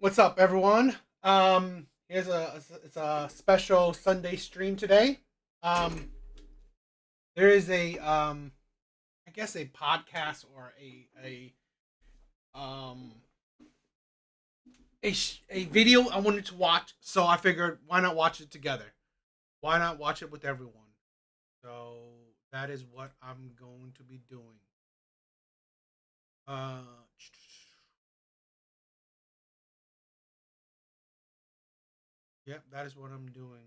What's up, everyone? Here's it's a special Sunday stream today. Um, there is I guess a podcast or um a video I wanted to watch, so I figured why not watch it together? Why not watch it with everyone? So that is what I'm going to be doing. Uh, yep, that is what I'm doing.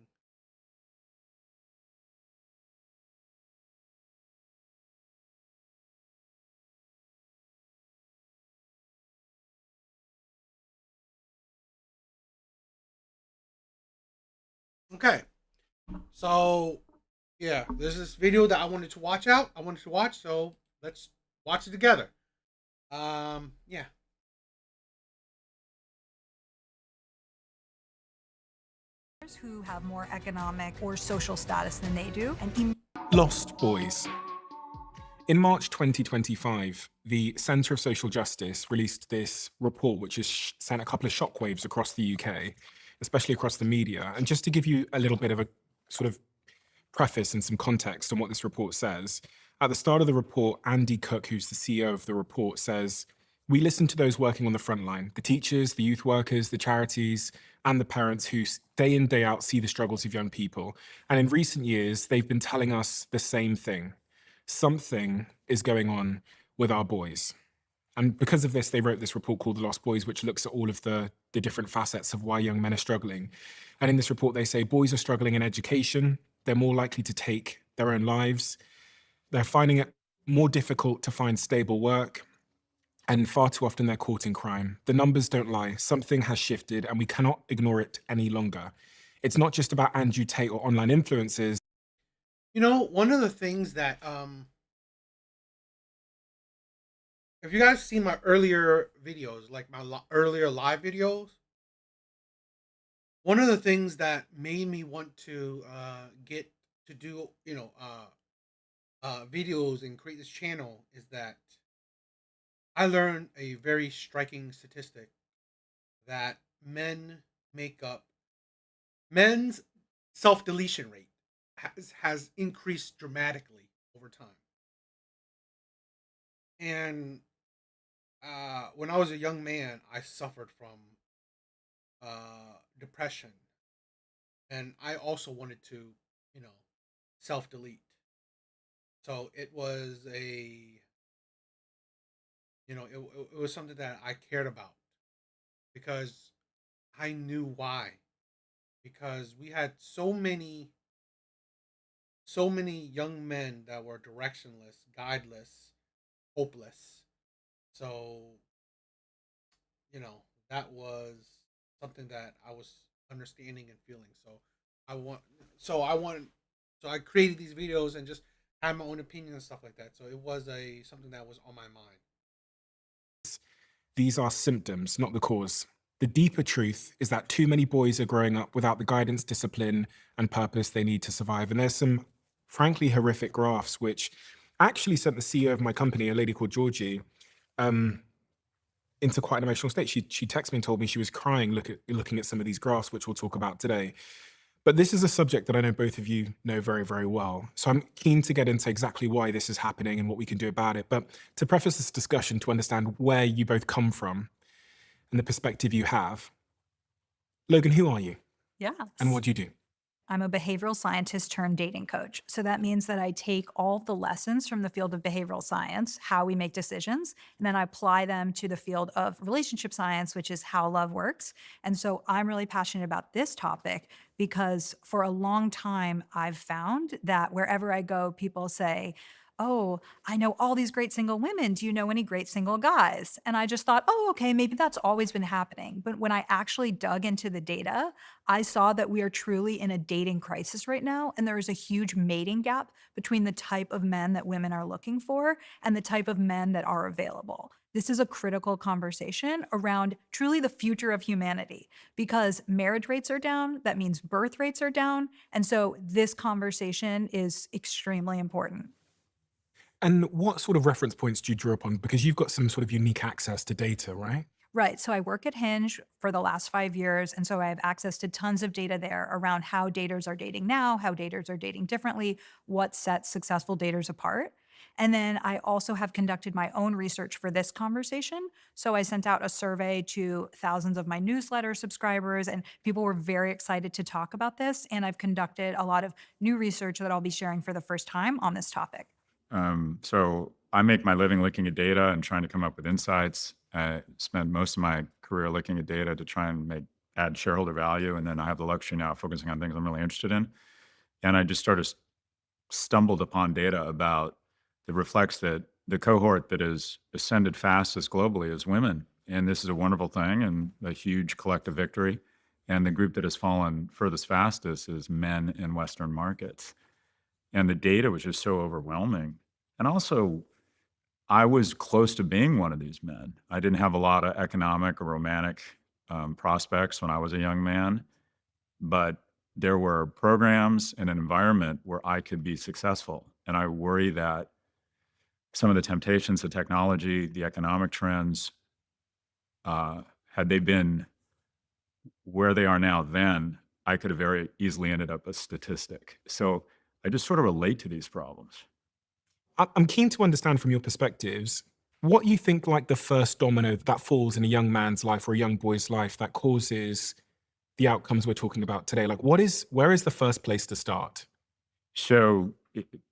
Okay, so yeah, there's this video that I wanted to watch out. I wanted to watch, so let's watch it together. Yeah. Who have more economic or social status than they do. And Lost Boys. In March 2025, the Centre of Social Justice released this report, which has sent a couple of shockwaves across the UK, especially across the media. And just to give you a little bit of a sort of preface and some context on what this report says, at the start of the report, Andy Cook, who's the CEO of the report, says, "We listen to those working on the front line, the teachers, the youth workers, the charities, and the parents who day in, day out see the struggles of young people. And in recent years, they've been telling us the same thing. Something is going on with our boys." And because of this, they wrote this report called The Lost Boys, which looks at all of the different facets of why young men are struggling. And in this report, they say boys are struggling in education. They're more likely to take their own lives. They're finding it more difficult to find stable work. And far too often, they're caught in crime. The numbers don't lie. Something has shifted, and we cannot ignore it any longer. It's not just about Andrew Tate or online influencers. You know, one of the things that if you guys seen my earlier videos, like my earlier live videos, one of the things that made me want to get to do, videos and create this channel is that I learned a very striking statistic that make up men's self deletion rate has increased dramatically over time. And when I was a young man, I suffered from depression, and I also wanted to, you know, self delete. So it was it was something that I cared about because I knew why. Because we had so many young men that were directionless, guideless, hopeless. So, that was something that I was understanding and feeling. I want, so I want, so I created these videos and just had my own opinion and stuff like that. So it was something that was on my mind. These are symptoms, not the cause. The deeper truth is that too many boys are growing up without the guidance, discipline, and purpose they need to survive. And there's some frankly horrific graphs, which actually sent the CEO of my company, a lady called Georgie, um, into quite an emotional state. She texted me and told me she was crying looking at some of these graphs, which we'll talk about today. But this is a subject that I know both of you know very, very well. So I'm keen to get into exactly why this is happening and what we can do about it. But to preface this discussion, to understand where you both come from and the perspective you have, Logan, who are you and yes, what do you do? I'm a behavioral scientist turned dating coach. So that means that I take all the lessons from the field of behavioral science, how we make decisions, and then I apply them to the field of relationship science, which is how love works. And so I'm really passionate about this topic because for a long time, I've found that wherever I go, people say, "Oh, I know all these great single women. Do you know any great single guys?" And I just thought, "Oh, okay, maybe that's always been happening." But when I actually dug into the data, I saw that we are truly in a dating crisis right now, and there is a huge mating gap between the type of men that women are looking for and the type of men that are available. This is a critical conversation around truly the future of humanity because marriage rates are down. That means birth rates are down. And so this conversation is extremely important. And what sort of reference points do you draw upon? Because you've got some sort of unique access to data, right? Right. So I work at Hinge for the last 5 years. And so I have access to tons of data there around how daters are dating now, how daters are dating differently, what sets successful daters apart. And then I also have conducted my own research for this conversation. So I sent out a survey to thousands of my newsletter subscribers, and people were very excited to talk about this. And I've conducted a lot of new research that I'll be sharing for the first time on this topic. So I make my living looking at data and trying to come up with insights. I spend most of my career looking at data to try and add shareholder value, and then I have the luxury now of focusing on things I'm really interested in. And I just stumbled upon data about that reflects that the cohort that has ascended fastest globally is women, and this is a wonderful thing and a huge collective victory. And the group that has fallen furthest fastest is men in Western markets. And the data was just so overwhelming. And also, I was close to being one of these men. I didn't have a lot of economic or romantic prospects when I was a young man, but there were programs and an environment where I could be successful. And I worry that some of the temptations, the technology, the economic trends, had they been where they are now then, I could have very easily ended up a statistic. So I just sort of relate to these problems. I'm keen to understand from your perspectives what you think like the first domino that falls in a young man's life or a young boy's life that causes the outcomes we're talking about today. Like where is the first place to start? So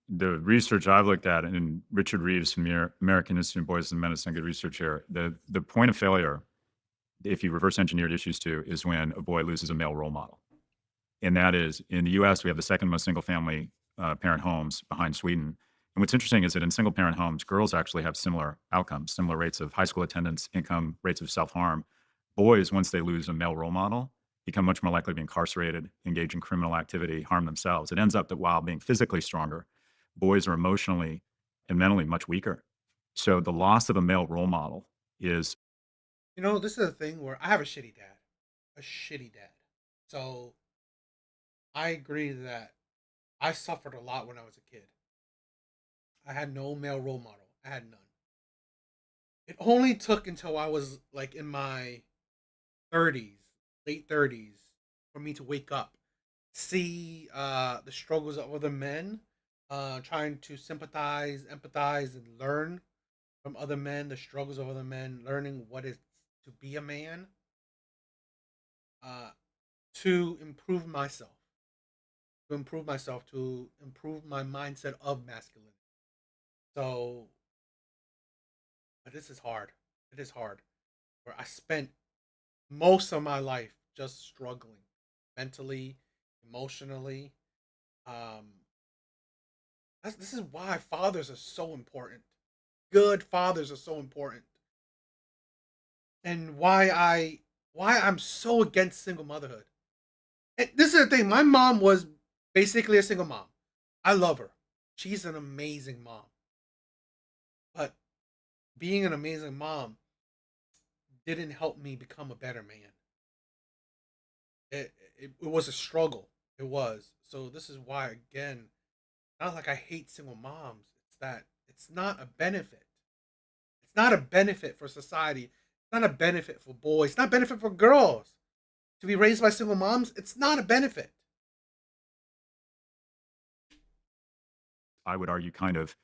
the research I've looked at, and Richard Reeves from the American Institute of Boys and Men has done good research here, the point of failure, if you reverse engineered issues to, is when a boy loses a male role model. And that is, in the US, we have the second most single family parent homes behind Sweden. And what's interesting is that in single parent homes, girls actually have similar outcomes, similar rates of high school attendance, income, rates of self-harm. Boys, once they lose a male role model, become much more likely to be incarcerated, engage in criminal activity, harm themselves. It ends up that while being physically stronger, boys are emotionally and mentally much weaker. So the loss of a male role model is This is a thing where I have a shitty dad. A shitty dad. So I agree that I suffered a lot when I was a kid. I had no male role model. I had none. It only took until I was like in my 30s, late 30s, for me to wake up, see the struggles of other men, trying to sympathize, empathize, and learn from other men, the struggles of other men, learning what it's to be a man, uh, to improve myself, to improve my mindset of masculinity. So, but this is hard. It is hard. Where I spent most of my life just struggling mentally, emotionally. Um, this is why fathers are so important. Good fathers are so important, and why I'm so against single motherhood. And this is the thing. My mom was basically a single mom. I love her. She's an amazing mom. But being an amazing mom didn't help me become a better man. It was a struggle. It was. So this is why, again, not like I hate single moms. It's that it's not a benefit. It's not a benefit for society. It's not a benefit for boys. It's not a benefit for girls. To be raised by single moms, it's not a benefit. I would argue, kind of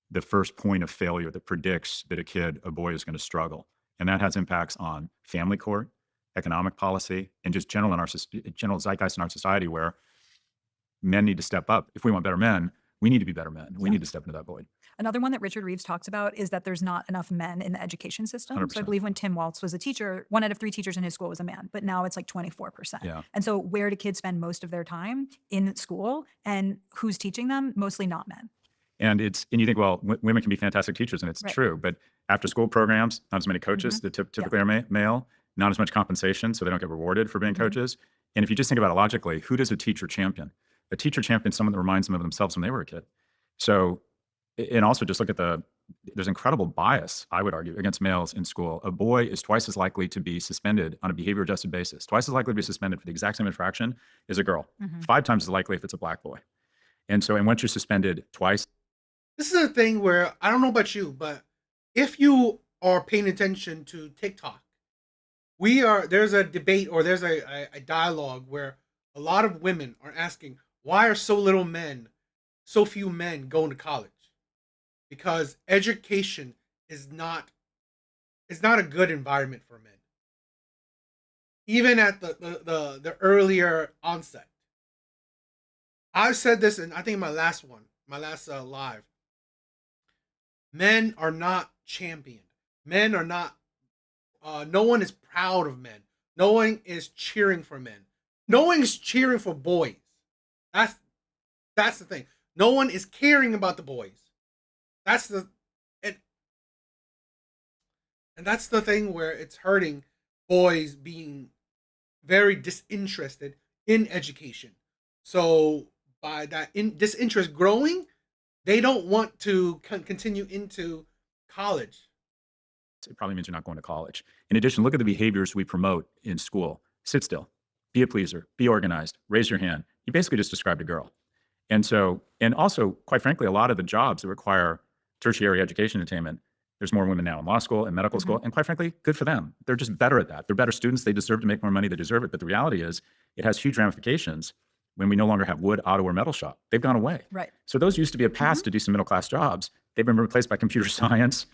the first point of failure that predicts that a boy is going to struggle. And that has impacts on family court, economic policy, and just general zeitgeist in our society where men need to step up. If we want better men, we need to be better men. We Yeah. need to step into that void. Another one that Richard Reeves talks about is that there's not enough men in the education system. So I 100%. believe when Tim Waltz was a teacher, 1 out of 3 teachers in his school was a man, but now it's like 24%. Yeah. And so where do kids spend most of their time? In school. And who's teaching them? Mostly not men. And you think, well, women can be fantastic teachers, and it's Right. true. But after school programs, not as many coaches that typically are male, not as much compensation, so they don't get rewarded for being Mhm. coaches. And if you just think about it logically, who does a teacher champion? A teacher champions someone that reminds them of themselves when they were a kid. So, and also just look at there's incredible bias, I would argue, against males in school. A boy is twice as likely to be suspended on a behavior adjusted basis, twice as likely to be suspended for the exact same infraction as a girl, Mhm. 5 times as likely if it's a black boy. And so, and once you're suspended twice, This is a thing where I don't know about you, but if you are paying attention to TikTok there's a debate, or there's a dialogue where a lot of women are asking, why are so few men going to college? Because education is not a good environment for men, even at the earlier onset. I've said this, and I think my last live. Men are not championed. Men are not. No one is proud of men. No one is cheering for men. No one is cheering for boys. That's the thing. No one is caring about the boys. That's the and, and that's the thing where it's hurting boys being very disinterested in education. So by that disinterest growing, they don't want to continue into college. It probably means you're not going to college. In addition, look at the behaviors we promote in school. Sit still, be a pleaser, be organized, raise your hand. You basically just described a girl. And so, and also, quite frankly, a lot of the jobs that require tertiary education attainment, there's more women now in law school and medical school. And quite frankly, good for them. They're just better at that. They're better students. They deserve to make more money. They deserve it. But the reality is, it has huge ramifications when we no longer have wood, auto, or metal shop. They've gone away. Right. So those used to be a path to do some middle class jobs. They've been replaced by computer science.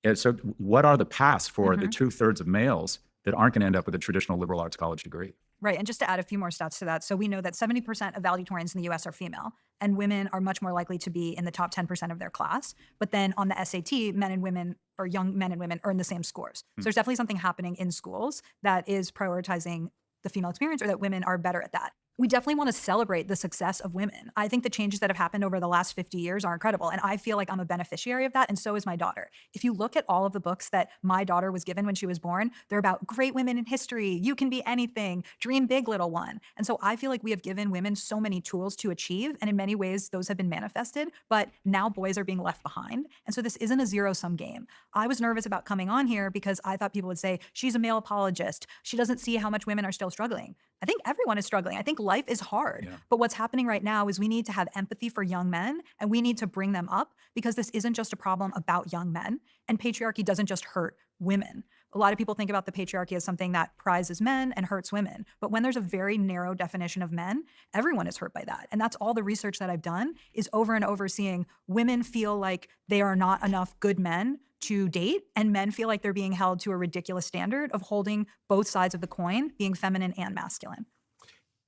And so what are the paths for the 2/3 of males that aren't going to end up with a traditional liberal arts college degree? Right. And just to add a few more stats to that, so we know that 70% of valedictorians in the US are female, and women are much more likely to be in the top 10% of their class. But then on the SAT, men and women, or young men and women, earn the same scores. So there's definitely something happening in schools that is prioritizing the female experience, or that women are better at that. We definitely want to celebrate the success of women. I think the changes that have happened over the last 50 years are incredible. And I feel like I'm a beneficiary of that. And so is my daughter. If you look at all of the books that my daughter was given when she was born, they're about great women in history. You can be anything. Dream big, little one. And so I feel like we have given women so many tools to achieve. And in many ways, those have been manifested. But now boys are being left behind. And so this isn't a zero-sum game. I was nervous about coming on here because I thought people would say, she's a male apologist. She doesn't see how much women are still struggling. I think everyone is struggling. I think life is hard. Yeah. But what's happening right now is we need to have empathy for young men, and we need to bring them up, because this isn't just a problem about young men. And patriarchy doesn't just hurt women. A lot of people think about the patriarchy as something that prizes men and hurts women. But when there's a very narrow definition of men, everyone is hurt by that. And that's all the research that I've done, is over and over seeing women feel like they are not enough good men to date, and men feel like they're being held to a ridiculous standard of holding both sides of the coin, being feminine and masculine.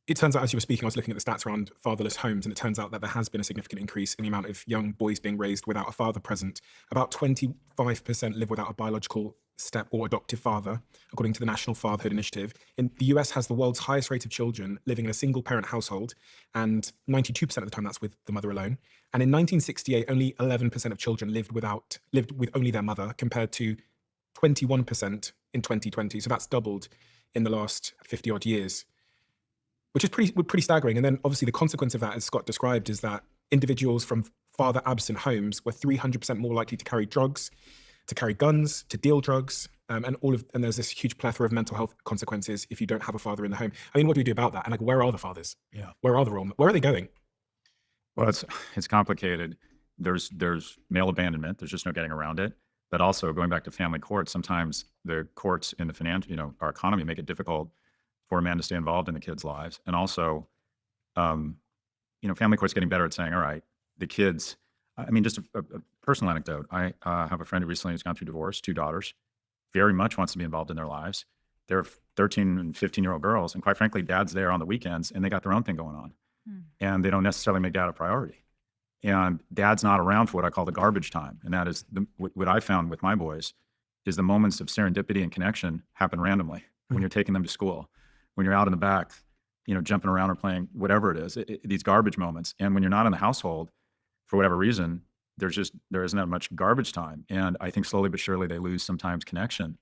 It turns out, as you were speaking, I was looking at the stats around fatherless homes, and it turns out that there has been a significant increase in the amount of young boys being raised without a father present. About 25% live without a biological step or adoptive father, according to the National Fatherhood Initiative. In the US has the world's highest rate of children living in a single parent household, and 92% of the time that's with the mother alone. And in 1968, only 11% of children lived with only their mother, compared to 21% in 2020. So that's doubled in the last 50 odd years, which is pretty staggering. And then obviously the consequence of that, as Scott described, is that individuals from father absent homes were 300% more likely to carry drugs, to carry guns, to deal drugs, and there's this huge plethora of mental health consequences if you don't have a father in the home. I mean, what do we do about that? And like, where are the fathers? Yeah. Where are where are they going? Well, it's complicated. There's male abandonment. There's just no getting around it. But also going back to family court, sometimes the courts in the our economy make it difficult for a man to stay involved in the kids' lives. And also, family court's getting better at saying, all right, the kids, I mean, just a personal anecdote. I have a friend who recently has gone through divorce, 2 daughters, very much wants to be involved in their lives. They're 13 and 15-year-old girls. And quite frankly, dad's there on the weekends and they got their own thing going on. And they don't necessarily make dad a priority. And dad's not around for what I call the garbage time. And that is what I found with my boys is the moments of serendipity and connection happen randomly when you're taking them to school, when you're out in the back, jumping around or playing whatever it is, these garbage moments. And when you're not in the household, for whatever reason, there isn't that much garbage time. And I think slowly but surely they lose sometimes connection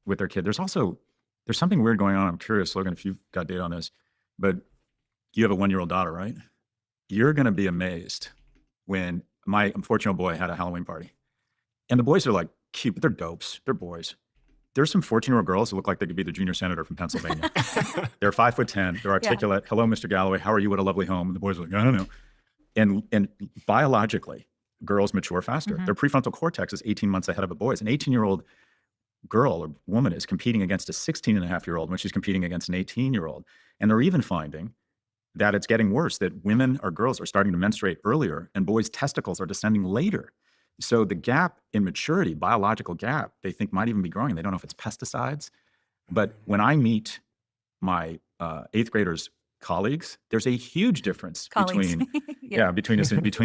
with their kid. There's something weird going on. I'm curious, Logan, if you've got data on this, but you have a 1-year-old daughter, right? You're going to be amazed when my 14-year-old boy had a Halloween party. And the boys are like cute, but they're dopes. They're boys. There's some 14-year-old girls that look like they could be the junior senator from Pennsylvania. They're 5'10". They're articulate. Yeah. Hello, Mr. Galloway. How are you? What a lovely home. And the boys are like, I don't know. And biologically, girls mature faster. Their prefrontal cortex is 18 months ahead of a boy's. An 18-year-old girl or woman is competing against a 16-and-a-half-year-old when she's competing against an 18-year-old. And they're even finding that it's getting worse, that women or girls are starting to menstruate earlier and boys' testicles are descending later. So the gap in maturity, biological gap, they think might even be growing. They don't know if it's pesticides. But when I meet my eighth graders colleagues, there's a huge difference Colleagues. between Yeah. between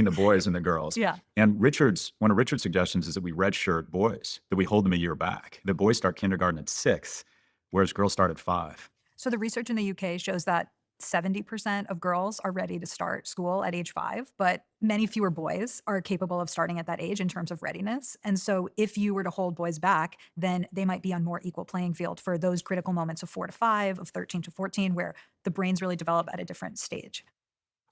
the boys and the girls. Yeah. And one of Richard's suggestions is that we redshirt boys, that we hold them a year back. The boys start kindergarten at 6, whereas girls start at 5. So the research in the UK shows that 70% of girls are ready to start school at age 5, but many fewer boys are capable of starting at that age in terms of readiness. And so if you were to hold boys back, then they might be on more equal playing field for those critical moments of 4 to 5, of 13 to 14, where the brains really develop at a different stage.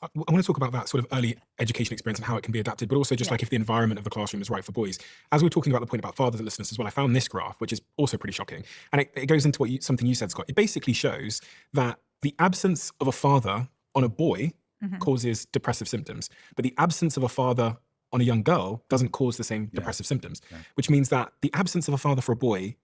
I want to talk about that sort of early education experience and how it can be adapted, but also just Yeah. like if the environment of the classroom is right for boys. As we were talking about the point about fathers and listeners as well, I found this graph, which is also pretty shocking. And it goes into something you said, Scott. It basically shows that the absence of a father on a boy Mhm. causes depressive symptoms, but the absence of a father on a young girl doesn't cause the same Yeah. depressive symptoms, Yeah. which means that the absence of a father for a boy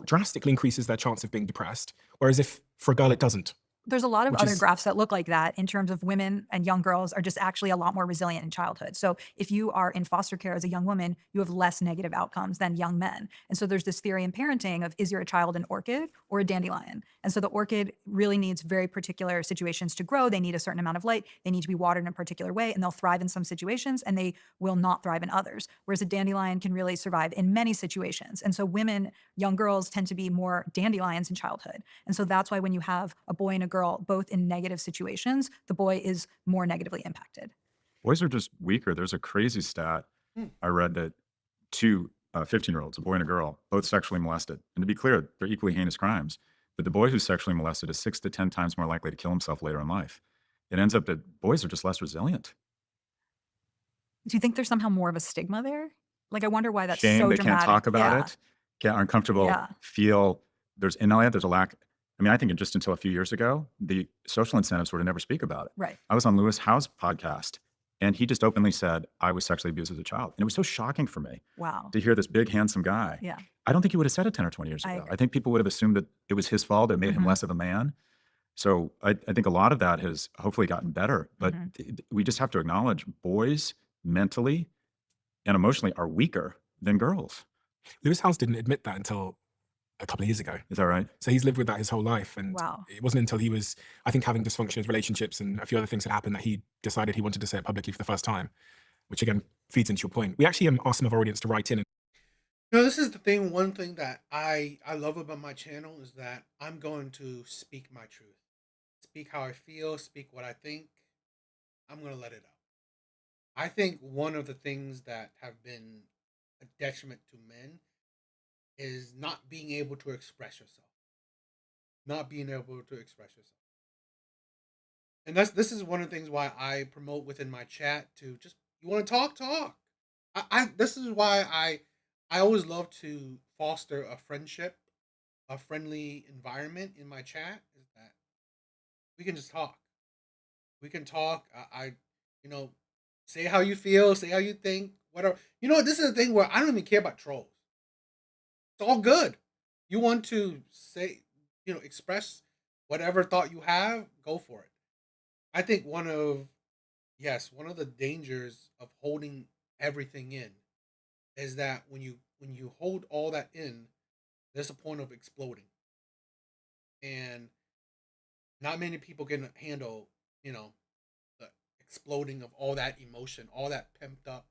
drastically increases their chance of being depressed, whereas if for a girl it doesn't. There's a lot of Which other is- graphs that look like that in terms of women and young girls are just actually a lot more resilient in childhood. So if you are in foster care as a young woman, you have less negative outcomes than young men. And so there's this theory in parenting of, is your child an orchid or a dandelion? And so the orchid really needs very particular situations to grow. They need a certain amount of light. They need to be watered in a particular way, and they'll thrive in some situations and they will not thrive in others. Whereas a dandelion can really survive in many situations. And so women, young girls tend to be more dandelions in childhood. And so that's why when you have a boy and a girl both in negative situations, the boy is more negatively impacted. Boys are just weaker. There's a crazy stat Hmm. I read that 2 15-year-olds, a boy and a girl, both sexually molested. And to be clear, they're equally heinous crimes. But the boy who's sexually molested is 6 to 10 times more likely to kill himself later in life. It ends up that boys are just less resilient. Do you think there's somehow more of a stigma there? Like, I wonder why that's Shame, so they dramatic. can't talk about Yeah. it, get uncomfortable, Yeah. feel there's a lack. I mean, I think just until a few years ago, the social incentives were to never speak about it. Right. I was on Lewis Howe's podcast, and he just openly said, I was sexually abused as a child. And it was so shocking for me Wow. to hear this big, handsome guy. Yeah. I don't think he would have said it 10 or 20 years I ago. agree. I think people would have assumed that it was his fault. It made him Mhm. less of a man. So I think a lot of that has hopefully gotten better. But Mhm. we just have to acknowledge boys mentally and emotionally are weaker than girls. Lewis Howes didn't admit that until a couple of years ago. Is that right? So he's lived with that his whole life. And Wow. it wasn't until he was, I think, having dysfunctional relationships and a few other things had happened that he decided he wanted to say it publicly for the first time, which again feeds into your point. We actually asked some of our audience to write in. And This is the thing. One thing that I love about my channel is that I'm going to speak my truth, speak how I feel, speak what I think. I'm going to let it out. I think one of the things that have been a detriment to men is not being able to express yourself. Not being able to express yourself. And this is one of the things why I promote within my chat to just, you want to talk. This is why I always love to foster a friendship, a friendly environment in my chat, is that we can just talk. We can talk. Say how you feel, say how you think, whatever. This is the thing where I don't even care about trolls. It's all good. You want to say, express whatever thought you have, go for it. I think one of the dangers of holding everything in is that when you hold all that in, there's a point of exploding. And not many people can handle, the exploding of all that emotion, all that pumped up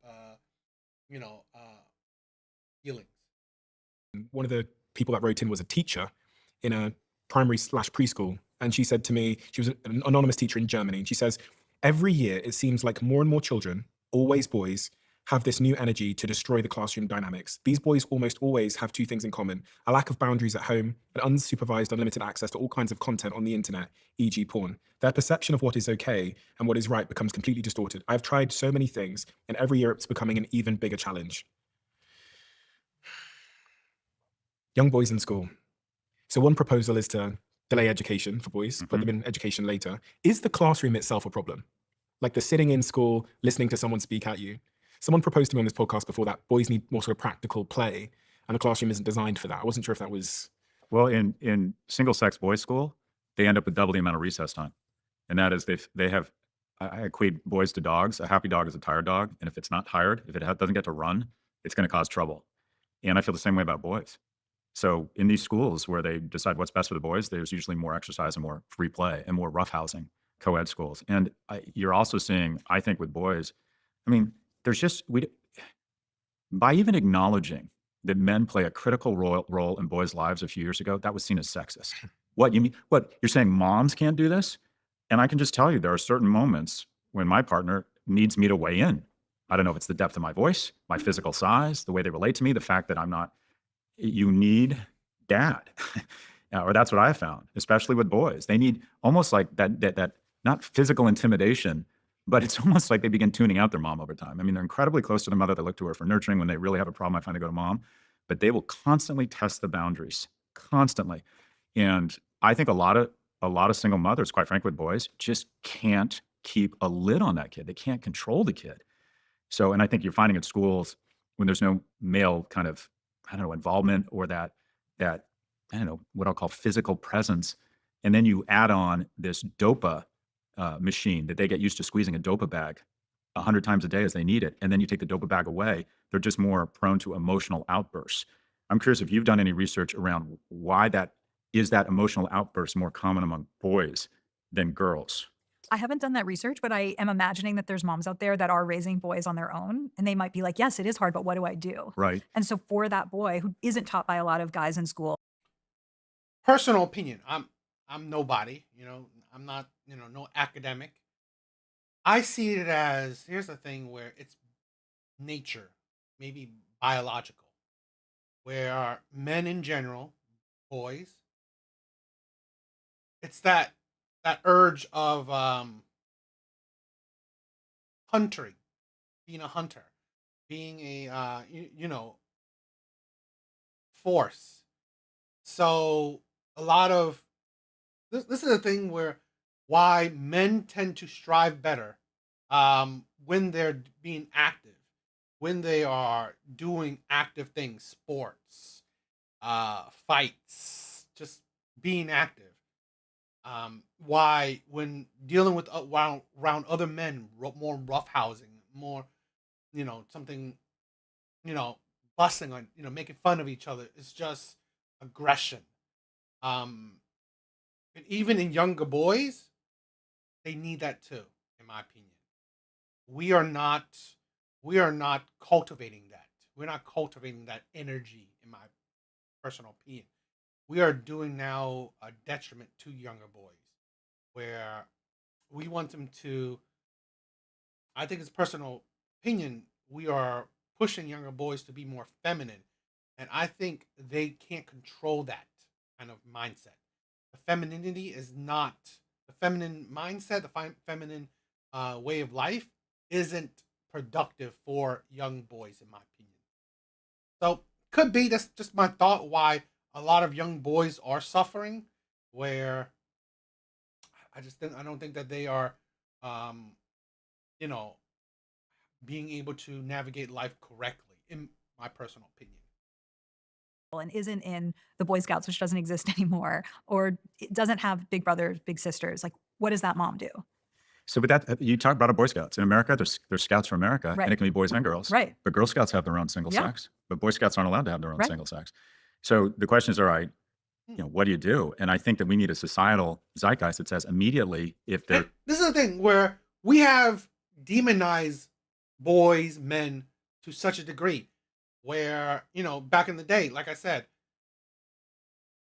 feelings. one of the people that wrote in was a teacher in a primary/preschool. And she said to me, she was an anonymous teacher in Germany. And she says, every year it seems like more and more children, always boys, have this new energy to destroy the classroom dynamics. These boys almost always have two things in common: a lack of boundaries at home and unsupervised, unlimited access to all kinds of content on the internet, e.g. porn. Their perception of what is okay and what is right becomes completely distorted. I've tried so many things, and every year it's becoming an even bigger challenge. Young boys in school. So one proposal is to delay education for boys, put them in education later. Is the classroom itself a problem? Like the sitting in school, listening to someone speak at you. Someone proposed to me on this podcast before that boys need more sort of practical play. and the classroom isn't designed for that. I wasn't sure if that was. Well, in single sex boys school, they end up with double the amount of recess time. And that is they have I equate boys to dogs. A happy dog is a tired dog, and if it's not tired, if it doesn't get to run, it's going to cause trouble. And I feel the same way about boys. So in these schools where they decide what's best for the boys, there's usually more exercise and more free play and more roughhousing, co-ed schools. And you're also seeing, I think, with boys, I mean, there's just by even acknowledging that men play a critical role in boys' lives a few years ago, that was seen as sexist. What you mean? What you're saying? Moms can't do this? And I can just tell you, there are certain moments when my partner needs me to weigh in. I don't know if it's the depth of my voice, my physical size, the way they relate to me, the fact that I'm not. You need dad, or that's what I found, especially with boys. They need almost like that not physical intimidation, but it's almost like they begin tuning out their mom over time. I mean, they're incredibly close to their mother. They look to her for nurturing. When they really have a problem, I find they go to mom, but they will constantly test the boundaries, constantly. And I think a lot of single mothers, quite frankly, with boys, just can't keep a lid on that kid. They can't control the kid. So, and I think you're finding at schools when there's no male kind of, I don't know, involvement or that I don't know, what I'll call physical presence. And then you add on this DOPA machine that they get used to squeezing a DOPA bag 100 times a day as they need it. And then you take the DOPA bag away, they're just more prone to emotional outbursts. I'm curious if you've done any research around why that emotional outburst more common among boys than girls. I haven't done that research, but I am imagining that there's moms out there that are raising boys on their own, and they might be like, yes, it is hard, but what do I do? Right. And so for that boy who isn't taught by a lot of guys in school, Personal opinion. I'm nobody. I'm not. No academic. I see it as, here's the thing where it's nature, maybe biological, where men in general, boys, it's that urge of hunting, being a hunter, being a force. So a lot of this is a thing where why men tend to strive better when they're being active, when they are doing active things, sports, fights, just being active. Why when dealing with around other men, more roughhousing, more something, busting on, making fun of each other. It's just aggression. And even in younger boys, they need that too, in my opinion. We are not cultivating that. We're not cultivating that energy, in my personal opinion. We are doing now a detriment to younger boys, where we want them to. I think it's personal opinion. We are pushing younger boys to be more feminine, and I think they can't control that kind of mindset. The femininity is not the feminine mindset. The feminine way of life isn't productive for young boys, in my opinion. So could be that's just my thought. Why a lot of young boys are suffering, where I don't think that they are, um, you know, being able to navigate life correctly, in my personal opinion. and isn't in the Boy Scouts, which doesn't exist anymore, or it doesn't have big brothers, big sisters, like what does that mom do? So with that, you talk about Boy Scouts. In America, there's Scouts for America, and Right. it can be boys and girls. Right. But Girl Scouts have their own single Yeah. sex, but Boy Scouts aren't allowed to have their own Right. single sex. So the question is, all right, what do you do? And I think that we need a societal zeitgeist that says immediately if they're And this is the thing where we have demonized boys, men to such a degree where, back in the day, like I said,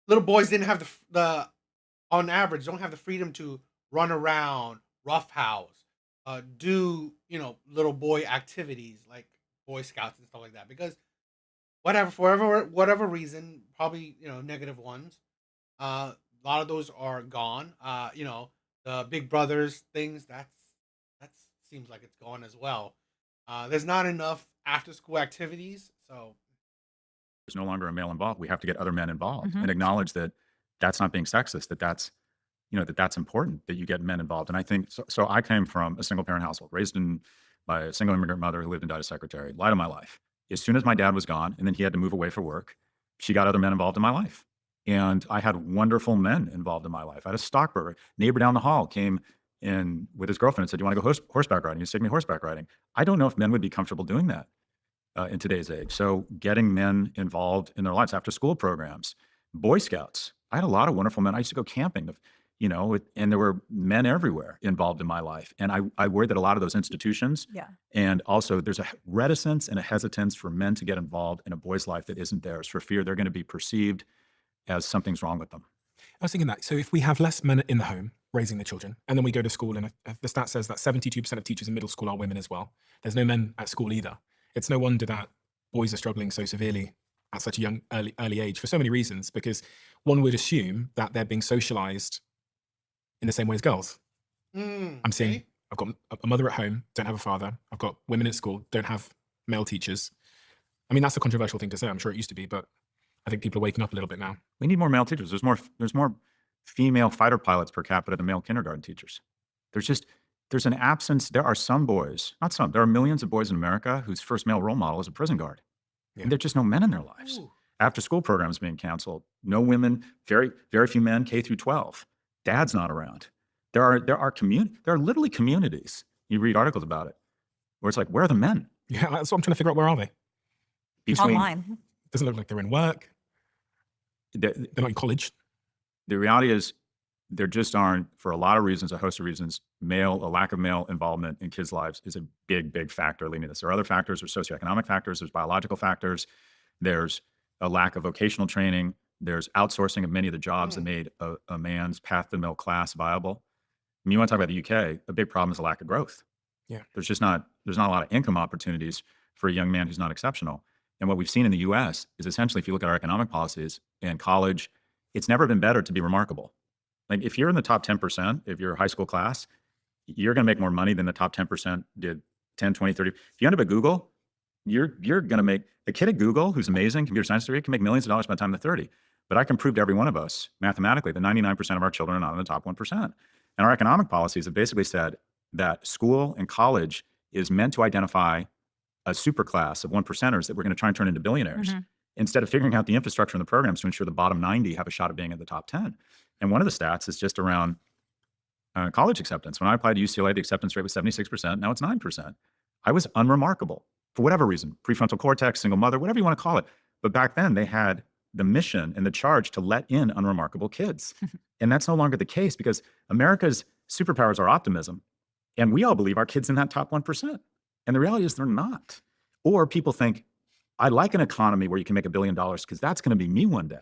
little boys didn't have the on average, don't have the freedom to run around, roughhouse, do, little boy activities like Boy Scouts and stuff like that. Because whatever reason, probably, negative ones, a lot of those are gone. The Big Brothers things, that seems like it's gone as well. There's not enough after school activities, so there's no longer a male involved, we have to get other men involved Mhm. and acknowledge that that's not being sexist, that's important that you get men involved. And I think so I came from a single parent household, raised by a single immigrant mother who lived and died as secretary, light of my life. as soon as my dad was gone and then he had to move away for work, she got other men involved in my life. And I had wonderful men involved in my life. I had a stockbroker. Neighbor down the hall came in with his girlfriend and said, "Do you want to go horseback riding?" He's taking me horseback riding. I don't know if men would be comfortable doing that in today's age. So getting men involved in their lives, after school programs, Boy Scouts. I had a lot of wonderful men. I used to go camping, and there were men everywhere involved in my life. And I worry that a lot of those institutions, Yeah. and also there's a reticence and a hesitance for men to get involved in a boy's life that isn't theirs, for fear they're going to be perceived as something's wrong with them. I was thinking that. So if we have less men in the home raising the children, and then we go to school, and the stat says that 72% of teachers in middle school are women as well. There's no men at school either. It's no wonder that boys are struggling so severely at such a young, early age for so many reasons, because one would assume that they're being socialized in the same way as girls. I'm seeing, Okay. I've got a mother at home, don't have a father. I've got women at school, don't have male teachers. I mean, that's a controversial thing to say. I'm sure it used to be, but I think people are waking up a little bit now. We need more male teachers. There's more female fighter pilots per capita than male kindergarten teachers. There's an absence. There are some boys, not some, there are millions of boys in America whose first male role model is a prison guard. Yeah. And there're just no men in their lives. Ooh. After school programs being canceled, no women, very, very few men, K through 12. Dad's not around. There are literally communities. You read articles about it where it's like, where are the men? Yeah, that's what I'm trying to figure out. Where are they? Online. Doesn't look like they're in work. The, They're not in college. the reality is there just aren't, for a lot of reasons, a host of reasons, a lack of male involvement in kids' lives is a big, big factor leading to this. There are other factors, there's socioeconomic factors, there's biological factors, there's a lack of vocational training, there's outsourcing of many of the jobs that made a man's path to the middle class viable. I mean, you want to talk about the UK, a big problem is a lack of growth. Yeah. There's not a lot of income opportunities for a young man who's not exceptional. And what we've seen in the US is essentially, if you look at our economic policies and college, it's never been better to be remarkable. Like if you're in the top 10%, if you're a high school class, you're going to make more money than the top 10% did 10, 20, 30. If you end up at Google, you're going to make, a kid at Google who's amazing, computer science degree, can make millions of dollars by the time they're 30. But I can prove to every one of us mathematically that 99% of our children are not in the top 1%. And our economic policies have basically said that school and college is meant to identify a super class of 1%ers that we're going to try and turn into billionaires, instead of figuring out the infrastructure and the programs to ensure the bottom 90 have a shot at being at the top 10. And one of the stats is just around college acceptance. When I applied to UCLA, the acceptance rate was 76%. Now it's 9%. I was unremarkable for whatever reason, prefrontal cortex, single mother, whatever you want to call it. But back then they had the mission and the charge to let in unremarkable kids. And that's no longer the case, because America's superpowers are optimism. And we all believe our kids in that top 1%. And the reality is they're not. Or people think, I like an economy where you can make $1 billion because that's going to be me one day.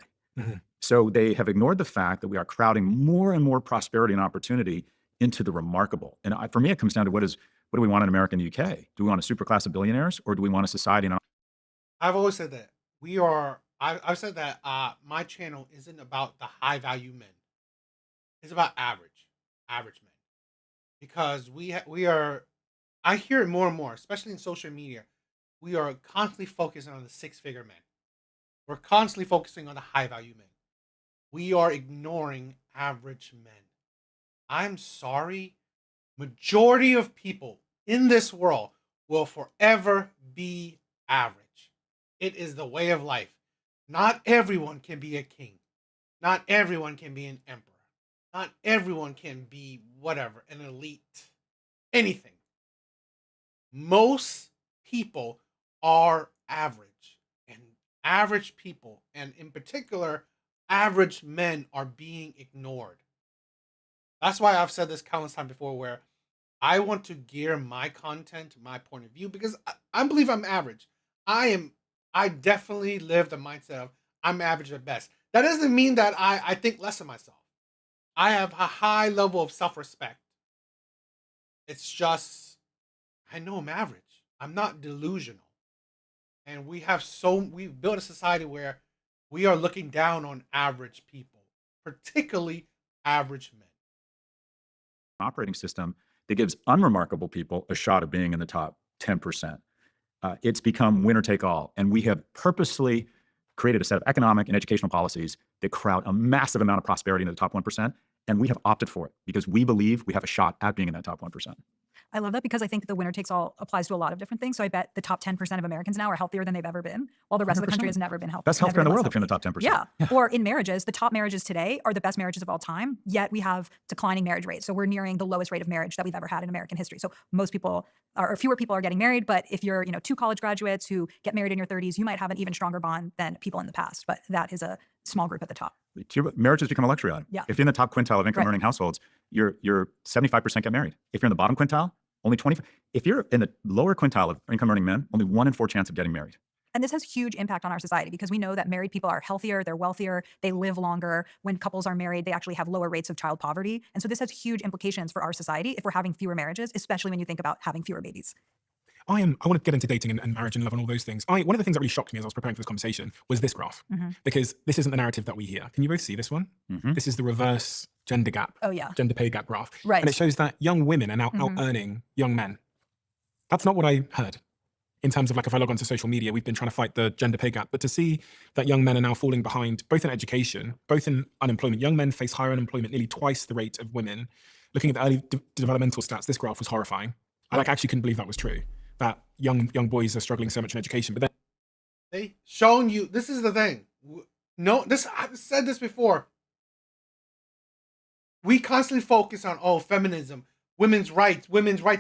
So they have ignored the fact that we are crowding more and more prosperity and opportunity into the remarkable. And for me, it comes down to what do we want in America and the UK? Do we want a super class of billionaires, or do we want a society? I've always said that I've said that my channel isn't about the high value men. It's about average men, because we are. I hear it more and more, especially in social media. We are constantly focusing on the 6-figure men. We're constantly focusing on the high value men. We are ignoring average men. I'm sorry. Majority of people in this world will forever be average. It is the way of life. Not everyone can be a king. Not everyone can be an emperor. Not everyone can be whatever, an elite. Anything. Most people are average. And average people, and in particular, average men, are being ignored. That's why I've said this countless times before, where I want to gear my content to my point of view, because I believe I'm average. I definitely live the mindset of I'm average at best. That doesn't mean that I think less of myself. I have a high level of self-respect. It's just, I know I'm average. I'm not delusional. And we've built a society where we are looking down on average people, particularly average men. Operating system that gives unremarkable people a shot of being in the top 10%. It's become winner take all. And we have purposely created a set of economic and educational policies that crowd a massive amount of prosperity into the top 1%. And we have opted for it because we believe we have a shot at being in that top 1%. I love that because I think the winner takes all applies to a lot of different things. So I bet the top 10% of Americans now are healthier than they've ever been, while the rest of the country 100%. has never been healthy. Best never healthcare in the been less world if you're in the healthy. top 10%. Yeah. Or in marriages, the top marriages today are the best marriages of all time, yet we have declining marriage rates. So we're nearing the lowest rate of marriage that we've ever had in American history. So most people or fewer people are getting married, but if you're, two college graduates who get married in your 30s, you might have an even stronger bond than people in the past. But that is a small group at the top. Marriage has become a luxury item. Yeah. If you're in the top quintile of income earning households, you're 75% get married. If you're in the bottom quintile, only 20. If you're in the lower quintile of income earning men, only 1 in 4 chance of getting married. And this has huge impact on our society because we know that married people are healthier, they're wealthier, they live longer. When couples are married, they actually have lower rates of child poverty. And so this has huge implications for our society if we're having fewer marriages, especially when you think about having fewer babies. I want to get into dating and marriage and love and all those things. One of the things that really shocked me as I was preparing for this conversation was this graph, because this isn't the narrative that we hear. Can you both see this one? This is the reverse gender gap, gender pay gap graph. Right. And it shows that young women are now out earning young men. That's not what I heard. In terms of, like, if I log onto social media, we've been trying to fight the gender pay gap, but to see that young men are now falling behind, both in education, both in unemployment. Young men face higher unemployment, nearly twice the rate of women. Looking at the early developmental stats, this graph was horrifying. I actually couldn't believe that was true, that young boys are struggling so much in education. But then They showing you, this is the thing. No, I've said this before. We constantly focus on, feminism, women's rights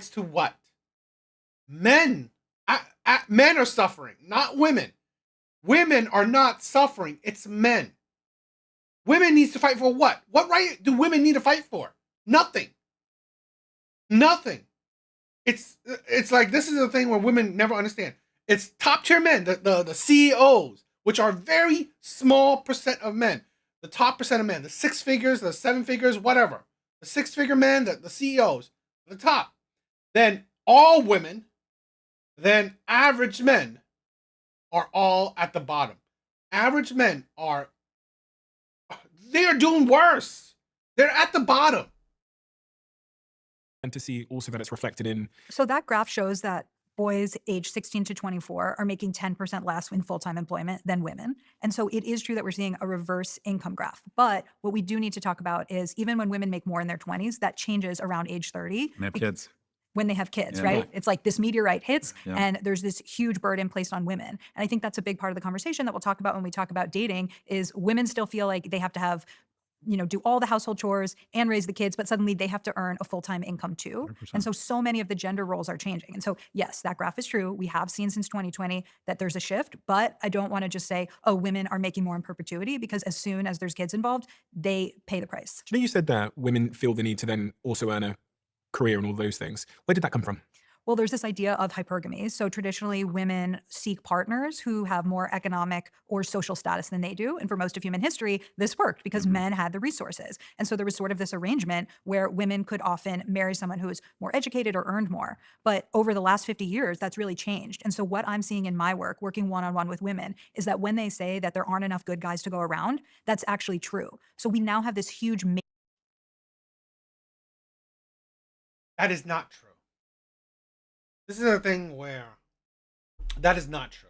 to what? Men. Men are suffering, not women. Women are not suffering. It's men. Women needs to fight for what? What right do women need to fight for? Nothing. Nothing. It's like, this is the thing where women never understand. It's top tier men, the CEOs, which are very small percent of men. The top percent of men, the 6 figures, the 7 figures, whatever. The 6-figure men, the CEOs, the top. Then all women, then average men are all at the bottom. Average men they're doing worse. They're at the bottom. and to see also that it's reflected in So that graph shows that boys age 16 to 24 are making 10% less in full-time employment than women. And so it is true that we're seeing a reverse income graph. But what we do need to talk about is even when women make more in their 20s, that changes around age 30. And they have kids. When they have kids, Yeah. right? It's like this meteorite hits Yeah. and there's this huge burden placed on women. And I think that's a big part of the conversation that we'll talk about when we talk about dating is women still feel like they have to have, do all the household chores and raise the kids, but suddenly they have to earn a full-time income too. 100%. And so many of the gender roles are changing. And so, yes, that graph is true. We have seen since 2020 that there's a shift, but I don't want to just say, women are making more in perpetuity, because as soon as there's kids involved, they pay the price. Do you know you said that women feel the need to then also earn a career and all those things? Where did that come from? Well, there's this idea of hypergamy. So traditionally, women seek partners who have more economic or social status than they do. And for most of human history, this worked because men had the resources. And so there was sort of this arrangement where women could often marry someone who was more educated or earned more. But over the last 50 years, that's really changed. And so what I'm seeing in my work, working one-on-one with women, is that when they say that there aren't enough good guys to go around, that's actually true. So we now have this huge That is not true. This is a thing where that is not true.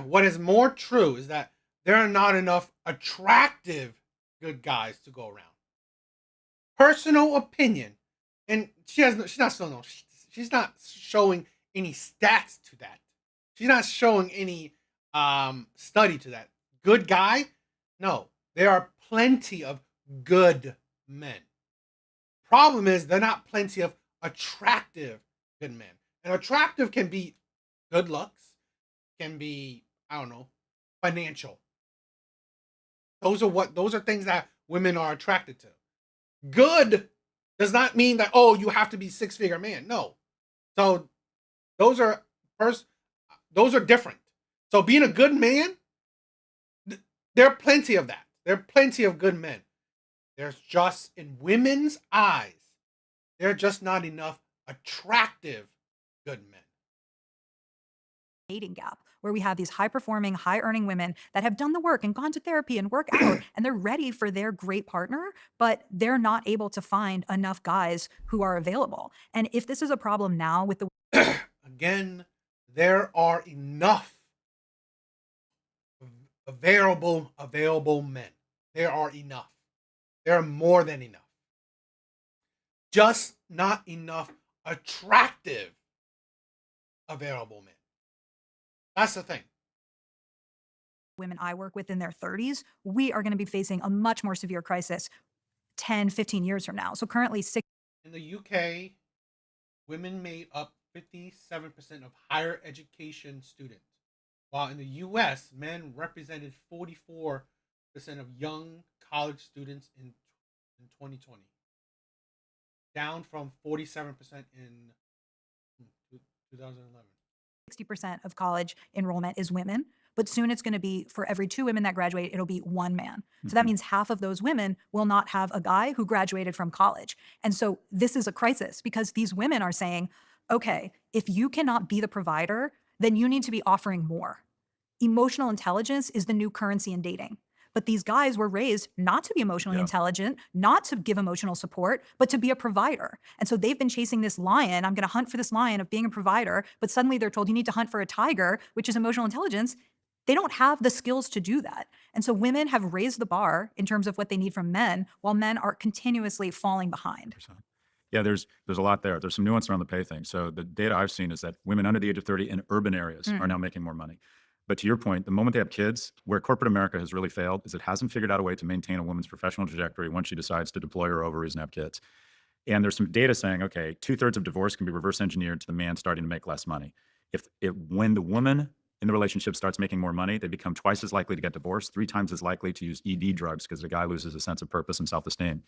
What is more true is that there are not enough attractive good guys to go around. Personal opinion, and she's not showing any stats to that. She's not showing any study to that. Good guy? No, there are plenty of good men. Problem is, they're not plenty of attractive good men. And attractive can be good looks, can be, financial. Those are things that women are attracted to. Good does not mean that, you have to be 6-figure man. No. So those are different. So being a good man, there are plenty of that. There are plenty of good men. There's just, in women's eyes, there are just not enough attractive good men. dating gap where we have these high-performing, high-earning women that have done the work and gone to therapy and work out, and they're ready for their great partner, but they're not able to find enough guys who are available. And if this is a problem now with the Again, there are enough available men. There are enough. There are more than enough. Just not enough attractive available men. That's the thing. Women I work with in their 30s, we are going to be facing a much more severe crisis 10, 15 years from now. So currently, In the UK, women made up 57% of higher education students, while in the US, men represented 44% of young college students in 2020, down from 47% in 2011. 60% of college enrollment is women, but soon it's going to be for every 2 women that graduate, it'll be 1 man. So that means half of those women will not have a guy who graduated from college. And so this is a crisis because these women are saying, okay, if you cannot be the provider, then you need to be offering more. Emotional intelligence is the new currency in dating. But these guys were raised not to be emotionally intelligent, not to give emotional support, but to be a provider. And so they've been chasing this lion. I'm going to hunt for this lion of being a provider. But suddenly they're told you need to hunt for a tiger, which is emotional intelligence. They don't have the skills to do that. And so women have raised the bar in terms of what they need from men, while men are continuously falling behind. Yeah, there's a lot there. There's some nuance around the pay thing. So the data I've seen is that women under the age of 30 in urban areas are now making more money. But to your point, the moment they have kids, where corporate America has really failed is it hasn't figured out a way to maintain a woman's professional trajectory once she decides to deploy her ovaries and have kids. And there's some data saying, okay, 2/3 of divorce can be reverse engineered to the man starting to make less money. When the woman in the relationship starts making more money, they become twice as likely to get divorced, 3 times as likely to use ED drugs because the guy loses a sense of purpose and self-esteem.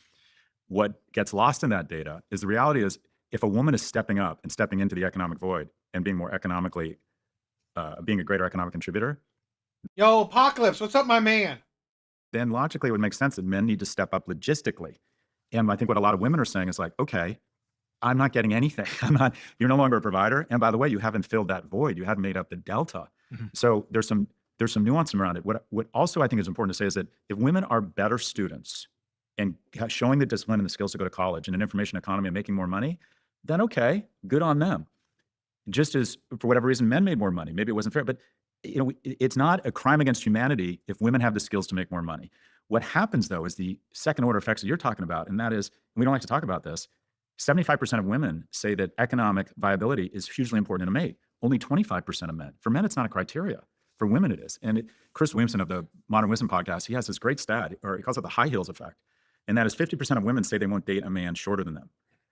What gets lost in that data is the reality is if a woman is stepping up and stepping into the economic void and being more economically, being a greater economic contributor, Yo, Apocalypse, what's up, my man? then logically it would make sense that men need to step up logistically. And I think what a lot of women are saying is like, okay, I'm not getting anything. You're no longer a provider. And by the way, you haven't filled that void. You haven't made up the delta. So there's some nuance around it. What also I think is important to say is that if women are better students and showing the discipline and the skills to go to college in an information economy and making more money, then okay, good on them. Just as for whatever reason, men made more money. Maybe it wasn't fair, but it's not a crime against humanity if women have the skills to make more money. What happens though is the second order effects that you're talking about, and that is, we don't like to talk about this, 75% of women say that economic viability is hugely important in a mate. Only 25% of men. For men, it's not a criteria. For women, it is. And Chris Williamson of the Modern Wisdom podcast, he has this great stat, or he calls it the high heels effect. And that is 50% of women say they won't date a man shorter than them.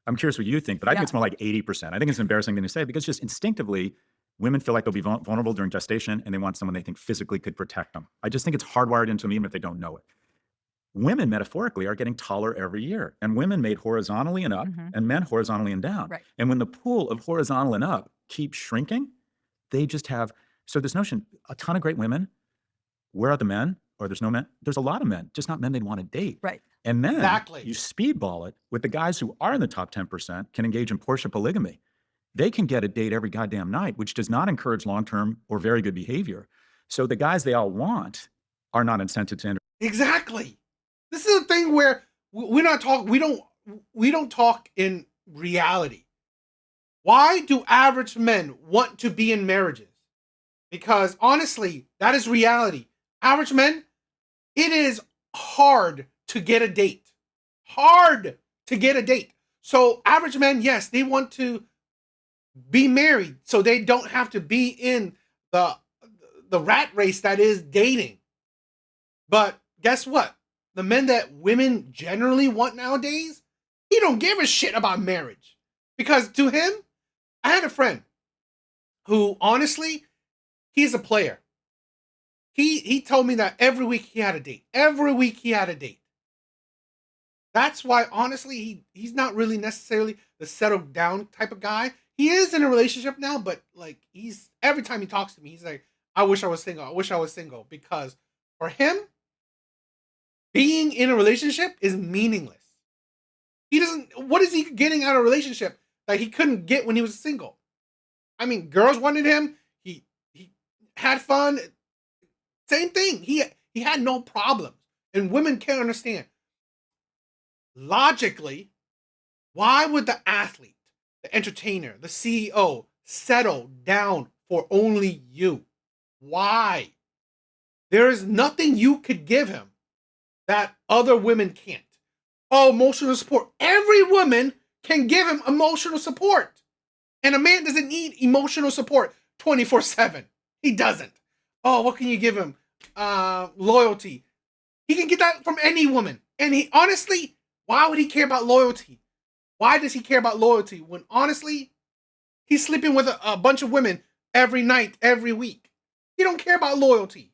I'm curious what you think, but I think it's more like 80%. I think it's an embarrassing thing to say because just instinctively, women feel like they'll be vulnerable during gestation and they want someone they think physically could protect them. I just think it's hardwired into them even if they don't know it. Women metaphorically are getting taller every year, and women made horizontally and up and men horizontally and down. Right. And when the pool of horizontal and up keeps shrinking, they just have, so this notion, a ton of great women, where are the men? Or there's no men. There's a lot of men, just not men they'd want to date. Right. And then Exactly. you speedball it with the guys who are in the top 10% can engage in Porsche polygamy. They can get a date every goddamn night, which does not encourage long-term or very good behavior. So the guys they all want are not incented to enter. Exactly. This is the thing where we don't talk in reality. Why do average men want to be in marriages? Because honestly, that is reality. Average men, it is hard to get a date. Hard to get a date. So average men, yes, they want to be married so they don't have to be in the rat race that is dating. But guess what? The men that women generally want nowadays, he don't give a shit about marriage. Because to him, I had a friend who honestly, he's a player. He told me that every week he had a date. Every week he had a date. That's why honestly, he's not really necessarily the settled down type of guy. He is in a relationship now, but like every time he talks to me, he's like, I wish I was single. I wish I was single. Because for him, being in a relationship is meaningless. What is he getting out of a relationship that he couldn't get when he was single? I mean, girls wanted him. He had fun. Same thing. He had no problems. And women can't understand. Logically, why would the athlete, the entertainer, the CEO settle down for only you? Why? There is nothing you could give him that other women can't. Oh, emotional support. Every woman can give him emotional support. And a man doesn't need emotional support 24/7. He doesn't. Oh, what can you give him? Loyalty. He can get that from any woman. And he honestly, why would he care about loyalty? Why does he care about loyalty when honestly, he's sleeping with a bunch of women every night, every week? He don't care about loyalty.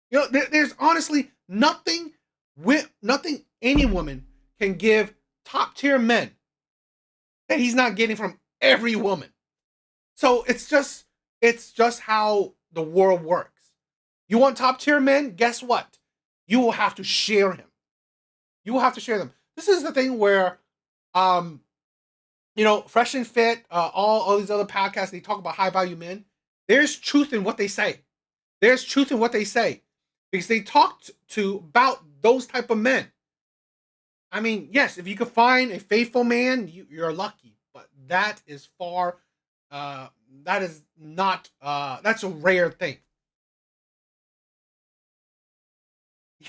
You know, there's honestly nothing any woman can give top tier men that he's not getting from every woman. So it's just how the world works. You want top tier men? Guess what? You will have to share him. You will have to share them. This is the thing where, Fresh and Fit, all these other podcasts, they talk about high value men. There's truth in what they say. There's truth in what they say because they talked about those type of men. I mean, yes, if you could find a faithful man, you're lucky, but that is that's a rare thing.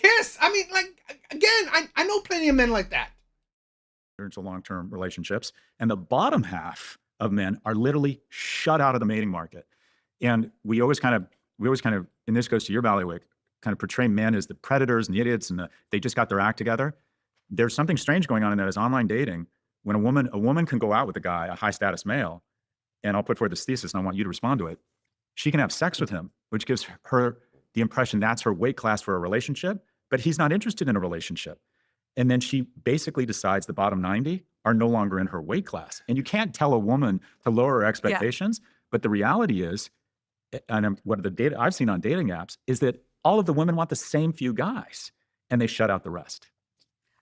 Yes, I mean, like, again, I know plenty of men like that. Into long-term relationships, and the bottom half of men are literally shut out of the mating market. And we always kind of, and this goes to your bailiwick, kind of portray men as the predators and the idiots, and they just got their act together. There's something strange going on in that is online dating. When a woman can go out with a guy, a high status male, and I'll put forward this thesis and I want you to respond to it. She can have sex with him, which gives her the impression that's her weight class for a relationship, but he's not interested in a relationship. And then she basically decides the bottom 90 are no longer in her weight class. And you can't tell a woman to lower her expectations, but the reality is, and what the data I've seen on dating apps is that all of the women want the same few guys and they shut out the rest.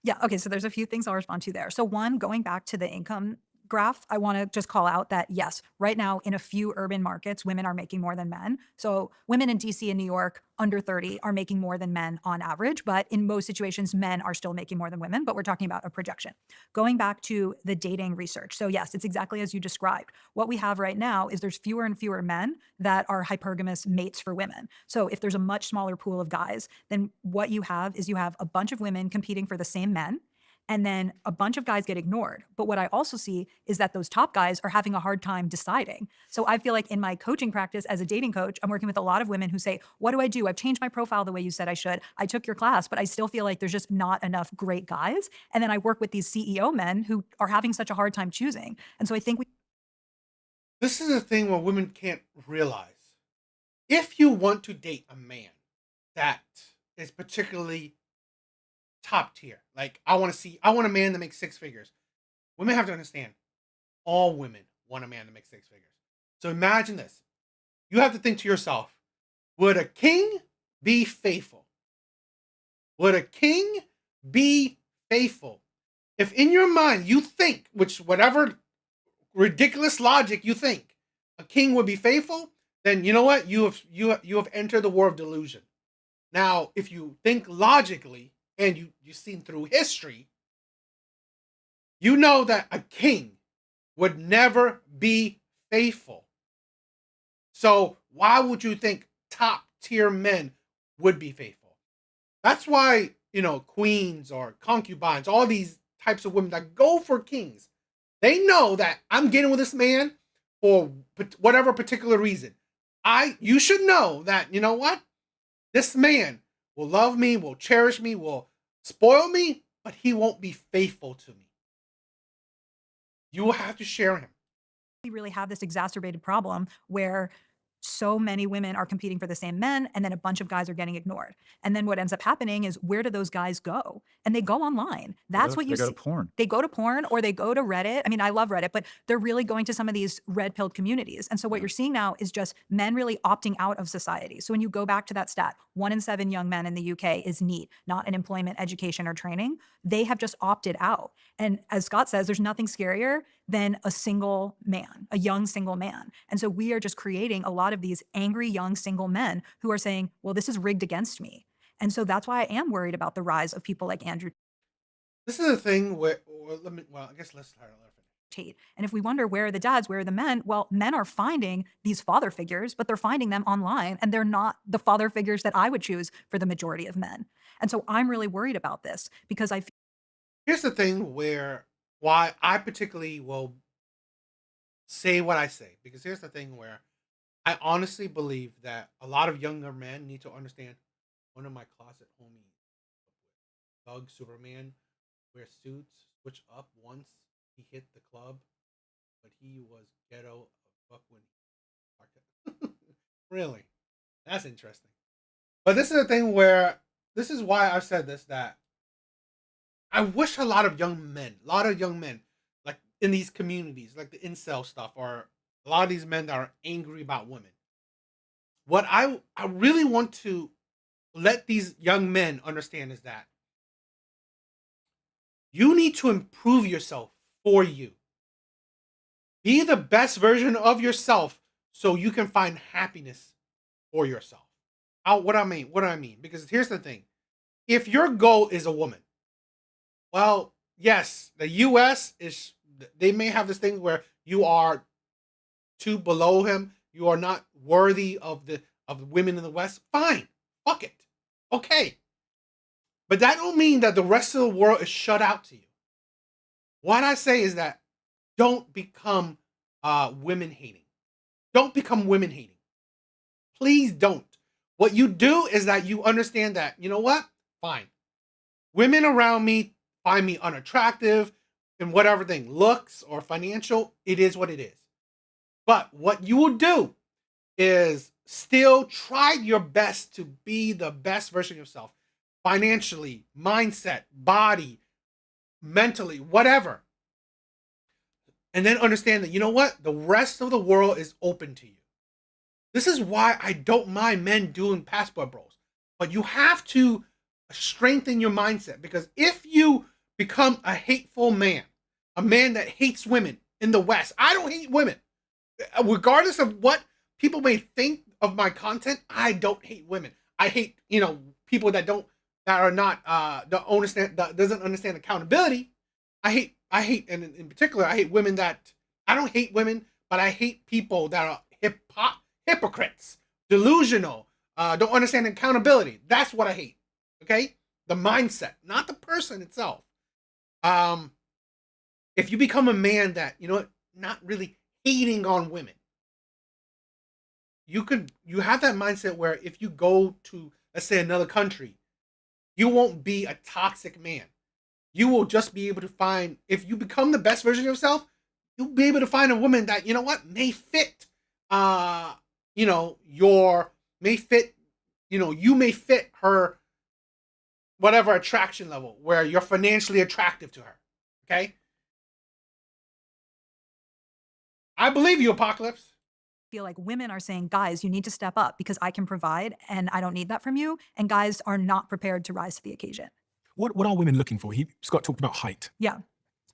Yeah. Okay. So there's a few things I'll respond to there. So one, going back to the income graph, I want to just call out that yes, right now in a few urban markets, women are making more than men. So women in DC and New York under 30 are making more than men on average, but in most situations, men are still making more than women, but we're talking about a projection. Going back to the dating research. So yes, it's exactly as you described. What we have right now is there's fewer and fewer men that are hypergamous mates for women. So if there's a much smaller pool of guys, then what you have is you have a bunch of women competing for the same men, and then a bunch of guys get ignored. But what I also see is that those top guys are having a hard time deciding. So I feel like in my coaching practice as a dating coach, I'm working with a lot of women who say, what do I do? I've changed my profile the way you said I should. I took your class, but I still feel like there's just not enough great guys. And then I work with these CEO men who are having such a hard time choosing. And so I think This is a thing where women can't realize. If you want to date a man that is particularly top tier, like I want a man that makes six figures. Women have to understand, all women want a man to make six figures. So imagine this. You have to think to yourself, would a king be faithful? Would a king be faithful? If in your mind you think, which whatever ridiculous logic you think, a king would be faithful, then you know what? You have entered the war of delusion. Now, if you think logically and you've seen through history, you know that a king would never be faithful. So why would you think top tier men would be faithful? That's why, queens or concubines, all these types of women that go for kings, they know that I'm getting with this man for whatever particular reason. You should know that, you know what? This man will love me, will cherish me, will spoil me, but he won't be faithful to me. You will have to share him. we really have this exacerbated problem where so many women are competing for the same men, and then a bunch of guys are getting ignored. And then what ends up happening is, where do those guys go? And they go online. That's what you They go see. to porn. They go to porn or they go to Reddit. I mean, I love Reddit, but they're really going to some of these red-pilled communities. And so what Yeah. you're seeing now is just men really opting out of society. So when you go back to that stat, 1 in 7 young men in the UK is NEET, not in employment, education, or training. They have just opted out. And as Scott says, there's nothing scarier than a single man, a young single man. And so we are just creating a lot of these angry young single men who are saying, well, this is rigged against me. And so that's why I am worried about the rise of people like Andrew This is a thing where, I guess let's start. Tate. And if we wonder, where are the dads, where are the men? Well, men are finding these father figures, but they're finding them online, and they're not the father figures that I would choose for the majority of men. And so I'm really worried about this because I feel Here's the thing where why I particularly will say what I say. Because here's the thing where I honestly believe that a lot of younger men need to understand. One of my closet homies, Doug Superman, wear suits, switch up once he hit the club, but he was ghetto as fuck when he really. That's interesting. But this is the thing where this is why I've said this, that I wish a lot of young men, like in these communities, like the incel stuff, or a lot of these men that are angry about women. What I really want to let these young men understand is that you need to improve yourself for you. Be the best version of yourself so you can find happiness for yourself. What I mean? Because here's the thing. If your goal is a woman, well, yes, the US is, they may have this thing where you are too below him, you are not worthy of the women in the West. Fine. Fuck it. Okay. But that don't mean that the rest of the world is shut out to you. What I say is that don't become women hating. Don't become women hating. Please don't. What you do is that you understand that, you know what? Fine. Women around me find me unattractive in whatever thing, looks or financial, it is what it is. But what you will do is still try your best to be the best version of yourself. Financially, mindset, body, mentally, whatever. And then understand that, you know what? The rest of the world is open to you. This is why I don't mind men doing passport bros. But you have to strengthen your mindset, because if you become a hateful man, a man that hates women in the West, I don't hate women. Regardless of what people may think of my content, I don't hate women. I hate, people that are not, don't understand, that doesn't understand accountability. I hate, and in particular, I hate women that, I don't hate women, but I hate people that are hypocrites, delusional, don't understand accountability. That's what I hate. Okay? The mindset, not the person itself. If you become a man that, not really hating on women, you have that mindset where if you go to, let's say, another country, you won't be a toxic man. You will just be able to find, if you become the best version of yourself, you'll be able to find a woman that, may fit, you may fit her whatever attraction level where you're financially attractive to her. Okay? I believe you, Apocalypse. Feel like women are saying, guys, you need to step up because I can provide and I don't need that from you. And guys are not prepared to rise to the occasion. What are women looking for? Scott talked about height. Yeah.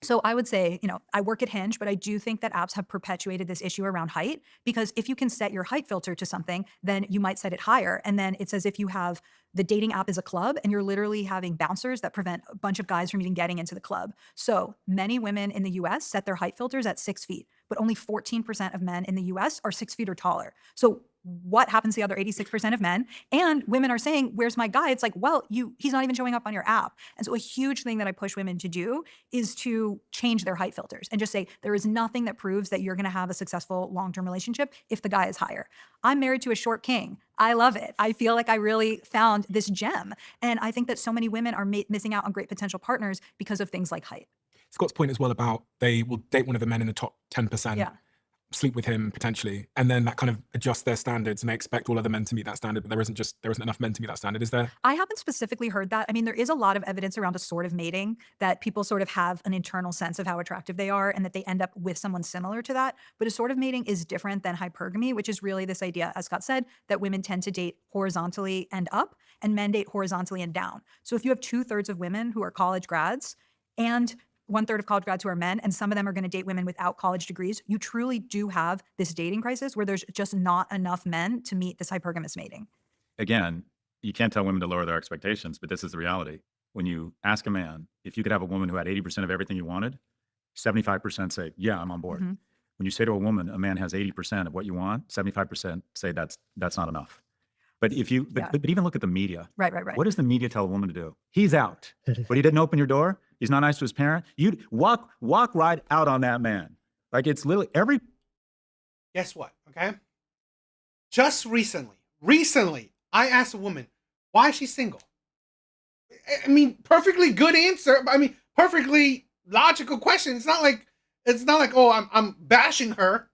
So I would say, I work at Hinge, but I do think that apps have perpetuated this issue around height, because if you can set your height filter to something, then you might set it higher. And then it's as if you have the dating app as a club and you're literally having bouncers that prevent a bunch of guys from even getting into the club. So many women in the US set their height filters at 6 feet, but only 14% of men in the US are 6 feet or taller. So what happens to the other 86% of men? And women are saying, where's my guy? It's like, well, he's not even showing up on your app. And so a huge thing that I push women to do is to change their height filters and just say, there is nothing that proves that you're going to have a successful long-term relationship if the guy is higher. I'm married to a short king. I love it. I feel like I really found this gem. And I think that so many women are missing out on great potential partners because of things like height. Scott's point as well about they will date one of the men in the top 10%. Yeah. Sleep with him potentially, and then that kind of adjusts their standards, and they expect all other men to meet that standard, but there isn't enough men to meet that standard, is there? I haven't specifically heard that. I mean, there is a lot of evidence around assortive mating, that people sort of have an internal sense of how attractive they are and that they end up with someone similar to that. But assortive mating is different than hypergamy, which is really this idea, as Scott said, that women tend to date horizontally and up and men date horizontally and down. So if you have 2/3 of women who are college grads and 1/3 of college grads who are men, and some of them are going to date women without college degrees, you truly do have this dating crisis where there's just not enough men to meet this hypergamous mating. Again, you can't tell women to lower their expectations, but this is the reality. When you ask a man if you could have a woman who had 80% of everything you wanted, 75% say, yeah, I'm on board. Mm-hmm. When you say to a woman, a man has 80% of what you want, 75% say that's not enough. But if you, but even look at the media. Right. What does the media tell a woman to do? He's out, but he didn't open your door. He's not nice to his parent. You walk right out on that man. Like it's literally every. Guess what? Okay. Just recently, I asked a woman, why is she single? I mean, perfectly good answer. I mean, perfectly logical question. It's not like, oh, I'm bashing her.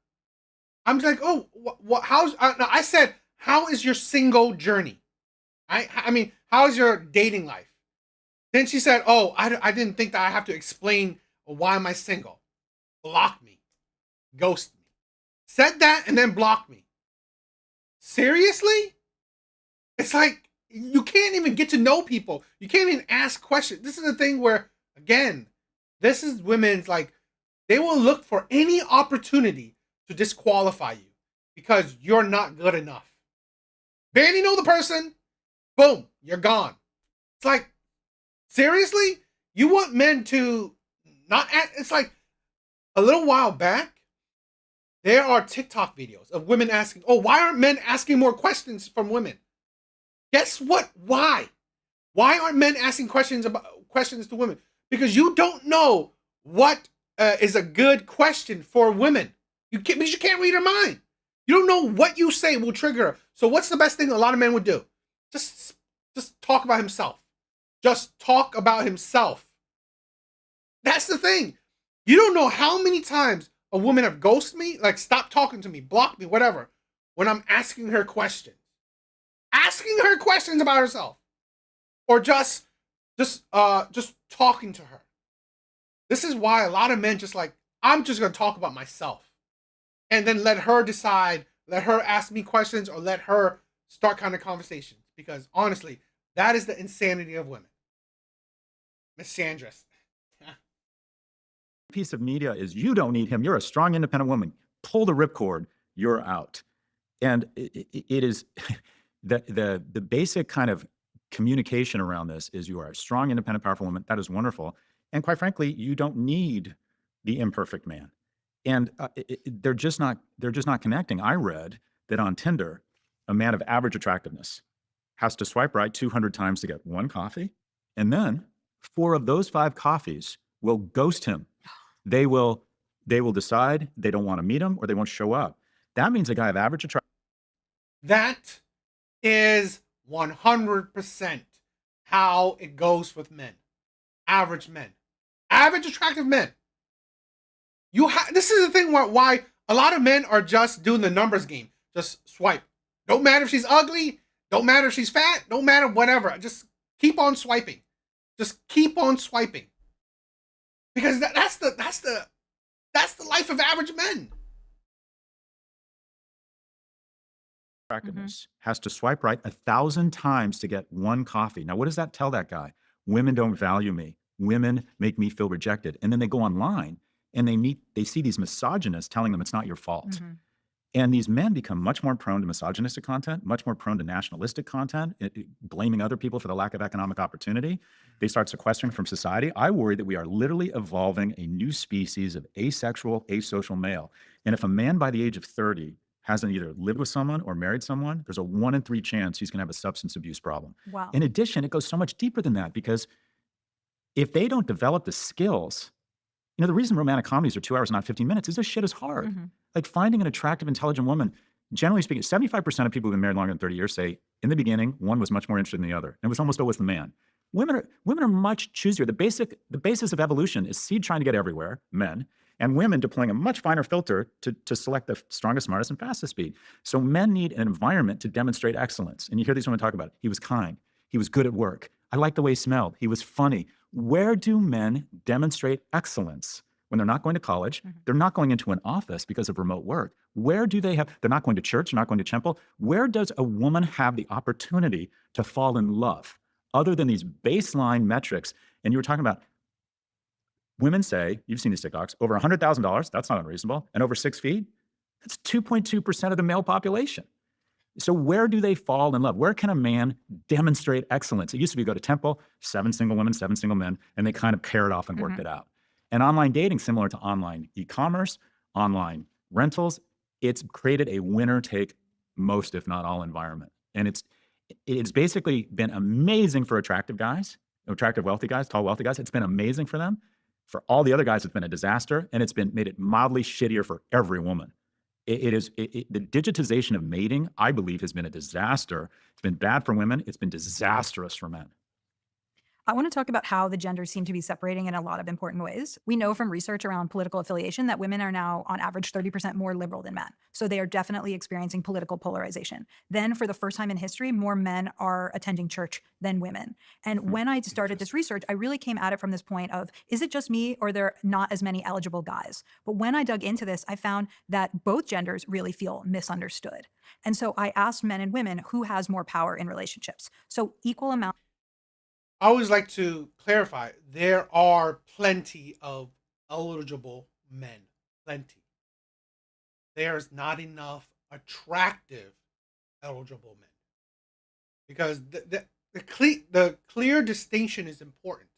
I'm just like, oh, what? How's? No, I said, how is your single journey? I mean, how is your dating life? Then she said, oh, I didn't think that I have to explain why am I single. Block me, ghost me. Said that and then blocked me. Seriously? It's like you can't even get to know people. You can't even ask questions. This is the thing where, again, this is women's like, they will look for any opportunity to disqualify you because you're not good enough. Barely know the person, boom, you're gone. It's like, seriously? You want men to not act? It's like a little while back, there are TikTok videos of women asking, oh, why aren't men asking more questions from women? Guess what? Why? Why aren't men asking questions to women? Because you don't know what is a good question for women. Because you can't read her mind. You don't know what you say will trigger her. So what's the best thing a lot of men would do? Just talk about himself. Just talk about himself. That's the thing. You don't know how many times a woman have ghosted me, like stop talking to me, block me, whatever, when I'm asking her questions. Asking her questions about herself. Or just talking to her. This is why a lot of men just like, I'm just gonna talk about myself. And then let her decide, let her ask me questions, or let her start kind of conversations. Because honestly, that is the insanity of women. Miss Sandra. Piece of media is you don't need him. You're a strong, independent woman. Pull the ripcord. You're out. And it is the basic kind of communication around this is you are a strong, independent, powerful woman. That is wonderful. And quite frankly, you don't need the imperfect man. And they're just not connecting. I read that on Tinder, a man of average attractiveness has to swipe right 200 times to get one coffee. And then 4 of those 5 coffees will ghost him. They will decide they don't want to meet him or they won't show up. That means a guy of average attraction. That is 100% how it goes with men. Average men. Average attractive men. This is the thing why a lot of men are just doing the numbers game. Just swipe. Don't matter if she's ugly. Don't matter if she's fat. Don't matter whatever. Just keep on swiping. Just keep on swiping. Because that's the life of average men. Attractiveness has to swipe right 1,000 times to get one coffee. Now, what does that tell that guy? Women don't value me. Women make me feel rejected. And then they go online and they see these misogynists telling them it's not your fault. And these men become much more prone to misogynistic content, much more prone to nationalistic content, blaming other people for the lack of economic opportunity. They start sequestering from society. I worry that we are literally evolving a new species of asexual, asocial male. And if a man by the age of 30 hasn't either lived with someone or married someone, there's a 1 in 3 chance he's gonna have a substance abuse problem. Wow. In addition, it goes so much deeper than that because if they don't develop the skills, the reason romantic comedies are 2 hours, not 15 minutes, is this shit is hard. Like finding an attractive, intelligent woman, generally speaking, 75% of people who've been married longer than 30 years say, in the beginning, one was much more interested than the other. And it was almost always the man. Women are much choosier. The basis of evolution is seed trying to get everywhere, men, and women deploying a much finer filter to select the strongest, smartest, and fastest speed. So men need an environment to demonstrate excellence. And you hear these women talk about it. He was kind. He was good at work. I liked the way he smelled. He was funny. Where do men demonstrate excellence? When they're not going to college, they're not going into an office because of remote work. Where do they're not going to church, they're not going to temple. Where does a woman have the opportunity to fall in love other than these baseline metrics? And you were talking about women say, you've seen these TikToks, over $100,000, that's not unreasonable, and over 6 feet, that's 2.2% of the male population. So where do they fall in love? Where can a man demonstrate excellence? It used to be go to temple, 7 single women, 7 single men, and they kind of pair it off and worked it out. And online dating, similar to online e-commerce, online rentals, it's created a winner take most, if not all, environment. And it's basically been amazing for attractive guys attractive, wealthy guys, tall, wealthy guys. It's been amazing for them. For all the other guys, it's been a disaster, and it's been made it mildly shittier for every woman. The digitization of mating, I believe, has been a disaster. It's been bad for women. It's been disastrous for men. I want to talk about how the genders seem to be separating in a lot of important ways. We know from research around political affiliation that women are now, on average, 30% more liberal than men. So they are definitely experiencing political polarization. Then, for the first time in history, more men are attending church than women. And when I started this research, I really came at it from this point of, is it just me or are there not as many eligible guys? But when I dug into this, I found that both genders really feel misunderstood. And so I asked men and women who has more power in relationships. So equal amount. I always like to clarify there are plenty of eligible men. Plenty. There's not enough attractive eligible men. Because the clear distinction is important.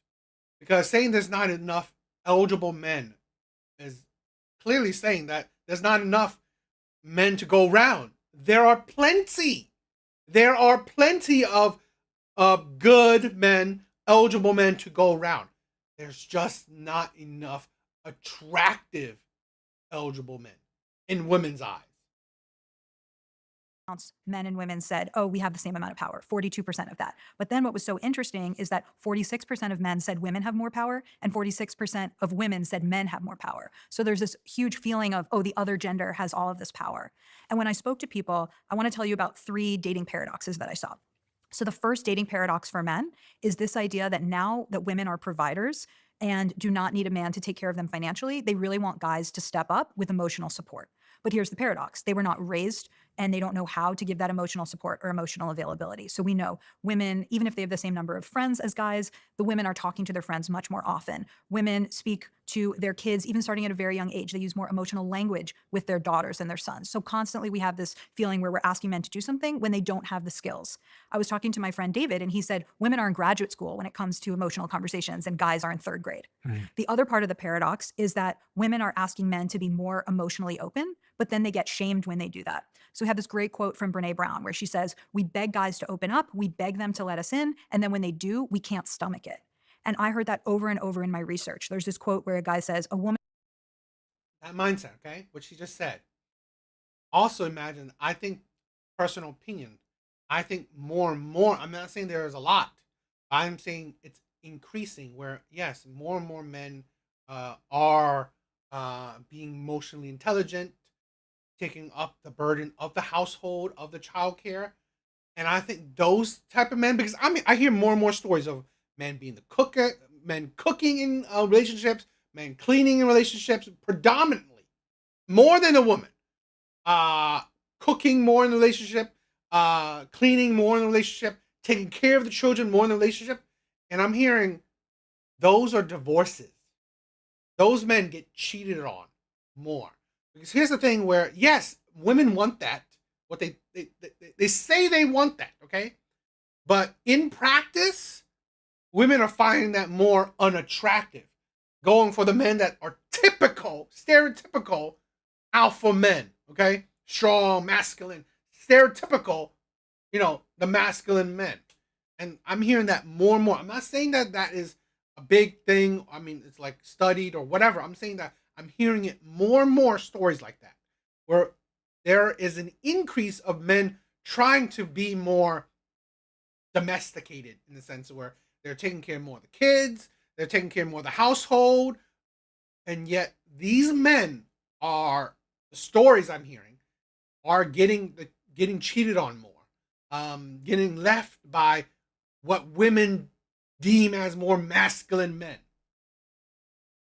Because saying there's not enough eligible men is clearly saying that there's not enough men to go around. There are plenty. There are plenty of good men, eligible men to go around. There's just not enough attractive eligible men in women's eyes. Men and women said, oh, we have the same amount of power, 42% of that. But then what was so interesting is that 46% of men said women have more power and 46% of women said men have more power. So there's this huge feeling of, oh, the other gender has all of this power. And when I spoke to people, I want to tell you about 3 dating paradoxes that I saw. So the first dating paradox for men is this idea that now that women are providers and do not need a man to take care of them financially, they really want guys to step up with emotional support. But here's the paradox. They were not raised and they don't know how to give that emotional support or emotional availability. So we know women, even if they have the same number of friends as guys, the women are talking to their friends much more often. Women speak to their kids, even starting at a very young age. They use more emotional language with their daughters and their sons. So constantly we have this feeling where we're asking men to do something when they don't have the skills. I was talking to my friend David, and he said women are in graduate school when it comes to emotional conversations and guys are in 3rd grade. The other part of the paradox is that women are asking men to be more emotionally open, but then they get shamed when they do that. So we have this great quote from Brene Brown where she says, we beg guys to open up, we beg them to let us in, and then when they do, we can't stomach it. And I heard that over and over in my research. There's this quote where a guy says, a woman. That mindset, okay? What she just said. Also imagine, I think, personal opinion, I think more and more, I'm not saying there is a lot, I'm saying it's increasing where, yes, more and more men are being emotionally intelligent, taking up the burden of the household, of the childcare. And I think those type of men, because I hear more and more stories of men being the cooker, men cooking in relationships, men cleaning in relationships, predominantly more than a woman. Cooking more in the relationship, cleaning more in the relationship, taking care of the children more in the relationship. And I'm hearing those are divorces. Those men get cheated on more. Because here's the thing where, yes, women want that. What they say they want that, okay? But in practice, women are finding that more unattractive. Going for the men that are typical, stereotypical alpha men, okay? Strong, masculine, stereotypical, the masculine men. And I'm hearing that more and more. I'm not saying that that is a big thing. I mean, it's like studied or whatever. I'm saying that I'm hearing it more and more stories like that, where there is an increase of men trying to be more domesticated in the sense where they're taking care more of the kids, they're taking care more of the household, and yet these men are, the stories I'm hearing, are getting cheated on more, getting left by what women deem as more masculine men.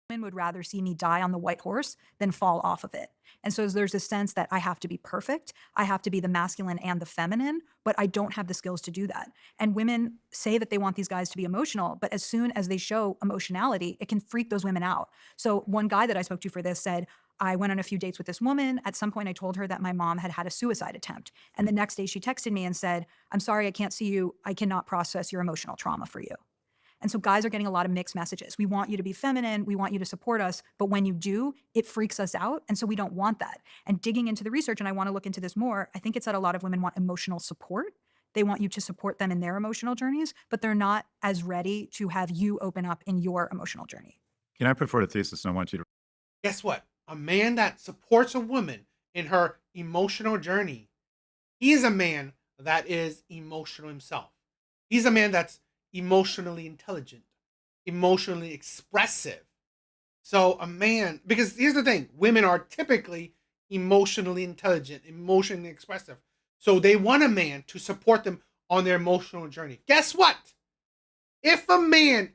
Women would rather see me die on the white horse than fall off of it. And so there's a sense that I have to be perfect. I have to be the masculine and the feminine, but I don't have the skills to do that. And women say that they want these guys to be emotional, but as soon as they show emotionality, it can freak those women out. So one guy that I spoke to for this said, I went on a few dates with this woman. At some point, I told her that my mom had had a suicide attempt. And the next day she texted me and said, I'm sorry, I can't see you. I cannot process your emotional trauma for you. And so guys are getting a lot of mixed messages. We want you to be feminine. We want you to support us. But when you do, it freaks us out. And so we don't want that. And digging into the research, and I want to look into this more, I think it's that a lot of women want emotional support They want you to support them in their emotional journeys, but they're not as ready to have you open up in your emotional journey. Can I put forward a thesis? And I want you to. Guess what? A man that supports a woman in her emotional journey, he's a man that is emotional himself. He's a man that's emotionally intelligent, emotionally expressive. So a man, because here's the thing, women are typically emotionally intelligent, emotionally expressive. So they want a man to support them on their emotional journey. Guess what? If a man,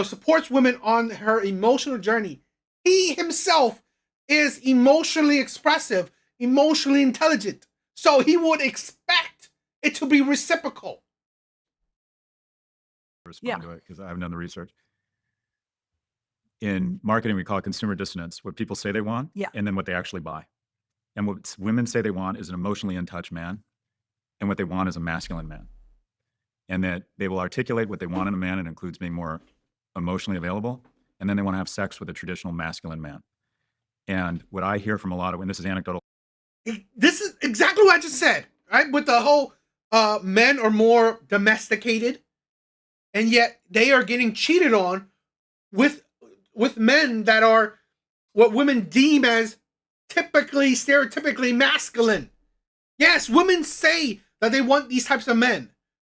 supports women on her emotional journey, he himself is emotionally expressive, emotionally intelligent. So he would expect it to be reciprocal. Respond to it because I haven't done the research. In marketing, we call it consumer dissonance, what people say they want and then what they actually buy. And what women say they want is an emotionally in touch man, and what they want is a masculine man. And that they will articulate what they want in a man, and includes being more emotionally available, and then they want to have sex with a traditional masculine man. And what I hear from a lot of, and this is anecdotal. This is exactly what I just said, right? With the whole men are more domesticated, and yet they are getting cheated on with men that are what women deem as typically, stereotypically masculine. Yes, women say that they want these types of men,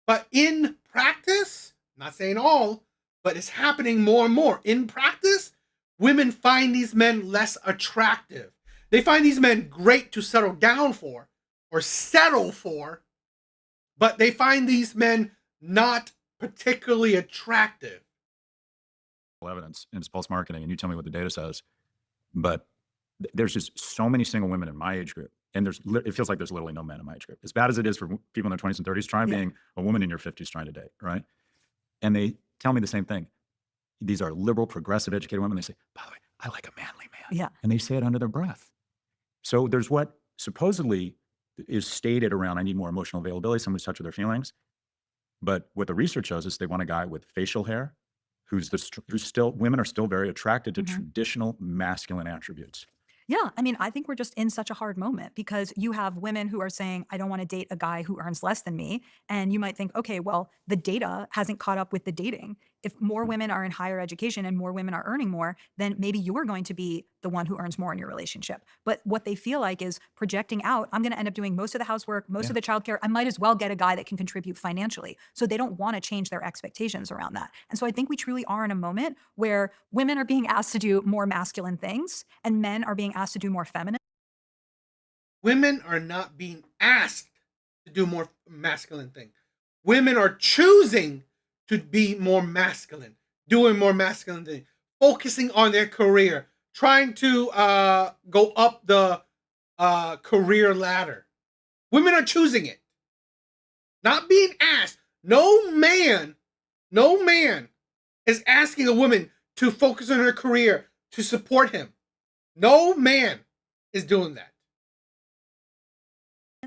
but in practice, not saying all, but it's happening more and more. In practice, women find these men less attractive. They find these men great to settle down for or settle for, but they find these men not particularly attractive. Evidence in pulse marketing, and you tell me what the data says. But there's just so many single women in my age group, and it feels like there's literally no men in my age group. As bad as it is for people in their 20s and 30s, try being a woman in your 50s trying to date, right? And they tell me the same thing. These are liberal, progressive, educated women. They say, by the way, I like a manly man. Yeah. And they say it under their breath. So there's what supposedly is stated around, I need more emotional availability, someone who's touch with their feelings. But what the research shows is they want a guy with facial hair, who's still, women are still very attracted to traditional masculine attributes. Yeah, I mean, I think we're just in such a hard moment because you have women who are saying, I don't want to date a guy who earns less than me. And you might think, okay, well, the data hasn't caught up with the dating. If more women are in higher education and more women are earning more, then maybe you're going to be the one who earns more in your relationship. But what they feel like is projecting out, I'm going to end up doing most of the housework, most of the childcare. I might as well get a guy that can contribute financially. So they don't want to change their expectations around that. And so I think we truly are in a moment where women are being asked to do more masculine things and men are being asked to do more feminine. Women are not being asked to do more masculine things. Women are choosing to be more masculine, doing more masculine things, focusing on their career, trying to go up the career ladder. Women are choosing it, not being asked. No man is asking a woman to focus on her career, to support him. No man is doing that.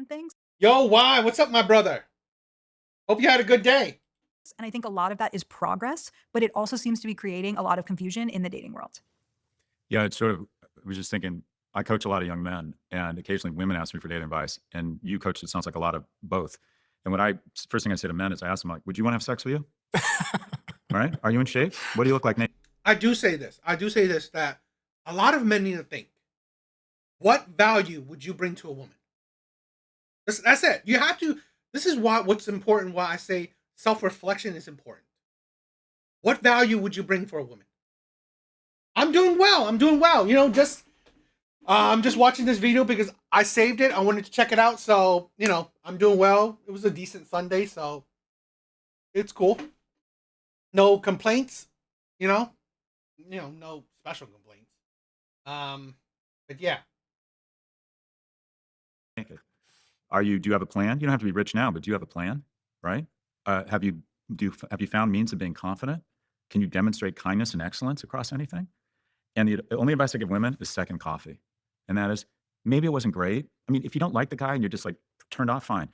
Things. Yo, why? What's up, my brother? Hope you had a good day. And I think a lot of that is progress, but it also seems to be creating a lot of confusion in the dating world. Yeah, it's sort of, I was just thinking, I coach a lot of young men, and occasionally women ask me for dating advice, and you coach, it sounds like a lot of both. And first thing I say to men is I ask them, like, would you want to have sex with you? All right. Are you in shape? What do you look like, Nate? I do say this, that a lot of men need to think, what value would you bring to a woman? That's it. You have to, this is what's important, why I say self-reflection is important. What value would you bring for a woman? I'm doing well. You know, I'm just watching this video because I saved it. I wanted to check it out. So, you know, I'm doing well. It was a decent Sunday, so it's cool. No complaints, no special complaints. But yeah. Do you have a plan? You don't have to be rich now, but do you have a plan? Right? Have you found means of being confident? Can you demonstrate kindness and excellence across anything? And the only advice I give women is second coffee. And that is, maybe it wasn't great. I mean, if you don't like the guy and you're just like turned off, fine.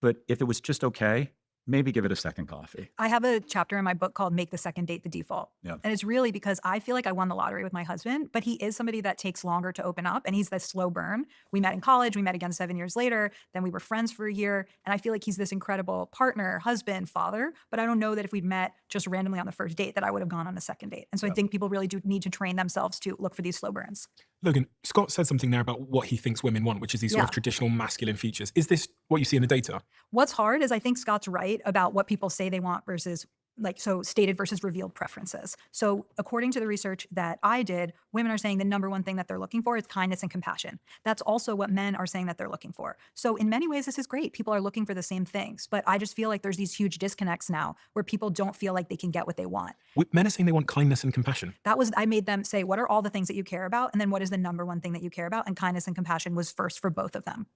But if it was just okay, maybe give it a second coffee. I have a chapter in my book called Make the Second Date the Default. Yeah. And it's really because I feel like I won the lottery with my husband, but he is somebody that takes longer to open up and he's this slow burn. We met in college, we met again 7 years later, then we were friends for a year. And I feel like he's this incredible partner, husband, father, but I don't know that if we'd met just randomly on the first date that I would have gone on a second date. And so I Yeah. think people really do need to train themselves to look for these slow burns. Logan, Scott said something there about what he thinks women want, which is these sort of Yeah. traditional masculine features. Is this what you see in the data? What's hard is I think Scott's right about what people say they want versus so stated versus revealed preferences. So according to the research that I did, women are saying the number one thing that they're looking for is kindness and compassion. That's also what men are saying that they're looking for. So in many ways, this is great. People are looking for the same things, but I just feel like there's these huge disconnects now where people don't feel like they can get what they want. Men are saying they want kindness and compassion. I made them say, what are all the things that you care about? And then what is the number one thing that you care about? And kindness and compassion was first for both of them.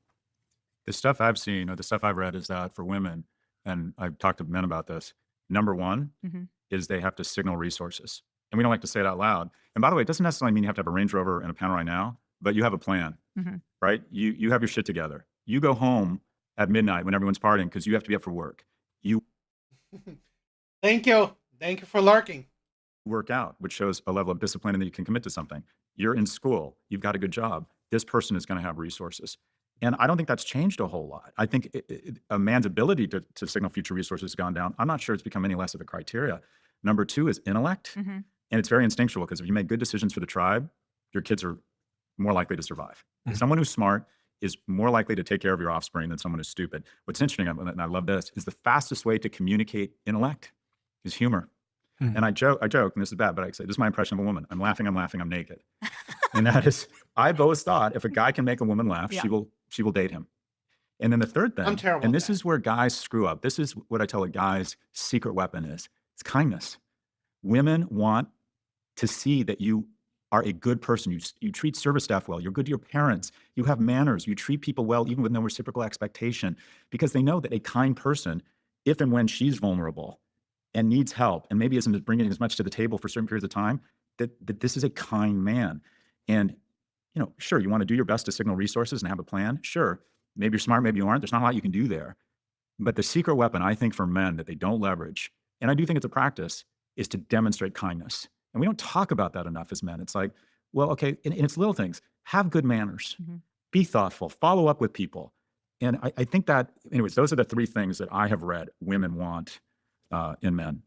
The stuff I've seen or the stuff I've read is that for women, and I've talked to men about this, number one Mhm. is they have to signal resources. And we don't like to say it out loud. And by the way, it doesn't necessarily mean you have to have a Range Rover and a panel right now, but you have a plan, Mhm. right? You have your shit together. You go home at midnight when everyone's partying because you have to be up for work. You Thank you. Thank you for lurking. work out, which shows a level of discipline and that you can commit to something. You're in school. You've got a good job. This person is going to have resources. And I don't think that's changed a whole lot. I think a man's ability to signal future resources has gone down. I'm not sure it's become any less of a criteria. Number two is intellect. Mhm. And it's very instinctual because if you make good decisions for the tribe, your kids are more likely to survive. Mhm. Someone who's smart is more likely to take care of your offspring than someone who's stupid. What's interesting, and I love this, is the fastest way to communicate intellect is humor. Mhm. And I joke, and this is bad, but I say, this is my impression of a woman. I'm laughing, I'm naked. And that is, I've always thought if a guy can make a woman laugh, Yeah. she will date him. And then the third thing, I'm terrible and at this that. is where guys screw up. This is what I tell a guy's secret weapon is. It's kindness. Women want to see that you are a good person. You treat service staff well. You're good to your parents. You have manners. You treat people well, even with no reciprocal expectation, because they know that a kind person, if and when she's vulnerable and needs help, and maybe isn't bringing as much to the table for certain periods of time, that this is a kind man. And, sure, you want to do your best to signal resources and have a plan. Sure, maybe you're smart, maybe you aren't. There's not a lot you can do there. But the secret weapon, I think, for men that they don't leverage, and I do think it's a practice, is to demonstrate kindness. And we don't talk about that enough as men. It's like, well, okay, and it's little things. Have good manners. Mhm. Be thoughtful. Follow up with people. And I think that, anyways, those are the three things that I have read women want in men.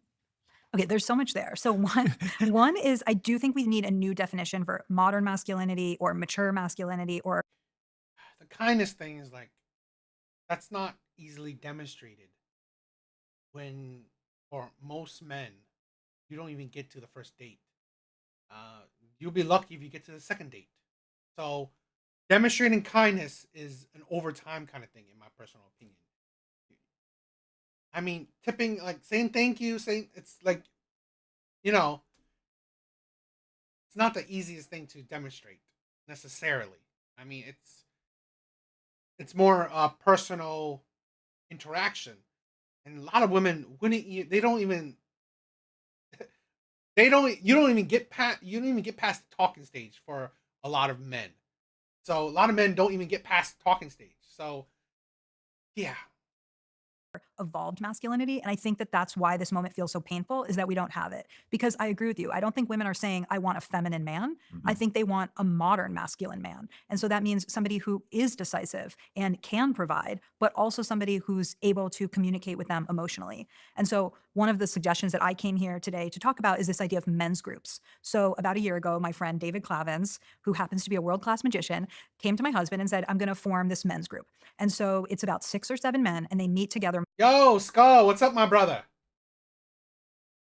Okay, there's so much there. So one is I do think we need a new definition for modern masculinity or mature masculinity or The kindness thing is like, that's not easily demonstrated when, for most men, you don't even get to the first date. You'll be lucky if you get to the second date. So demonstrating kindness is an overtime kind of thing, in my personal opinion. I mean, tipping, like saying thank you, saying it's like, it's not the easiest thing to demonstrate necessarily. I mean, it's more personal interaction, and a lot of women wouldn't. They don't even. You don't even get past the talking stage for a lot of men. So a lot of men don't even get past the talking stage. So, yeah. evolved masculinity. And I think that that's why this moment feels so painful is that we don't have it. Because I agree with you. I don't think women are saying, I want a feminine man. I think they want a modern masculine man. And so that means somebody who is decisive and can provide, but also somebody who's able to communicate with them emotionally. And so one of the suggestions that I came here today to talk about is this idea of men's groups. So about a year ago, my friend David Clavins, who happens to be a world-class magician, came to my husband and said, I'm going to form this men's group. And so it's about 6 or 7 men and they meet together Yo, Skull, what's up, my brother?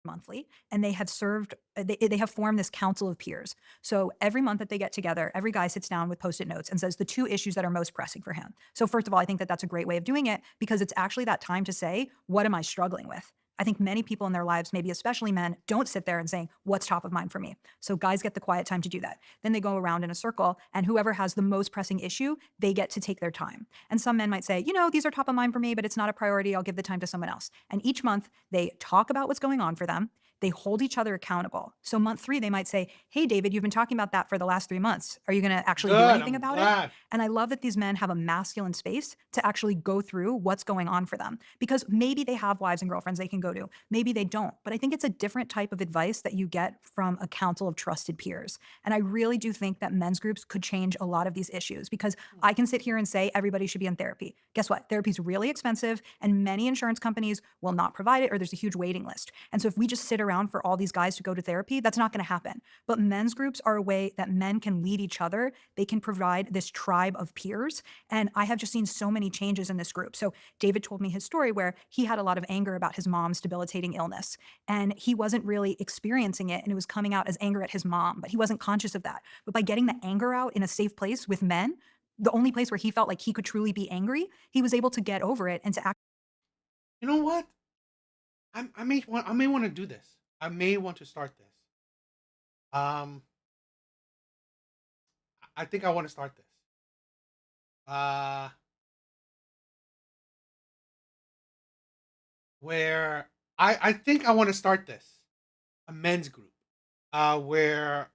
monthly, and they have served they have formed this council of peers. So every month that they get together, every guy sits down with post-it notes and says the 2 issues that are most pressing for him. So first of all, I think that that's a great way of doing it because it's actually that time to say, what am I struggling with? I think many people in their lives, maybe especially men, don't sit there and say, what's top of mind for me? So guys get the quiet time to do that. Then they go around in a circle, and whoever has the most pressing issue, they get to take their time. And some men might say, these are top of mind for me, but it's not a priority. I'll give the time to someone else. And each month, they talk about what's going on for them. they hold each other accountable. So month 3, they might say, hey, David, you've been talking about that for the last 3 months. Are you going to actually do Good. anything I'm about it? glad. And I love that these men have a masculine space to actually go through what's going on for them, because maybe they have wives and girlfriends they can go to. Maybe they don't. But I think it's a different type of advice that you get from a council of trusted peers. And I really do think that men's groups could change a lot of these issues, because I can sit here and say everybody should be in therapy. Guess what? Therapy is really expensive, and many insurance companies will not provide it, or there's a huge waiting list. And so if we just sit around for all these guys to go to therapy, that's not going to happen. But men's groups are a way that men can lead each other. They can provide this tribe of peers. And I have just seen so many changes in this group. So David told me his story where he had a lot of anger about his mom's debilitating illness, and he wasn't really experiencing it, and it was coming out as anger at his mom, but he wasn't conscious of that. But by getting the anger out in a safe place with men, the only place where he felt like he could truly be angry, he was able to get over it and to act. You know what? I may want to do this. I may want to start this. Um, I think I want to start this. Uh, where I think I want to start this, a men's group, where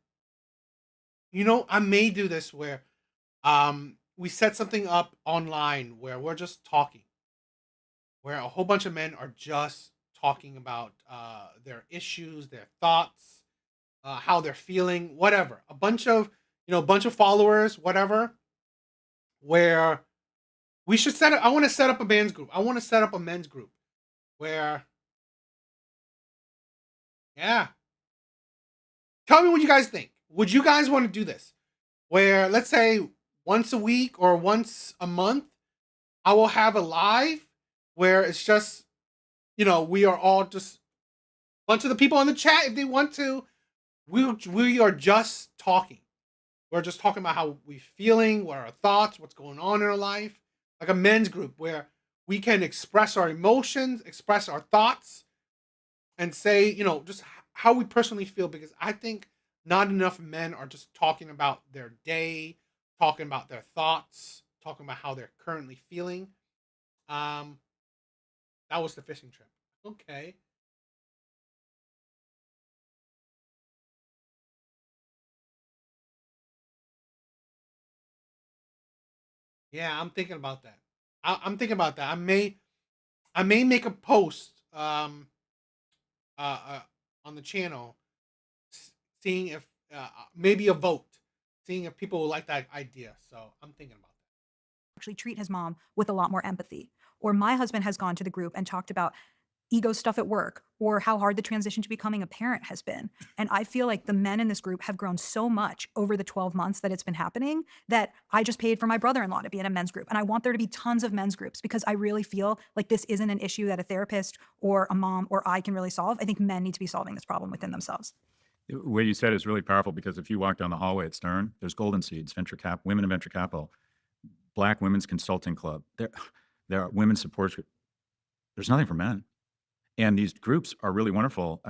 I may do this where we set something up online where we're just talking, where a whole bunch of men are just talking about their issues, their thoughts, how they're feeling, whatever. A bunch of followers, whatever. Where we should set up. I want to set up a men's group. I want to set up a men's group where, yeah. Tell me what you guys think. Would you guys want to do this? Where, let's say, once a week or once a month, I will have a live where it's just, we are all just a bunch of the people in the chat, if they want to. We are just talking. We're just talking about how we're feeling, what are our thoughts, what's going on in our life. Like a men's group where we can express our emotions, express our thoughts, and say, just how we personally feel. Because I think not enough men are just talking about their day, talking about their thoughts, talking about how they're currently feeling. That was the fishing trip. Okay. Yeah, I'm thinking about that. I'm thinking about that. I may make a post on the channel, seeing if maybe a vote, seeing if people will like that idea. So I'm thinking about that. Actually treat his mom with a lot more empathy. Or my husband has gone to the group and talked about ego stuff at work, or how hard the transition to becoming a parent has been. And I feel like the men in this group have grown so much over the 12 months that it's been happening that I just paid for my brother-in-law to be in a men's group. And I want there to be tons of men's groups, because I really feel like this isn't an issue that a therapist or a mom or I can really solve. I think men need to be solving this problem within themselves. What you said is really powerful, because if you walk down the hallway at Stern, there's Golden Seeds, Women in Venture Capital, Black Women's Consulting Club. There are women's support groups. There's nothing for men. And these groups are really wonderful.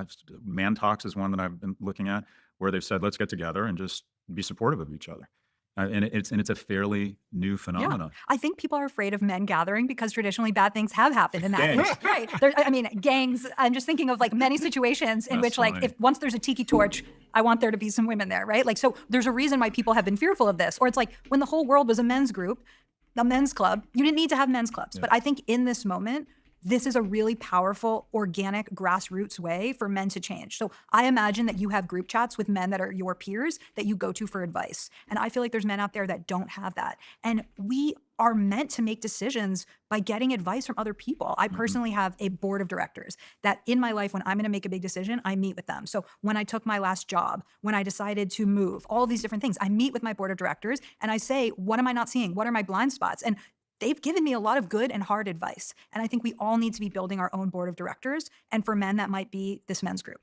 Man Talks is one that I've been looking at, where they've said, let's get together and just be supportive of each other. And it's a fairly new phenomenon. I think people are afraid of men gathering because traditionally bad things have happened in that. Gangs. Right. Gangs. I'm just thinking of like many situations in That's which, like, funny. if once there's a tiki torch, I want there to be some women there, right? Like, so there's a reason why people have been fearful of this. Or it's like when the whole world was a men's group, a men's club, you didn't need to have men's clubs. Yeah. But I think in this moment, this is a really powerful, organic, grassroots way for men to change. So I imagine that you have group chats with men that are your peers that you go to for advice. And I feel like there's men out there that don't have that. And we are meant to make decisions by getting advice from other people. I personally have a board of directors that in my life, when I'm going to make a big decision, I meet with them. So when I took my last job, when I decided to move, all these different things, I meet with my board of directors and I say, what am I not seeing? What are my blind spots? And they've given me a lot of good and hard advice. And I think we all need to be building our own board of directors. And for men, that might be this men's group.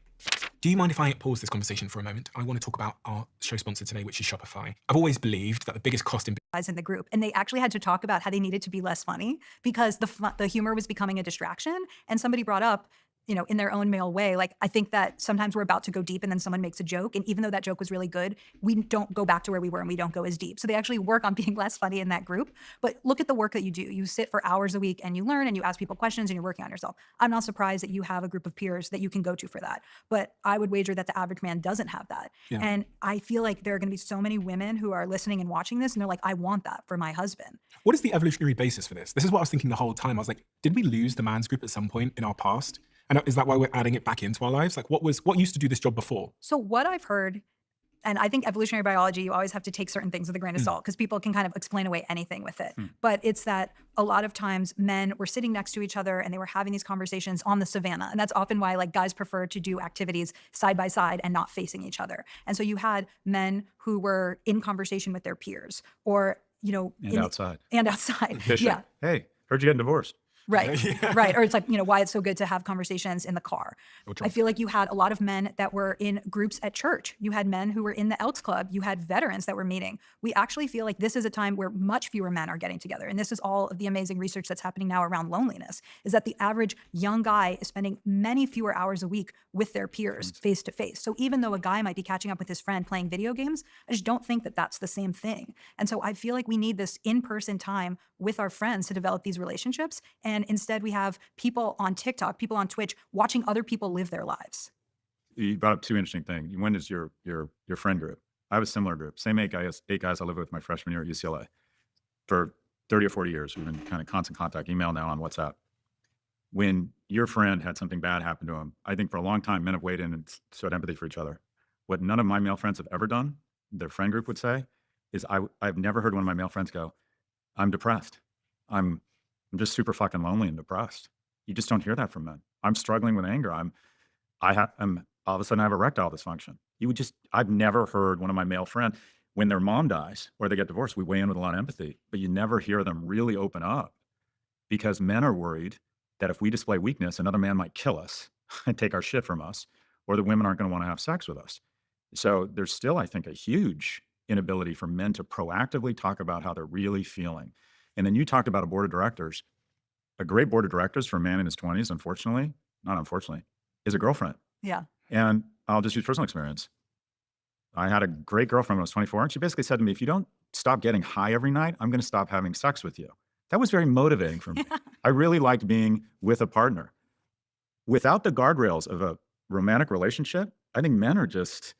Do you mind if I pause this conversation for a moment? I want to talk about our show sponsor today, which is Shopify. I've always believed that the biggest cost in Guys in the group, and they actually had to talk about how they needed to be less funny because the humor was becoming a distraction. And somebody brought up, in their own male way. Like, I think that sometimes we're about to go deep and then someone makes a joke. And even though that joke was really good, we don't go back to where we were and we don't go as deep. So they actually work on being less funny in that group. But look at the work that you do. You sit for hours a week and you learn and you ask people questions and you're working on yourself. I'm not surprised that you have a group of peers that you can go to for that. But I would wager that the average man doesn't have that. Yeah. And I feel like there are going to be so many women who are listening and watching this and they're like, I want that for my husband. What is the evolutionary basis for this? This is what I was thinking the whole time. I was like, did we lose the man's group at some point in our past? And is that why we're adding it back into our lives? Like, what used to do this job before? So what I've heard, and I think evolutionary biology, you always have to take certain things with a grain of salt because people can kind of explain away anything with it. But it's that a lot of times men were sitting next to each other and they were having these conversations on the savannah. And that's often why like guys prefer to do activities side by side and not facing each other. And so you had men who were in conversation with their peers or, And outside. And outside. Fishing. Yeah. Hey, heard you getting divorced. Right. Yeah. Right. Or it's like, why it's so good to have conversations in the car. I feel like you had a lot of men that were in groups at church. You had men who were in the Elks Club. You had veterans that were meeting. We actually feel like this is a time where much fewer men are getting together. And this is all of the amazing research that's happening now around loneliness, is that the average young guy is spending many fewer hours a week with their peers face to face. So even though a guy might be catching up with his friend playing video games, I just don't think that that's the same thing. And so I feel like we need this in-person time with our friends to develop these relationships. And instead we have people on TikTok, people on Twitch watching other people live their lives. You brought up two interesting things. One is your friend group. I have a similar group. Same eight guys I lived with my freshman year at UCLA. For 30 or 40 years, we've been kind of constant contact, email now on WhatsApp. When your friend had something bad happen to him, I think for a long time, men have weighed in and showed empathy for each other. What none of my male friends have ever done, their friend group would say, is I've never heard one of my male friends go, I'm depressed. I'm just super fucking lonely and depressed. You just don't hear that from men. I'm struggling with anger. I'm all of a sudden I have erectile dysfunction. I've never heard one of my male friends, when their mom dies or they get divorced, we weigh in with a lot of empathy, but you never hear them really open up because men are worried that if we display weakness, another man might kill us and take our shit from us, or the women aren't going to want to have sex with us. So there's still, I think, a huge inability for men to proactively talk about how they're really feeling. And then you talked about a board of directors. A great board of directors for a man in his 20s, not unfortunately, is a girlfriend. Yeah. And I'll just use personal experience. I had a great girlfriend when I was 24, and she basically said to me, if you don't stop getting high every night, I'm going to stop having sex with you. That was very motivating for me. I really liked being with a partner. Without the guardrails of a romantic relationship, I think men are just,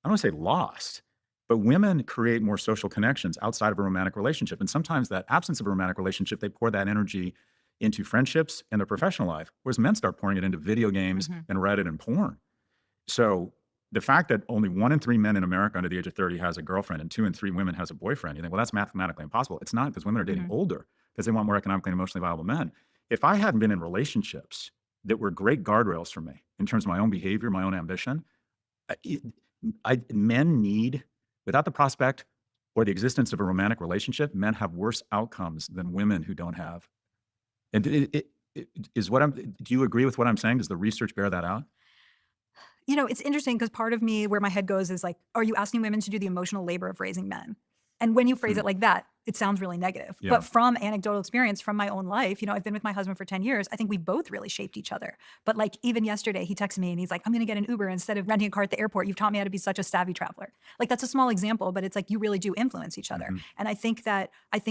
I don't want to say lost, but women create more social connections outside of a romantic relationship. And sometimes that absence of a romantic relationship, they pour that energy into friendships and their professional life, whereas men start pouring it into video games and Reddit and porn. So the fact that only 1 in 3 men in America under the age of 30 has a girlfriend and 2 in 3 women has a boyfriend, you think, well, that's mathematically impossible. It's not, because women are dating older because they want more economically and emotionally viable men. If I hadn't been in relationships that were great guardrails for me in terms of my own behavior, my own ambition, men need, without the prospect or the existence of a romantic relationship, men have worse outcomes than women who don't have. And do you agree with what I'm saying? Does the research bear that out? It's interesting because part of me where my head goes is like, are you asking women to do the emotional labor of raising men? And when you phrase it like that, it sounds really negative. Yeah. But from anecdotal experience from my own life, I've been with my husband for 10 years. I think we both really shaped each other. But like even yesterday, he texted me and he's like, I'm going to get an Uber instead of renting a car at the airport. You've taught me how to be such a savvy traveler. Like that's a small example, but it's like you really do influence each other. And I think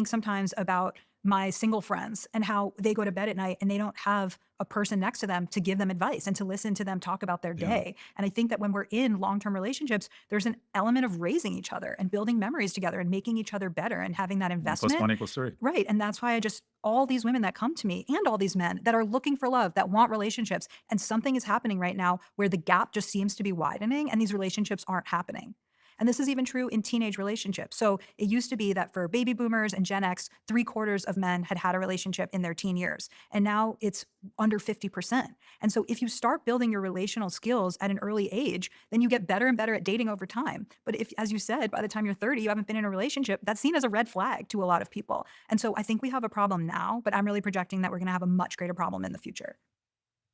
sometimes about my single friends and how they go to bed at night and they don't have a person next to them to give them advice and to listen to them talk about their day. And I think that when we're in long-term relationships, there's an element of raising each other and building memories together and making each other better and having that 1 investment. + 1 = 3. Right. And that's why all these women that come to me and all these men that are looking for love, that want relationships, and something is happening right now where the gap just seems to be widening and these relationships aren't happening. And this is even true in teenage relationships. So it used to be that for baby boomers and Gen X, 3/4 of men had a relationship in their teen years. And now it's under 50%. And so if you start building your relational skills at an early age, then you get better and better at dating over time. But if, as you said, by the time you're 30, you haven't been in a relationship, that's seen as a red flag to a lot of people. And so I think we have a problem now, but I'm really projecting that we're going to have a much greater problem in the future.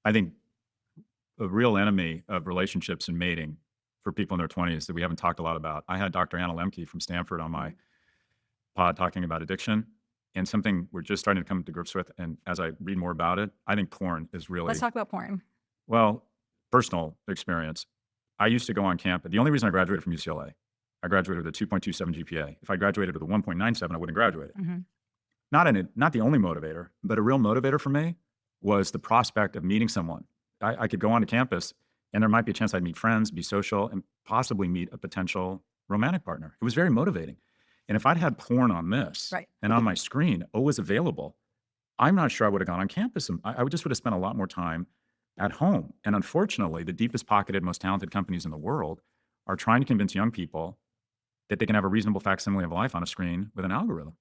I think a real enemy of relationships and mating for people in their 20s that we haven't talked a lot about. I had Dr. Anna Lemke from Stanford on my pod talking about addiction, and something we're just starting to come to grips with. And as I read more about it, I think porn is really, Let's talk about porn. Well, personal experience. I used to go on campus. The only reason I graduated from UCLA, I graduated with a 2.27 GPA. If I graduated with a 1.97, I wouldn't have graduated. Mhm. Not the only motivator, but a real motivator for me was the prospect of meeting someone. I could go onto campus and there might be a chance I'd meet friends, be social, and possibly meet a potential romantic partner. It was very motivating. And if I'd had porn on this Right. and on my screen, always available, I'm not sure I would have gone on campus. And I would have spent a lot more time at home. And unfortunately, the deepest pocketed, most talented companies in the world are trying to convince young people that they can have a reasonable facsimile of life on a screen with an algorithm.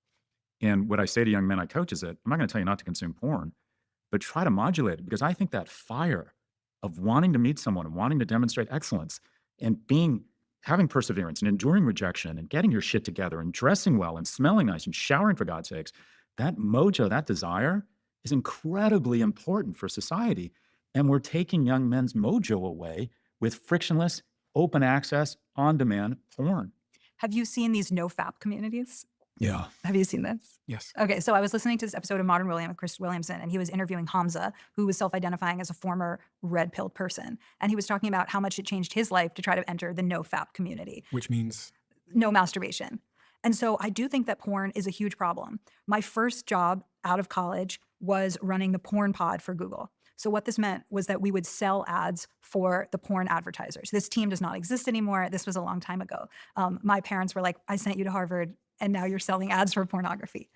And what I say to young men I coach is that I'm not going to tell you not to consume porn, but try to modulate it, because I think that fire of wanting to meet someone and wanting to demonstrate excellence and having perseverance and enduring rejection and getting your shit together and dressing well and smelling nice and showering, for God's sakes, that mojo, that desire is incredibly important for society. And we're taking young men's mojo away with frictionless, open access, on-demand porn. Have you seen these no-fap communities? Yeah. Have you seen this? Yes. Okay, so I was listening to this episode of Modern William with Chris Williamson, and he was interviewing Hamza, who was self-identifying as a former red-pilled person. And he was talking about how much it changed his life to try to enter the no-fap community. Which means No masturbation. And so I do think that porn is a huge problem. My first job out of college was running the porn pod for Google. So what this meant was that we would sell ads for the porn advertisers. This team does not exist anymore. This was a long time ago. My parents were like, I sent you to Harvard and now you're selling ads for pornography.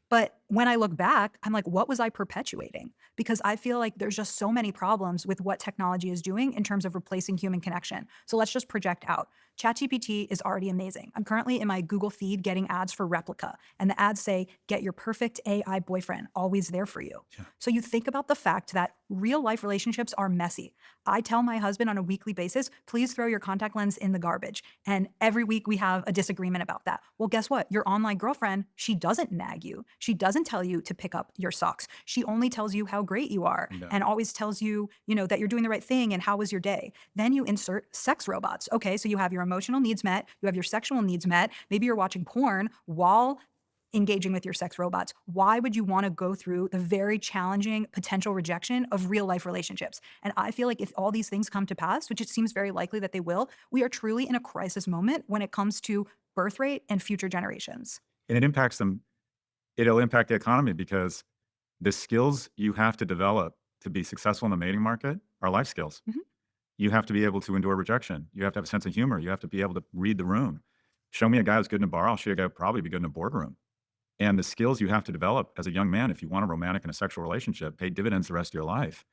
But when I look back, I'm like, what was I perpetuating? Because I feel like there's just so many problems with what technology is doing in terms of replacing human connection. So let's just project out. ChatGPT is already amazing. I'm currently in my Google feed getting ads for Replica, and the ads say, get your perfect AI boyfriend, always there for you. Yeah. So you think about the fact that real life relationships are messy. I tell my husband on a weekly basis, please throw your contact lens in the garbage. And every week we have a disagreement about that. Well, guess what? Your online girlfriend, she doesn't nag you. She doesn't tell you to pick up your socks. She only tells you how great you are No. and always tells you, that you're doing the right thing and how was your day. Then you insert sex robots. Okay, so you have your emotional needs met, you have your sexual needs met. Maybe you're watching porn while engaging with your sex robots. Why would you want to go through the very challenging potential rejection of real life relationships? And I feel like if all these things come to pass, which it seems very likely that they will, we are truly in a crisis moment when it comes to birth rate and future generations. And it impacts them. It'll impact the economy because the skills you have to develop to be successful in the mating market are life skills. Mhm. You have to be able to endure rejection. You have to have a sense of humor. You have to be able to read the room. Show me a guy who's good in a bar. I'll show you a guy who'd probably be good in a boardroom. And the skills you have to develop as a young man, if you want a romantic and a sexual relationship, pay dividends the rest of your life.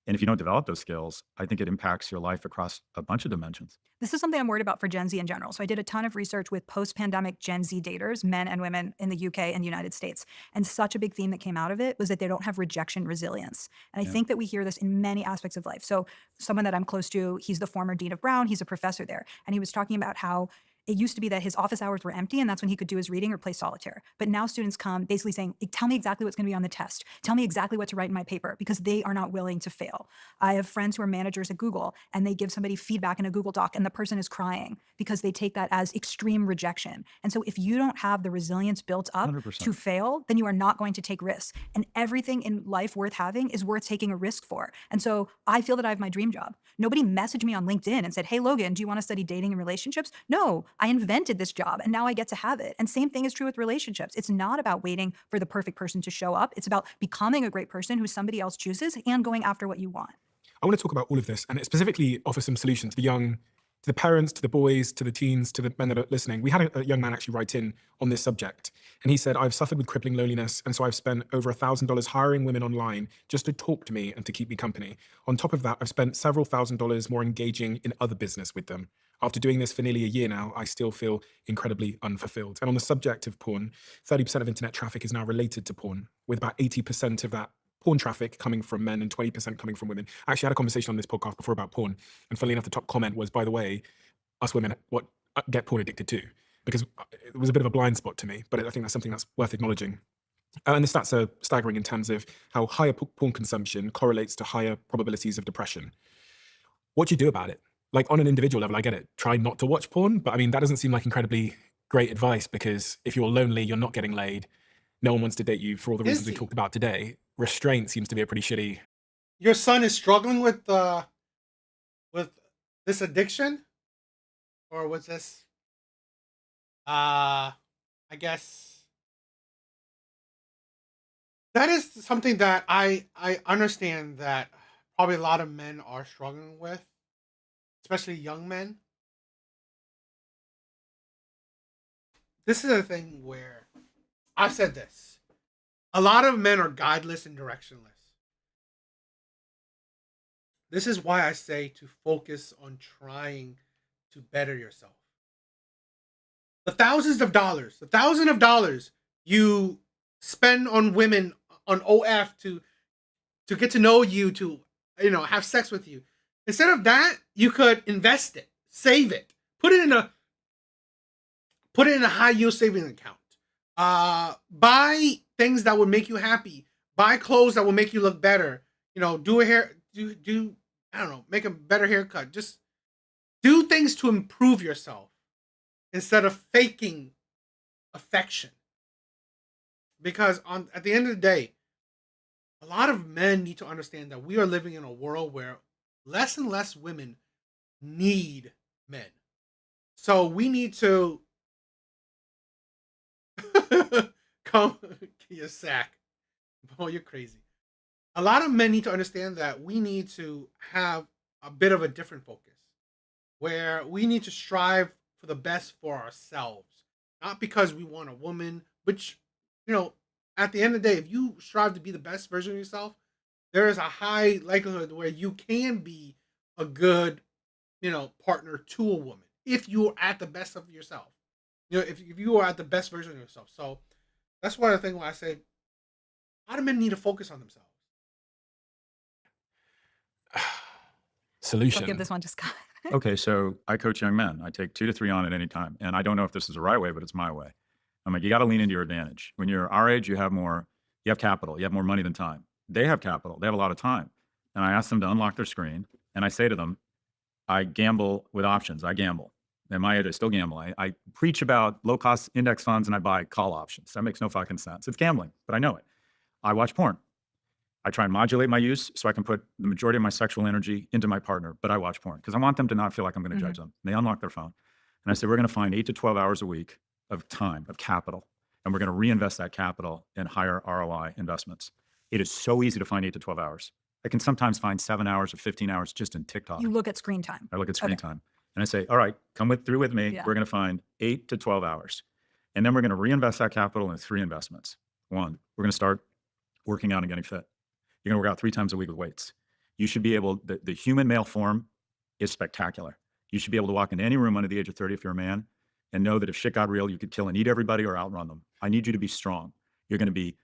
And if you don't develop those skills, I think it impacts your life across a bunch of dimensions. This is something I'm worried about for Gen Z in general. So I did a ton of research with post-pandemic Gen Z daters, men and women in the UK and the United States. And such a big theme that came out of it was that they don't have rejection resilience. And I Yeah. think that we hear this in many aspects of life. So someone that I'm close to, he's the former dean of Brown, he's a professor there. And he was talking about how it used to be that his office hours were empty and that's when he could do his reading or play solitaire. But now students come basically saying, tell me exactly what's going to be on the test. Tell me exactly what to write in my paper, because they are not willing to fail. I have friends who are managers at Google and they give somebody feedback in a Google Doc and the person is crying because they take that as extreme rejection. And so if you don't have the resilience built up 100%. to fail, then you are not going to take risks. And everything in life worth having is worth taking a risk for. And so I feel that I have my dream job. Nobody messaged me on LinkedIn and said, hey, Logan, do you want to study dating and relationships? No, I invented this job and now I get to have it. And same thing is true with relationships. It's not about waiting for the perfect person to show up. It's about becoming a great person who somebody else chooses and going after what you want. I want to talk about all of this and specifically offer some solutions to the young, to the parents, to the boys, to the teens, to the men that are listening. We had a young man actually write in on this subject. And he said, I've suffered with crippling loneliness. And so I've spent over $1,000 hiring women online just to talk to me and to keep me company. On top of that, I've spent several $1,000s more engaging in other business with them. After doing this for nearly a year now, I still feel incredibly unfulfilled. And on the subject of porn, 30% of internet traffic is now related to porn, with about 80% of that porn traffic coming from men and 20% coming from women. I actually had a conversation on this podcast before about porn. And funnily enough, the top comment was, by the way, us women get porn addicted too, because it was a bit of a blind spot to me, but I think that's something that's worth acknowledging. And the stats are staggering in terms of how higher porn consumption correlates to higher probabilities of depression. What do you do about it? Like on an individual level, I get it. Try not to watch porn, but I mean, that doesn't seem like incredibly great advice because if you're lonely, you're not getting laid, no one wants to date you for all the reasons we talked about today. Restraint seems to be a pretty shitty your son is struggling with this addiction, or with this, I guess that is something that I understand that probably a lot of men are struggling with, especially young men. This is a thing where I've said this. A lot of men are guideless and directionless. This is why I say to focus on trying to better yourself. The thousand of dollars you spend on women on OF to get to know you, to have sex with you. Instead of that, you could invest it, save it, put it in a high yield savings account. Buy things that would make you happy. Buy clothes that will make you look better. Do a hair, do I don't know, make a better haircut. Just do things to improve yourself instead of faking affection. Because at the end of the day, a lot of men need to understand that we are living in a world where less and less women need men. So we need to come your sack. Oh, you're crazy. A lot of men need to understand that we need to have a bit of a different focus, where we need to strive for the best for ourselves, not because we want a woman, which, at the end of the day, if you strive to be the best version of yourself, there is a high likelihood where you can be a good, partner to a woman if you're at the best of yourself. If you are at the best version of yourself. So that's one of the things why I say a lot of men need to focus on themselves. I'll Solution. give this one to Scott. Okay, so I coach young men. I take 2 to 3 on at any time. And I don't know if this is the right way, but it's my way. I'm like, you got to lean into your advantage. When you're our age, you have capital, you have more money than time. They have capital, they have a lot of time. And I ask them to unlock their screen. And I say to them, I gamble with options. I gamble. At my age, I still gamble. I preach about low-cost index funds and I buy call options. That makes no fucking sense. It's gambling, but I know it. I watch porn. I try and modulate my use so I can put the majority of my sexual energy into my partner, but I watch porn because I want them to not feel like I'm going to judge them. They unlock their phone. And I say, we're going to find 8 to 12 hours a week of time, of capital, and we're going to reinvest that capital in higher ROI investments. It is so easy to find 8 to 12 hours. I can sometimes find 7 hours or 15 hours just in TikTok. You look at screen time. I look at screen Okay. time and I say, all right, through with me. Yeah. We're going to find 8 to 12 hours. And then we're going to reinvest that capital in 3 investments. 1, we're going to start working out and getting fit. You're going to work out 3 times a week with weights. You should be able, the human male form is spectacular. You should be able to walk into any room under the age of 30 if you're a man and know that if shit got real, you could kill and eat everybody or outrun them. I need you to be strong. You're going to be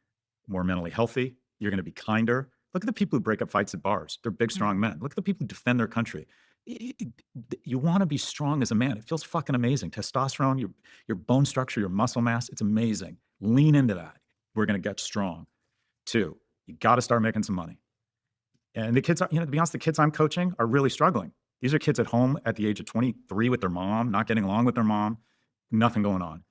more mentally healthy. You're going to be kinder. Look at the people who break up fights at bars. They're big, strong men. Look at the people who defend their country. You want to be strong as a man. It feels fucking amazing. Testosterone, your bone structure, your muscle mass, it's amazing. Lean into that. We're going to get strong. 2, you got to start making some money. And the kids, to be honest, the kids I'm coaching are really struggling. These are kids at home at the age of 23 with their mom, not getting along with their mom, nothing going on.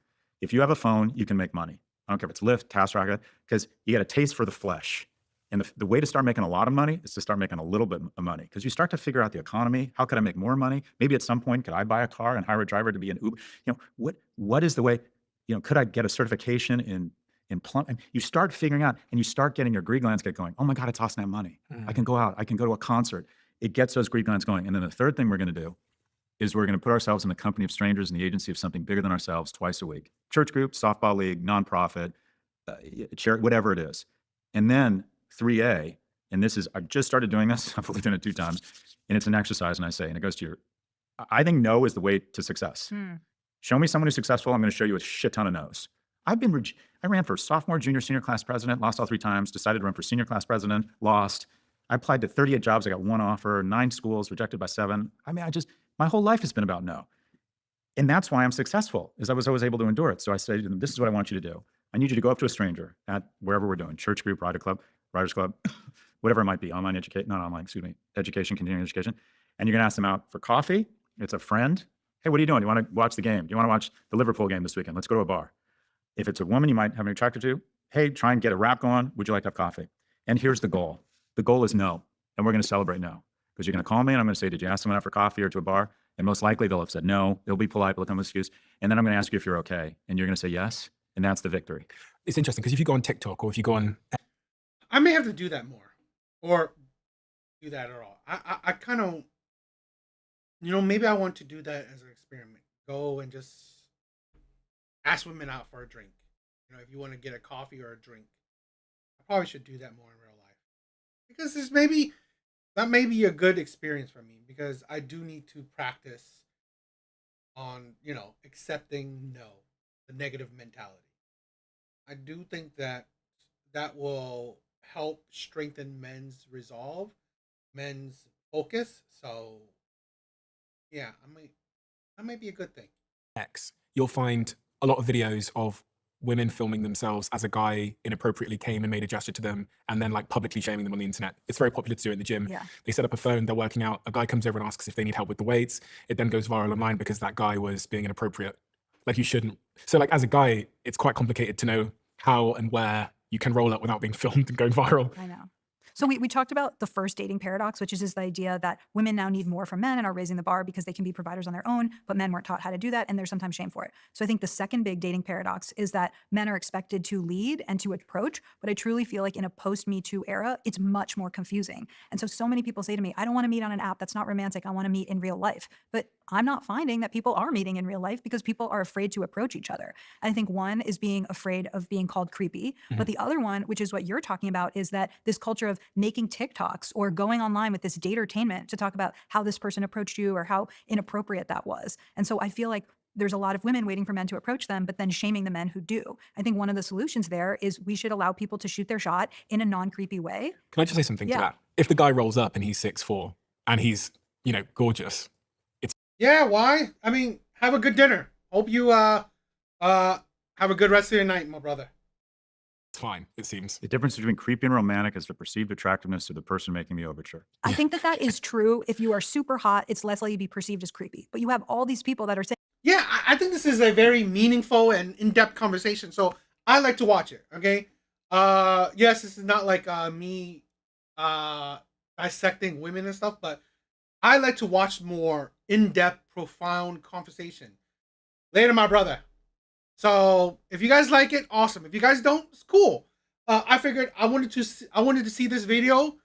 If you have a phone, you can make money. I don't care if it's Lyft, TaskRabbit, because you get a taste for the flesh. And the way to start making a lot of money is to start making a little bit of money, because you start to figure out the economy. How could I make more money? Maybe at some point, could I buy a car and hire a driver to be an Uber? What is the way, could I get a certification in plumbing? You start figuring out and you start getting your greed glands get going. Oh my God, it's awesome to have money. I can go out. I can go to a concert. It gets those greed glands going. And then the third thing we're going to do is we're going to put ourselves in the company of strangers in the agency of something bigger than ourselves twice a week. Church group, softball league, nonprofit, charity, whatever it is. And then 3A, and I've just started doing this. I've only done it 2 times. And it's an exercise. And I say, and it goes to I think no is the way to success. Show me someone who's successful. I'm going to show you a shit ton of no's. I ran for sophomore, junior, senior class president, lost all 3 times, decided to run for senior class president, lost. I applied to 38 jobs. I got 1 offer, 9 schools, rejected by 7. I mean, my whole life has been about no. And that's why I'm successful, is I was always able to endure it. So I said to them, this is what I want you to do. I need you to go up to a stranger at wherever we're doing, church group, Riders Club, whatever it might be, education, continuing education. And you're going to ask them out for coffee. It's a friend. Hey, what are you doing? Do you want to watch the game? Do you want to watch the Liverpool game this weekend? Let's go to a bar. If it's a woman you might have an attracted to, hey, try and get a rap going. Would you like to have coffee? And here's the goal. The goal is no. and we're going to celebrate no. Because you're going to call me and I'm going to say, did you ask someone out for coffee or to a bar? And most likely they'll have said no. They'll be polite, they'll come with an excuse. And then I'm going to ask you if you're okay. And you're going to say yes. And that's the victory. It's interesting because if you go on TikTok or if you go on, I may have to do that more, or do that at all. I kind of, maybe I want to do that as an experiment. Go and just ask women out for a drink. If you want to get a coffee or a drink, I probably should do that more in real life, because that may be a good experience for me, because I do need to practice on, accepting no, the negative mentality. I do think that will help strengthen men's resolve, men's focus. So, yeah, that might be a good thing. X, you'll find a lot of videos of women filming themselves as a guy inappropriately came and made a gesture to them and then like publicly shaming them on the internet. It's very popular to do it in the gym. Yeah. They set up a phone, they're working out, a guy comes over and asks if they need help with the weights. It then goes viral online because that guy was being inappropriate. Like you shouldn't. So like as a guy, it's quite complicated to know how and where you can roll up without being filmed and going viral. I know. So we talked about the first dating paradox, which is just the idea that women now need more from men and are raising the bar because they can be providers on their own, but men weren't taught how to do that, and there's sometimes shame for it. So I think the second big dating paradox is that men are expected to lead and to approach, but I truly feel like in a post-Me Too era, it's much more confusing. And so many people say to me, I don't want to meet on an app that's not romantic. I want to meet in real life. But I'm not finding that people are meeting in real life because people are afraid to approach each other. I think one is being afraid of being called creepy, but the other one, which is what you're talking about, is that this culture of making TikToks or going online with this datertainment to talk about how this person approached you or how inappropriate that was. And so I feel like there's a lot of women waiting for men to approach them, but then shaming the men who do. I think one of the solutions there is we should allow people to shoot their shot in a non-creepy way. Can I just say something to Yeah. that? If the guy rolls up and he's 6'4" and he's, gorgeous, Yeah, why? I mean, have a good dinner. Hope you have a good rest of your night, my brother. it's fine, it seems. The difference between creepy and romantic is the perceived attractiveness of the person making the overture. I think that is true. If you are super hot, it's less likely to be perceived as creepy. But you have all these people that are saying, Yeah, I think this is a very meaningful and in-depth conversation. So I like to watch it. Okay. Yes, this is not like me dissecting women and stuff, but I like to watch more in-depth, profound conversation. Later, my brother. So if you guys like it, awesome. If you guys don't, it's cool. I figured I wanted to see this video,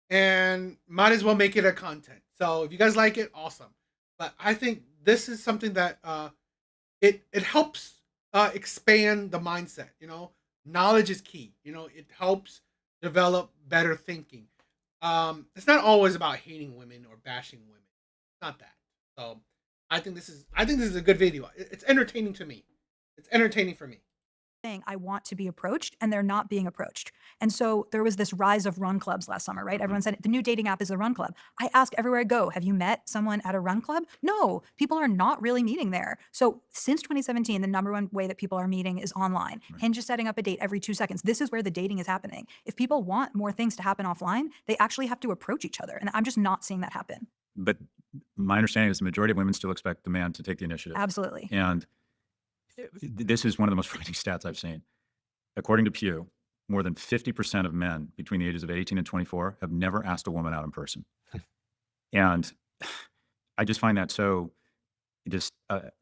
and might as well make it a content. So if you guys like it, awesome. But I think this is something that it helps expand the mindset. Knowledge is key. It helps develop better thinking. It's not always about hating women or bashing women. It's not that. So I think this is a good video. It's entertaining to me. It's entertaining for me. I want to be approached, and they're not being approached. And so there was this rise of run clubs last summer, right? Everyone said the new dating app is a run club. I ask everywhere I go, have you met someone at a run club? No, people are not really meeting there. So since 2017, the number one way that people are meeting is online. Right. Hinge is setting up a date every 2 seconds. This is where the dating is happening. If people want more things to happen offline, they actually have to approach each other. And I'm just not seeing that happen. But my understanding is the majority of women still expect the man to take the initiative. Absolutely. And this is one of the most frightening stats I've seen. According to Pew, more than 50% of men between the ages of 18 and 24 have never asked a woman out in person. And I just find that so just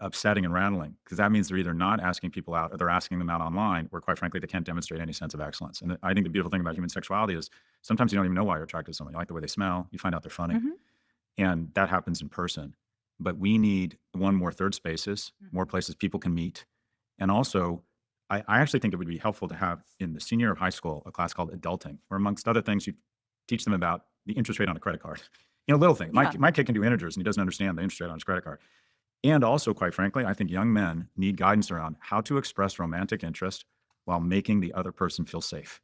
upsetting and rattling, because that means they're either not asking people out or they're asking them out online, where quite frankly, they can't demonstrate any sense of excellence. And I think the beautiful thing about human sexuality is sometimes you don't even know why you're attracted to someone. You like the way they smell, you find out they're funny. Mhm. And that happens in person. But we need more third spaces, more places people can meet. And also, I actually think it would be helpful to have in the senior year of high school a class called adulting, where amongst other things, you teach them about the interest rate on a credit card. Little things. Yeah. My kid can do integers and he doesn't understand the interest rate on his credit card. And also, quite frankly, I think young men need guidance around how to express romantic interest while making the other person feel safe.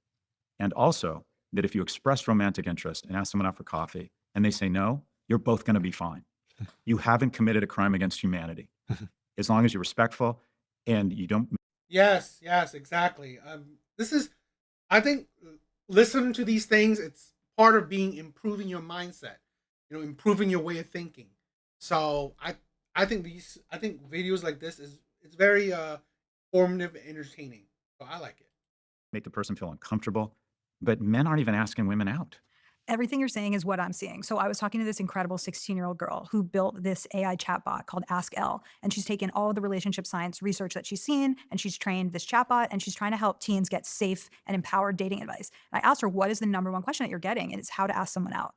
And also, that if you express romantic interest and ask someone out for coffee and they say no, you're both going to be fine. You haven't committed a crime against humanity. As long as you're respectful and you don't. Yes, exactly. I think listening to these things, it's part of improving your mindset, improving your way of thinking. So I think videos like this it's very informative and entertaining. So I like it. Make the person feel uncomfortable. But men aren't even asking women out. Everything you're saying is what I'm seeing. So I was talking to this incredible 16-year-old girl who built this AI chatbot called Ask Elle, and she's taken all of the relationship science research that she's seen, and she's trained this chatbot, and she's trying to help teens get safe and empowered dating advice. And I asked her, what is the number one question that you're getting? And it's how to ask someone out.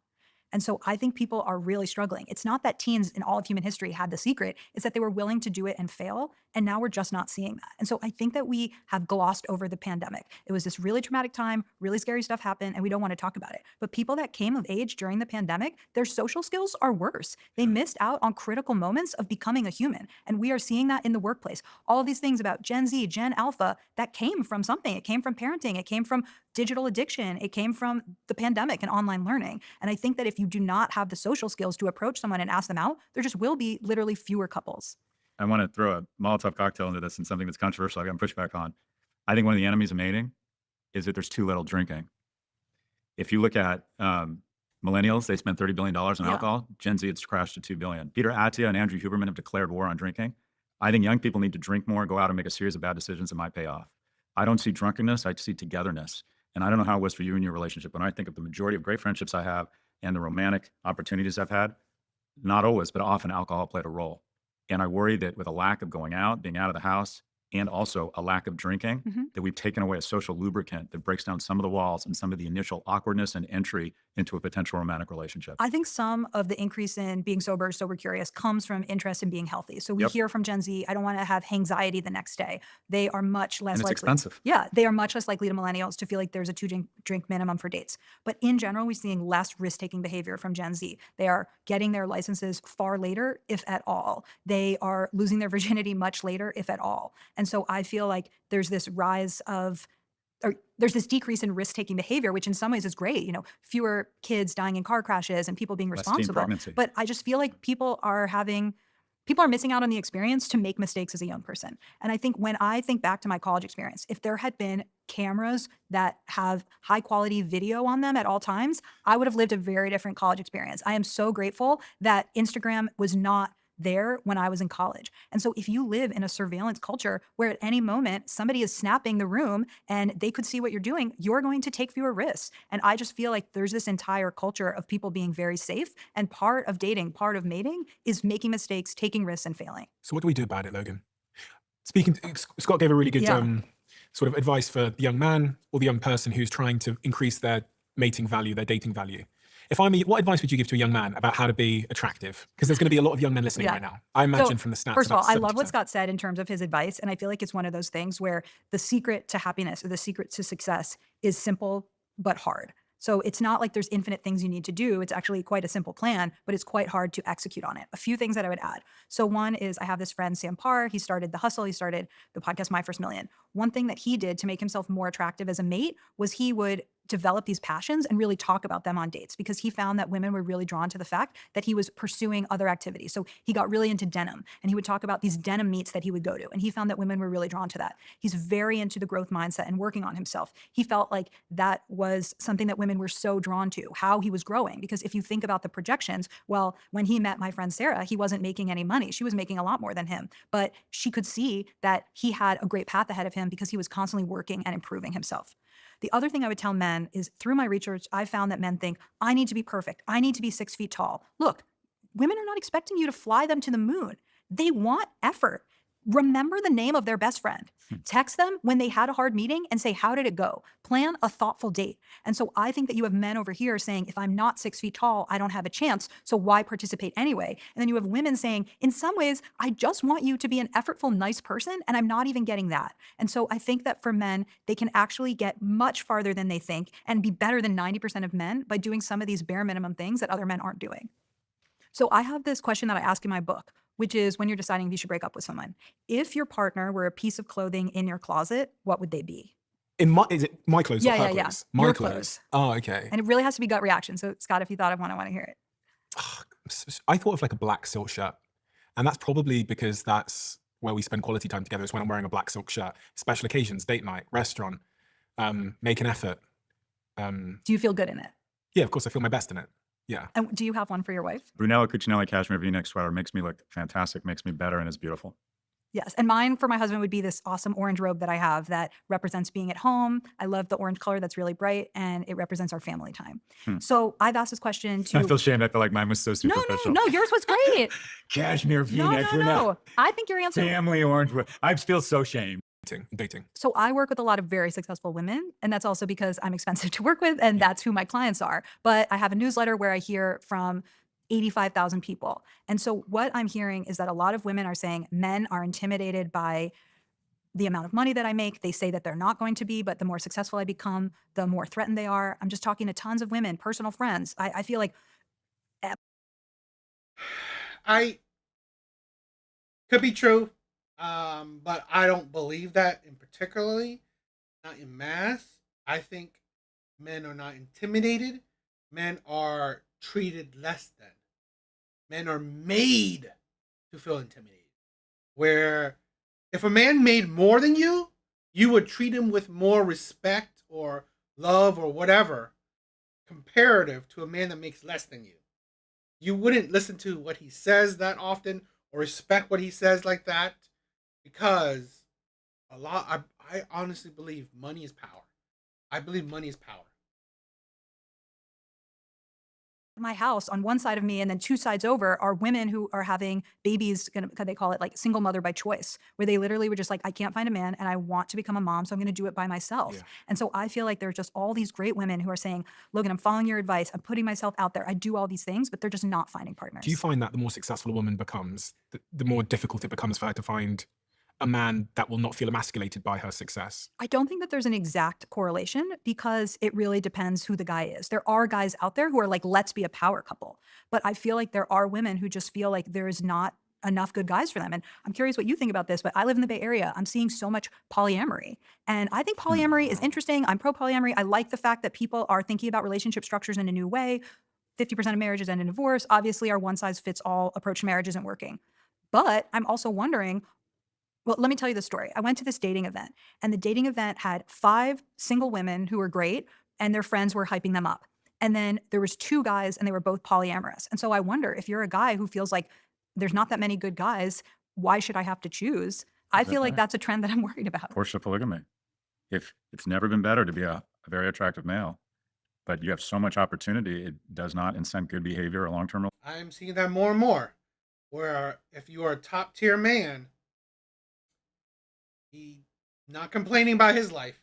And so I think people are really struggling. It's not that teens in all of human history had the secret, it's that they were willing to do it and fail. And now we're just not seeing that. And so I think that we have glossed over the pandemic. It was this really traumatic time, really scary stuff happened, and we don't want to talk about it. But people that came of age during the pandemic, their social skills are worse. They missed out on critical moments of becoming a human. And we are seeing that in the workplace. All of these things about Gen Z, Gen Alpha, that came from something. It came from parenting. It came from digital addiction. It came from the pandemic and online learning. And I think that if you do not have the social skills to approach someone and ask them out, there just will be literally fewer couples. I want to throw a Molotov cocktail into this and something that's controversial I've gotten pushback on. I think one of the enemies of mating is that there's too little drinking. If you look at millennials, they spend $30 billion on Yeah. alcohol. Gen Z, it's crashed to $2 billion. Peter Attia and Andrew Huberman have declared war on drinking. I think young people need to drink more, go out and make a series of bad decisions that might pay off. I don't see drunkenness, I see togetherness. And I don't know how it was for you in your relationship. When I think of the majority of great friendships I have and the romantic opportunities I've had, not always, but often alcohol played a role. And I worry that with a lack of going out, being out of the house, and also a lack of drinking, that we've taken away a social lubricant that breaks down some of the walls and some of the initial awkwardness and entry into a potential romantic relationship. I think some of the increase in being sober curious comes from interest in being healthy. So we Yep. hear from Gen Z, I don't want to have anxiety the next day. They are much less And it's likely. expensive. Yeah, they are much less likely to millennials to feel like there's a two-drink minimum for dates. But in general, we're seeing less risk-taking behavior from Gen Z. They are getting their licenses far later, if at all. They are losing their virginity much later, if at all. And so I feel like there's this rise of, or there's this decrease in risk-taking behavior, which in some ways is great. You know, fewer kids dying in car crashes and people being Less teen responsible. pregnancy. But I just feel like people are missing out on the experience to make mistakes as a young person. And I think when I think back to my college experience, if there had been cameras that have high quality video on them at all times, I would have lived a very different college experience. I am so grateful that Instagram was not there when I was in college. And so if you live in a surveillance culture where at any moment somebody is snapping the room and they could see what you're doing, you're going to take fewer risks. And I just feel like there's this entire culture of people being very safe. And part of dating, part of mating is making mistakes, taking risks, and failing. So what do we do about it, Logan? Scott gave a really good Yeah. sort of advice for the young man or the young person who's trying to increase their mating value, their dating value. What advice would you give to a young man about how to be attractive? Because there's going to be a lot of young men listening Yeah. right now. I imagine So, from the stats. First of all, about I love what 70%. Scott said in terms of his advice. And I feel like it's one of those things where the secret to happiness or the secret to success is simple but hard. So it's not like there's infinite things you need to do. It's actually quite a simple plan, but it's quite hard to execute on it. A few things that I would add. So one is I have this friend, Sam Parr. He started The Hustle. He started the podcast My First Million. One thing that he did to make himself more attractive as a mate was he would develop these passions and really talk about them on dates, because he found that women were really drawn to the fact that he was pursuing other activities. So he got really into denim, and he would talk about these denim meets that he would go to. And he found that women were really drawn to that. He's very into the growth mindset and working on himself. He felt like that was something that women were so drawn to, how he was growing. Because if you think about the projections, well, when he met my friend Sarah, he wasn't making any money. She was making a lot more than him. But she could see that he had a great path ahead of him because he was constantly working and improving himself. The other thing I would tell men is, through my research, I found that men think, I need to be perfect. I need to be 6 feet tall. Look, women are not expecting you to fly them to the moon. They want effort. Remember the name of their best friend. Text them when they had a hard meeting and say, how did it go? Plan a thoughtful date. And so I think that you have men over here saying, if I'm not 6 feet tall, I don't have a chance. So why participate anyway? And then you have women saying, in some ways, I just want you to be an effortful, nice person, and I'm not even getting that. And so I think that for men, they can actually get much farther than they think and be better than 90% of men by doing some of these bare minimum things that other men aren't doing. So I have this question that I ask in my book, which is when you're deciding if you should break up with someone. If your partner were a piece of clothing in your closet, what would they be? Is it my clothes or her Yeah. clothes? My Your clothes. clothes. Oh, okay. And it really has to be gut reaction. So Scott, if you thought of one, I want to hear it. I thought of like a black silk shirt. And that's probably because that's where we spend quality time together, is when I'm wearing a black silk shirt. Special occasions, date night, restaurant, make an effort. Do you feel good in it? Yeah, of course, I feel my best in it. Yeah. And do you have one for your wife? Brunello Cucinelli cashmere V-neck sweater makes me look fantastic, makes me better, and is beautiful. Yes. And mine for my husband would be this awesome orange robe that I have that represents being at home. I love the orange color that's really bright and it represents our family time. Hmm. So I've asked this question I to. feel shamed. I feel like mine was so No, superficial. no, yours was great. Cashmere No, V-neck. no, We're not no. I think your answer. family orange. I feel so shamed. Dating. So I work with a lot of very successful women, and that's also because I'm expensive to work with, and that's who my clients are. But I have a newsletter where I hear from 85,000 people. And so what I'm hearing is that a lot of women are saying men are intimidated by the amount of money that I make. They say that they're not going to be, but the more successful I become, the more threatened they are. I'm just talking to tons of women, personal friends. I feel like I could be true, but I don't believe that in particularly, not in mass. I think men are not intimidated. Men are treated less than. Men are made to feel intimidated. Where if a man made more than you would treat him with more respect or love or whatever, comparative to a man that makes less than you. You wouldn't listen to what he says that often or respect what he says like that because I honestly believe money is power. I believe money is power. my house on one side of me and then two sides over are women who are having babies, they call it like single mother by choice, where they literally were just like, I can't find a man and I want to become a mom, so I'm going to do it by myself. Yeah. And so I feel like there are just all these great women who are saying, Logan, I'm following your advice, I'm putting myself out there, I do all these things, but they're just not finding partners. Do you find that the more successful a woman becomes, the more difficult it becomes for her to find a man that will not feel emasculated by her success? I don't think that there's an exact correlation because it really depends who the guy is. There are guys out there who are like, let's be a power couple. But I feel like there are women who just feel like there is not enough good guys for them. And I'm curious what you think about this, but I live in the Bay Area. I'm seeing so much polyamory. And I think polyamory is interesting. I'm pro polyamory. I like the fact that people are thinking about relationship structures in a new way. 50% of marriages end in divorce. Obviously, our one size fits all approach to marriage isn't working. But I'm also wondering, well, let me tell you the story. I went to this dating event, and the dating event had 5 single women who were great, and their friends were hyping them up. And then there was 2 guys, and they were both polyamorous. And so I wonder if you're a guy who feels like there's not that many good guys, why should I have to choose? I feel like Exactly. that's a trend that I'm worried about. Portia polygamy. If it's never been better to be a very attractive male, but you have so much opportunity, it does not incent good behavior or long-term I'm seeing that more and more, where if you are a top tier man, he not complaining about his life.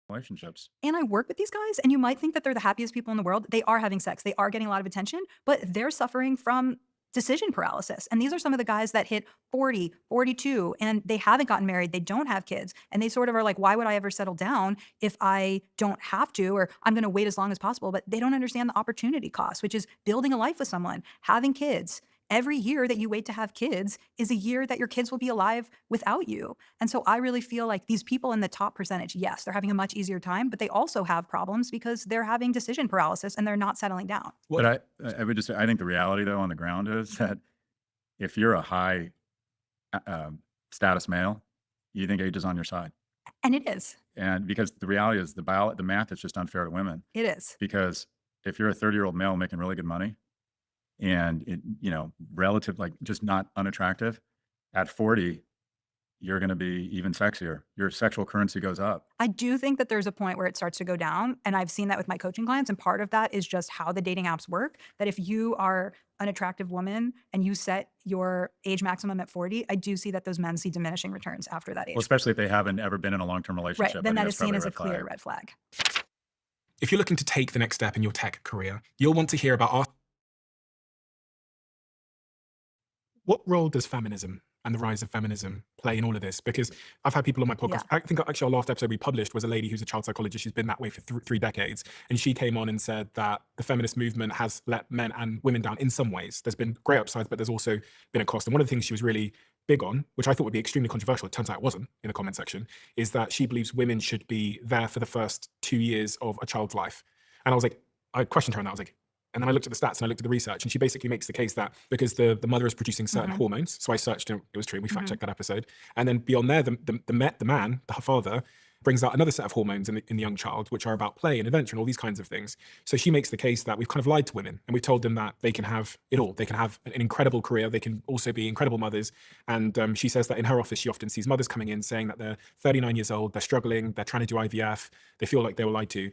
relationships. And I work with these guys, and you might think that they're the happiest people in the world. They are having sex, they are getting a lot of attention, but they're suffering from decision paralysis. And these are some of the guys that hit 40, 42, and they haven't gotten married, they don't have kids, and they sort of are like, why would I ever settle down if I don't have to, or I'm going to wait as long as possible? But they don't understand the opportunity cost, which is building a life with someone, having kids. Every year that you wait to have kids is a year that your kids will be alive without you. And so I really feel like these people in the top percentage, yes, they're having a much easier time, but they also have problems because they're having decision paralysis and they're not settling down. But I would just say, I think the reality though on the ground is that if you're a high status male, you think age is on your side. And it is. And because the reality is the math is just unfair to women. It is. Because if you're a 30-year-old male making really good money and it, relative, like just not unattractive, at 40, you're going to be even sexier. Your sexual currency goes up. I do think that there's a point where it starts to go down. And I've seen that with my coaching clients. And part of that is just how the dating apps work. That if you are an attractive woman and you set your age maximum at 40, I do see that those men see diminishing returns after that age. Well, especially if they haven't ever been in a long-term relationship. Right. Then I that think is that's seen probably as a red clear flag. red flag. If you're looking to take the next step in your tech career, you'll want to hear about our... What role does feminism and the rise of feminism play in all of this? Because I've had people on my podcast. Yeah. I think actually our last episode we published was a lady who's a child psychologist. She's been that way for 3 decades. And she came on and said that the feminist movement has let men and women down in some ways. There's been great upsides, but there's also been a cost. And one of the things she was really big on, which I thought would be extremely controversial, it turns out it wasn't in the comment section, is that she believes women should be there for the first 2 years of a child's life. And I was like, I questioned her on that. I was like, and then I looked at the stats and I looked at the research, and she basically makes the case that because the mother is producing certain hormones, so I searched and it was true, we fact checked that episode. And then beyond there, the man, the father, brings out another set of hormones in the young child, which are about play and adventure and all these kinds of things. So she makes the case that we've kind of lied to women and we've told them that they can have it all. They can have an incredible career. They can also be incredible mothers. And she says that in her office, she often sees mothers coming in saying that they're 39 years old, they're struggling, they're trying to do IVF, they feel like they were lied to,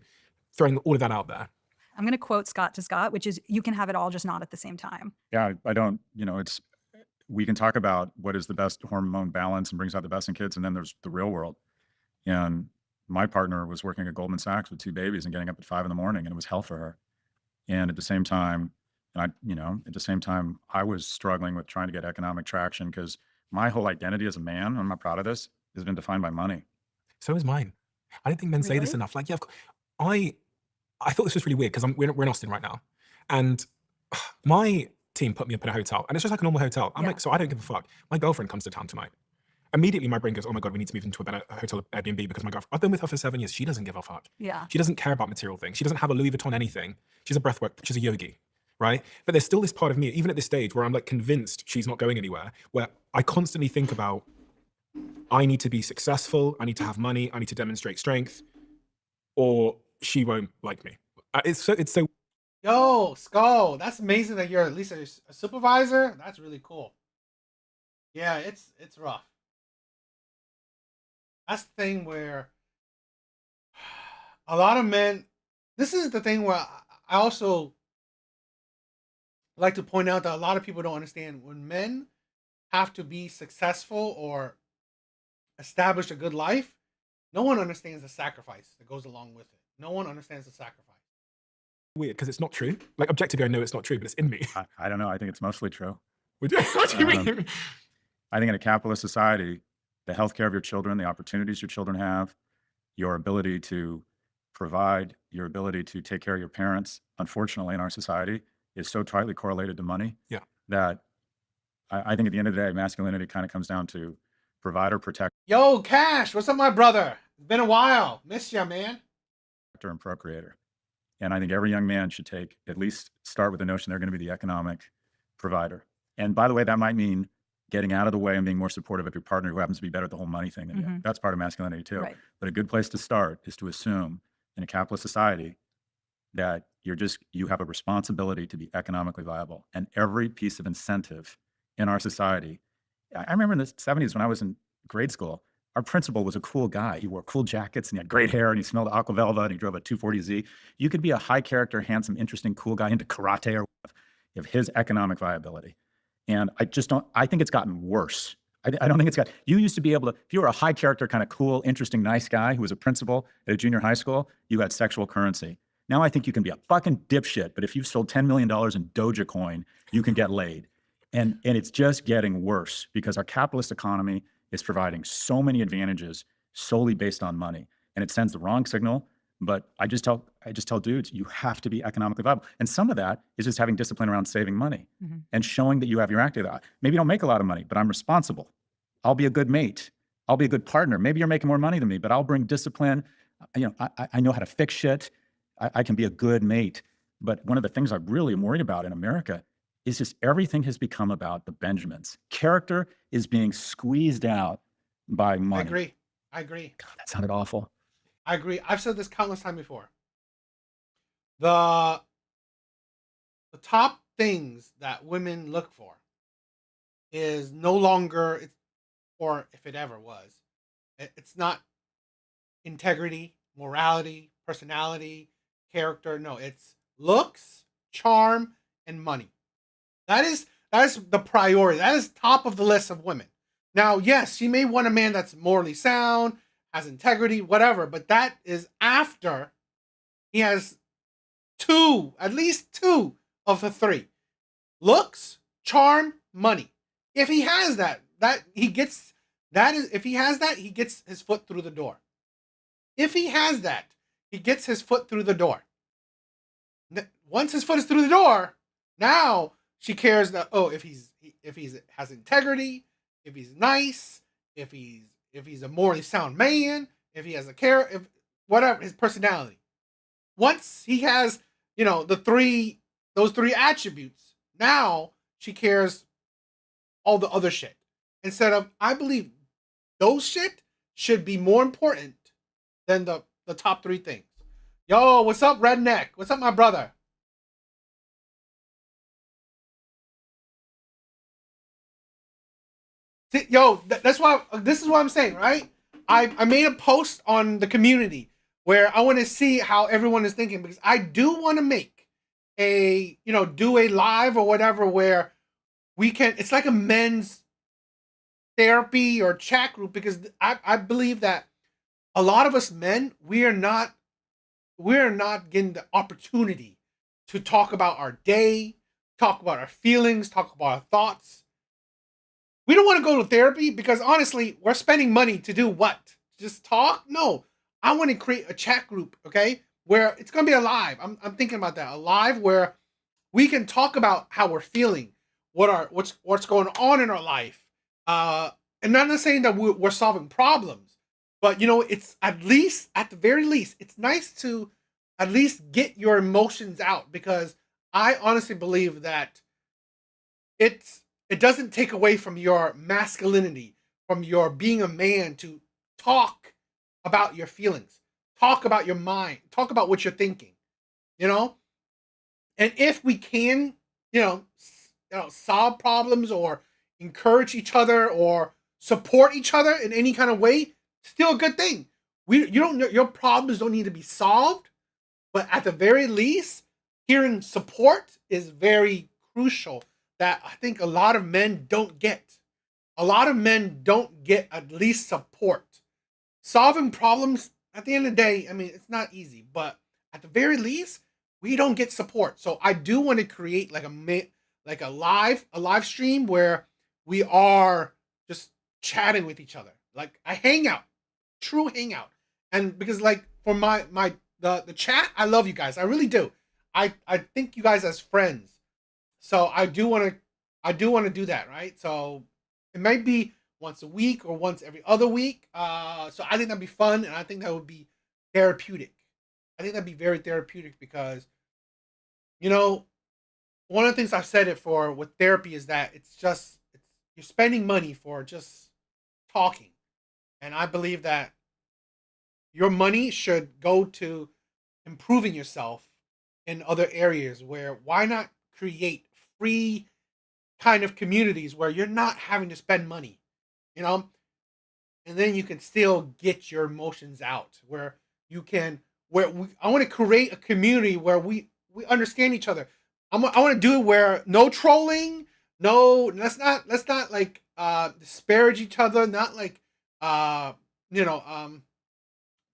throwing all of that out there. I'm going to quote Scott to Scott, which is, you can have it all, just not at the same time. Yeah, I don't, we can talk about what is the best hormone balance and brings out the best in kids. And then there's the real world. And my partner was working at Goldman Sachs with 2 babies and getting up at 5 a.m. and it was hell for her. And at the same time, I was struggling with trying to get economic traction because my whole identity as a man, I'm not proud of this, has been defined by money. So is mine. I don't think men say this Really? enough. Like, yeah, I thought this was really weird because we're in Austin right now. And my team put me up in a hotel and it's just like a normal hotel. I'm Yeah. like, so I don't give a fuck. My girlfriend comes to town tonight. Immediately my brain goes, oh my God, we need to move into a better hotel Airbnb because my girlfriend, I've been with her for 7 years. She doesn't give a fuck. Yeah. She doesn't care about material things. She doesn't have a Louis Vuitton anything. She's a breathwork, she's a yogi, right? But there's still this part of me, even at this stage, where I'm like convinced she's not going anywhere, where I constantly think about, I need to be successful, I need to have money, I need to demonstrate strength, or she won't like me. It's so Yo, Skull, that's amazing that you're at least a supervisor. That's really cool. Yeah, it's rough. That's the thing where a lot of men. This is the thing where I also like to point out that a lot of people don't understand when men have to be successful or establish a good life. No one understands the sacrifice that goes along with it. No one understands the sacrifice. weird because it's not true. Like objectively, I know it's not true, but it's in me. I don't know. I think it's mostly true. What do you Um, mean? I think in a capitalist society, the healthcare of your children, the opportunities your children have, your ability to provide, your ability to take care of your parents, unfortunately, in our society, is so tightly correlated to money Yeah. that I think at the end of the day, masculinity kind of comes down to provider, protector, Yo, Cash, what's up, my brother? It's been a while. Miss ya, man. and procreator. And I think every young man should at least start with the notion they're going to be the economic provider. And by the way, that might mean getting out of the way and being more supportive of your partner who happens to be better at the whole money thing than you. Mhm. That's part of masculinity too. Right. But a good place to start is to assume in a capitalist society that you have a responsibility to be economically viable. And every piece of incentive in our society, I remember in the 70s when I was in grade school, our principal was a cool guy. He wore cool jackets and he had great hair and he smelled Aquavelva and he drove a 240Z. You could be a high character, handsome, interesting, cool guy into karate or of his economic viability. And I think it's gotten worse. I don't think you used to be able to, if you were a high character, kind of cool, interesting, nice guy who was a principal at a junior high school, you had sexual currency. Now I think you can be a fucking dipshit, but if you've sold $10 million in Dogecoin, you can get laid. And it's just getting worse because our capitalist economy is providing so many advantages solely based on money. And it sends the wrong signal. But I just tell dudes, you have to be economically viable. And some of that is just having discipline around saving money Mhm. and showing that you have your act together. Maybe you don't make a lot of money, but I'm responsible. I'll be a good mate. I'll be a good partner. Maybe you're making more money than me, but I'll bring discipline. I know how to fix shit. I can be a good mate. But one of the things I really am worried about in America is just everything has become about the Benjamins. Character is being squeezed out by money. I agree. God, that sounded awful. I agree. I've said this countless times before. The top things that women look for is no longer, or if it ever was, it's not integrity, morality, personality, character. No, it's looks, charm, and money. That is the priority. That is top of the list of women. Now, yes, she may want a man that's morally sound, has integrity, whatever, but that is after he has at least two of the three. Looks, charm, money. If he has he gets his foot through the door. If he has that, he gets his foot through the door. Once his foot is through the door, now she cares that if he's has integrity, if he's nice, if he's a morally sound man, if he has whatever his personality. Once he has, those three attributes, now she cares all the other shit. Instead of, I believe those shit should be more important than the top 3 things. Yo, what's up, redneck? What's up, my brother? See, yo, that's why this is what I'm saying, right? I made a post on the community where I want to see how everyone is thinking, because I do want to make a, do a live or whatever where we can, it's like a men's therapy or chat group, because I believe that a lot of us men, we're not getting the opportunity to talk about our day, talk about our feelings, talk about our thoughts. We don't want to go to therapy because honestly, we're spending money to do what? Just talk? No. I want to create a chat group, okay? Where it's going to be alive. I'm thinking about that. Alive, where we can talk about how we're feeling, what's going on in our life. And not saying that we're solving problems, but it's at the very least, it's nice to at least get your emotions out, because I honestly believe that it doesn't take away from your masculinity, from your being a man, to talk about your feelings, talk about your mind, talk about what you're thinking, you know? And if we can, solve problems or encourage each other or support each other in any kind of way, still a good thing. Your problems don't need to be solved, but at the very least, hearing support is very crucial, that I think a lot of men don't get. A lot of men don't get at least support. Solving problems, at the end of the day, I mean, it's not easy, but at the very least, we don't get support. So I do want to create like a live stream where we are just chatting with each other, like a hangout, true hangout. And because like for the chat, I love you guys, I really do. I think you guys as friends. So I do want to do that, right? So it might be once a week or once every other week. So I think that'd be fun, and I think that would be therapeutic. I think that'd be very therapeutic, because one of the things I've said it for with therapy is that you're spending money for just talking, and I believe that your money should go to improving yourself in other areas. Where why not create free kind of communities where you're not having to spend money, and then you can still get your emotions out, where I want to create a community where we understand each other. I want to do it where no trolling, no, let's not like disparage each other, not like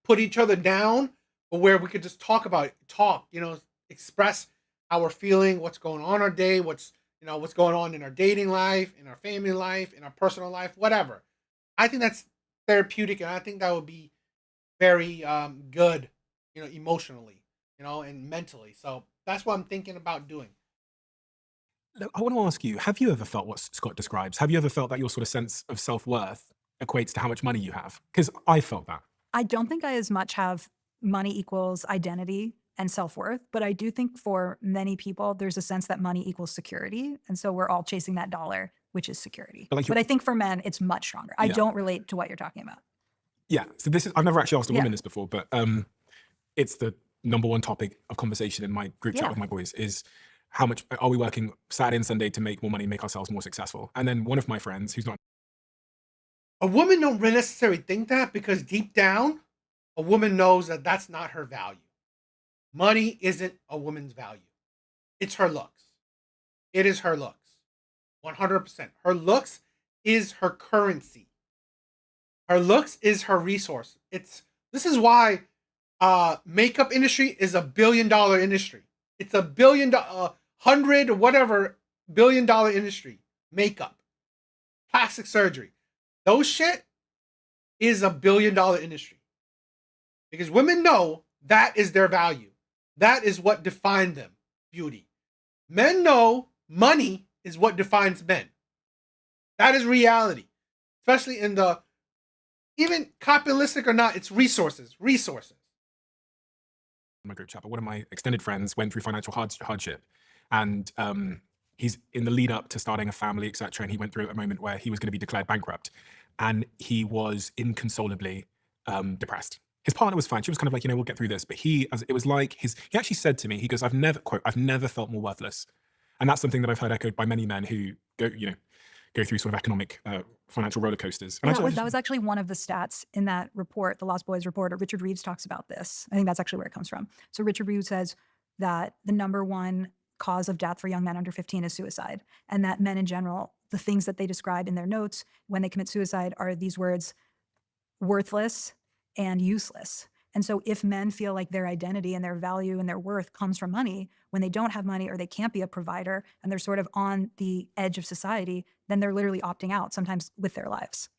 put each other down, but where we could just talk about it, express how we're feeling, what's going on in our day, what's going on in our dating life, in our family life, in our personal life, whatever. I think that's therapeutic, and I think that would be very good, emotionally, and mentally. So that's what I'm thinking about doing. Look, I want to ask you, have you ever felt what Scott describes? Have you ever felt that your sort of sense of self-worth equates to how much money you have? Because I felt that. I don't think I as much have money equals identity and self-worth, but I do think for many people, there's a sense that money equals security. And so we're all chasing that dollar, which is security. But like But I think for men, it's much stronger. I Yeah. don't relate to what you're talking about. Yeah. So I've never actually asked a Yeah. woman this before, but it's the number one topic of conversation in my group chat Yeah. with my boys is how much are we working Saturday and Sunday to make more money, make ourselves more successful? And then one of my friends, who's not A woman don't really necessarily think that, because deep down, a woman knows that that's not her value. Money isn't a woman's value. It's her looks. It is her looks. 100%. Her looks is her currency. Her looks is her resource. This is why makeup industry is $1 billion industry. It's $1 billion, 100 or whatever $1 billion industry. Makeup, plastic surgery, those shit is $1 billion industry, because women know that is their value. That is what defines them. Beauty. Men know money is what defines men. That is reality, especially in even capitalistic or not, it's resources. in my group chat, but one of my extended friends went through financial hardship, and he's in the lead up to starting a family, etc. And he went through a moment where he was going to be declared bankrupt, and he was inconsolably depressed. His partner was fine. She was kind of like, we'll get through this. But he actually said to me, he goes, I've never felt more worthless. And that's something that I've heard echoed by many men who go through sort of economic, financial roller coasters. And That was actually one of the stats in that report, the Lost Boys report. Richard Reeves talks about this. I think that's actually where it comes from. So Richard Reeves says that the number one cause of death for young men under 15 is suicide, and that men in general, the things that they describe in their notes when they commit suicide are these words: worthless and useless. And so if men feel like their identity and their value and their worth comes from money, when they don't have money or they can't be a provider and they're sort of on the edge of society, then they're literally opting out, sometimes with their lives.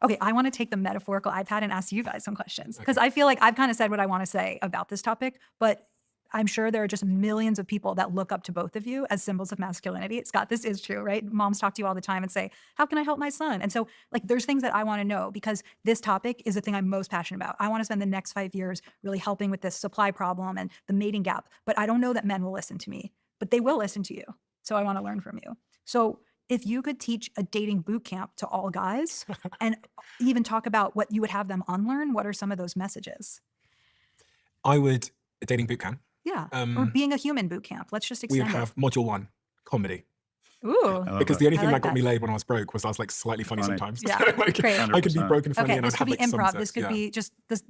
Okay, I want to take the metaphorical iPad and ask you guys some questions, because I feel like I've kind of said what I want to say about this topic, but I'm sure there are just millions of people that look up to both of you as symbols of masculinity. Scott, this is true, right? Moms talk to you all the time and say, how can I help my son? And so there's things that I want to know, because this topic is the thing I'm most passionate about. I want to spend the next 5 years really helping with this supply problem and the mating gap, but I don't know that men will listen to me, but they will listen to you. So I want to learn from you. So if you could teach a dating boot camp to all guys and even talk about what you would have them unlearn, what are some of those messages? A dating boot camp. Yeah, or being a human boot camp. Let's just We extend would it. have module 1, comedy. Ooh, Because the only thing like that got that. me laid when I was broke was I was like slightly funny Funny. sometimes. Yeah, So, like, great. I could be 100%. broken funny Okay, and this I'd could have be like improv. sunsets. This could Yeah. be just this.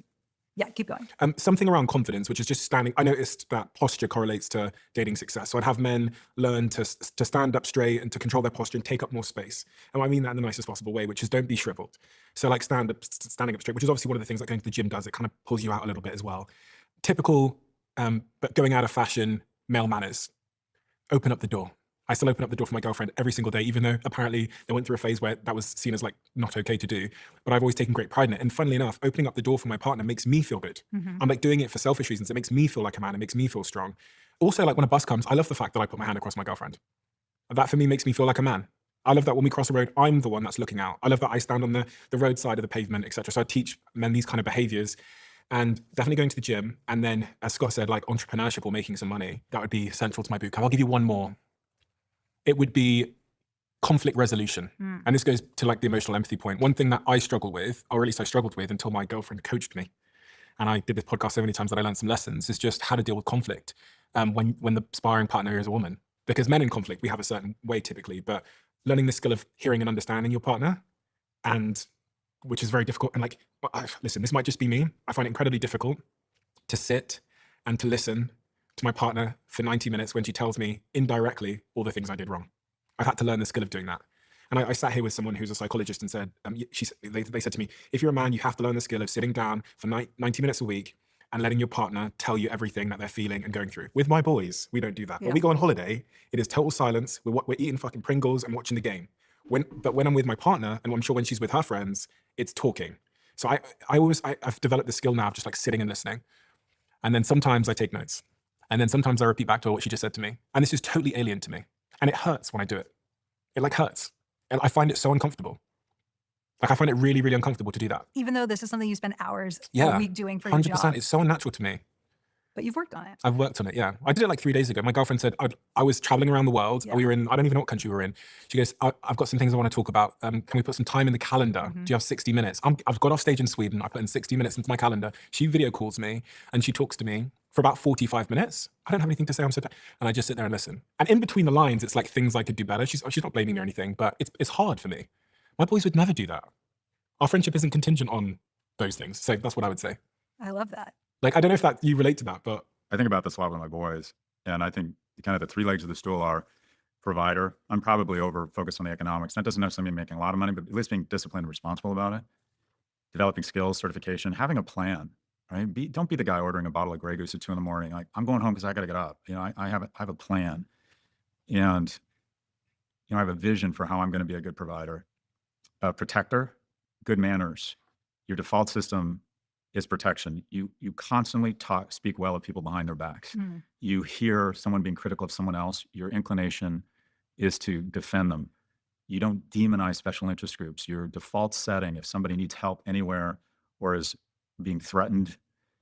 Yeah, keep going. Something around confidence, which is just standing. I noticed that posture correlates to dating success. So I'd have men learn to stand up straight and to control their posture and take up more space. And I mean that in the nicest possible way, which is don't be shriveled. So like standing up straight, which is obviously one of the things that going to the gym does. It kind of pulls you out a little bit as well. Typical, but going out of fashion, male manners. Open up the door. I still open up the door for my girlfriend every single day, even though apparently they went through a phase where that was seen as like not okay to do. But I've always taken great pride in it. And funnily enough, opening up the door for my partner makes me feel good. I'm like doing it for selfish reasons. It makes me feel like a man. It makes me feel strong. Also, like when a bus comes, I love the fact that I put my hand across my girlfriend. That for me makes me feel like a man. I love that when we cross the road, I'm the one that's looking out. I love that I stand on the roadside of the pavement, etc. So I teach men these kind of behaviors. And definitely going to the gym. And then, as Scott said, like entrepreneurship or making some money, that would be central to my boot camp. I'll give you one more. It would be conflict resolution. And this goes to like the emotional empathy point. One thing that I struggle with, or at least I struggled with until my girlfriend coached me, and I did this podcast so many times that I learned some lessons, is just how to deal with conflict when the sparring partner is a woman. Because men in conflict, we have a certain way typically, but learning the skill of hearing and understanding your partner, and which is very difficult. And like, listen, this might just be me. I find it incredibly difficult to sit and to listen to my partner for 90 minutes when she tells me indirectly all the things I did wrong. I've had to learn the skill of doing that. And I sat here with someone who's a psychologist and said, they said to me, if you're a man, you have to learn the skill of sitting down for 90 minutes a week and letting your partner tell you everything that they're feeling and going through. With my boys, we don't do that. Yeah. When we go on holiday, it is total silence. We're eating fucking Pringles and watching the game. But when I'm with my partner, and I'm sure when she's with her friends, it's talking. So I've developed the skill now of just like sitting and listening. And then sometimes I take notes. And then sometimes I repeat back to her what she just said to me. And this is totally alien to me. And it hurts when I do it. It like hurts. And I find it so uncomfortable. Like I find it really, really uncomfortable to do that. Even though this is something you spend hours a Yeah, week doing for your 100%. job, It's so unnatural to me. but you've worked on it. I've worked on it, yeah. I did it like 3 days ago. My girlfriend said, I was traveling around the world. Yeah. We were in, I don't even know what country we were in. She goes, I've got some things I want to talk about. Can we put some time in the calendar? Do you have 60 minutes? I've got off stage in Sweden. I put in 60 minutes into my calendar. She video calls me and she talks to me for about 45 minutes. I don't have anything to say. I'm so tired. And I just sit there and listen. And in between the lines, it's like things I could do better. She's not blaming me or anything, but it's hard for me. My boys would never do that. Our friendship isn't contingent on those things. So that's what I would say. I love that. Like, I don't know if that you relate to that, but I think about this a lot with my boys. And I think kind of the three legs of the stool are provider. I'm probably over focused on the economics. That doesn't necessarily mean making a lot of money, but at least being disciplined and responsible about it. Developing skills, certification, having a plan, right? Don't be the guy ordering a bottle of Grey Goose at 2 a.m. Like, I'm going home because I got to get up. You know, I have a plan. And, you know, I have a vision for how I'm going to be a good provider. A protector, good manners. Your default system is protection. You constantly speak well of people behind their backs. You hear someone being critical of someone else, your inclination is to defend them. You don't demonize special interest groups. Your default setting, if somebody needs help anywhere or is being threatened,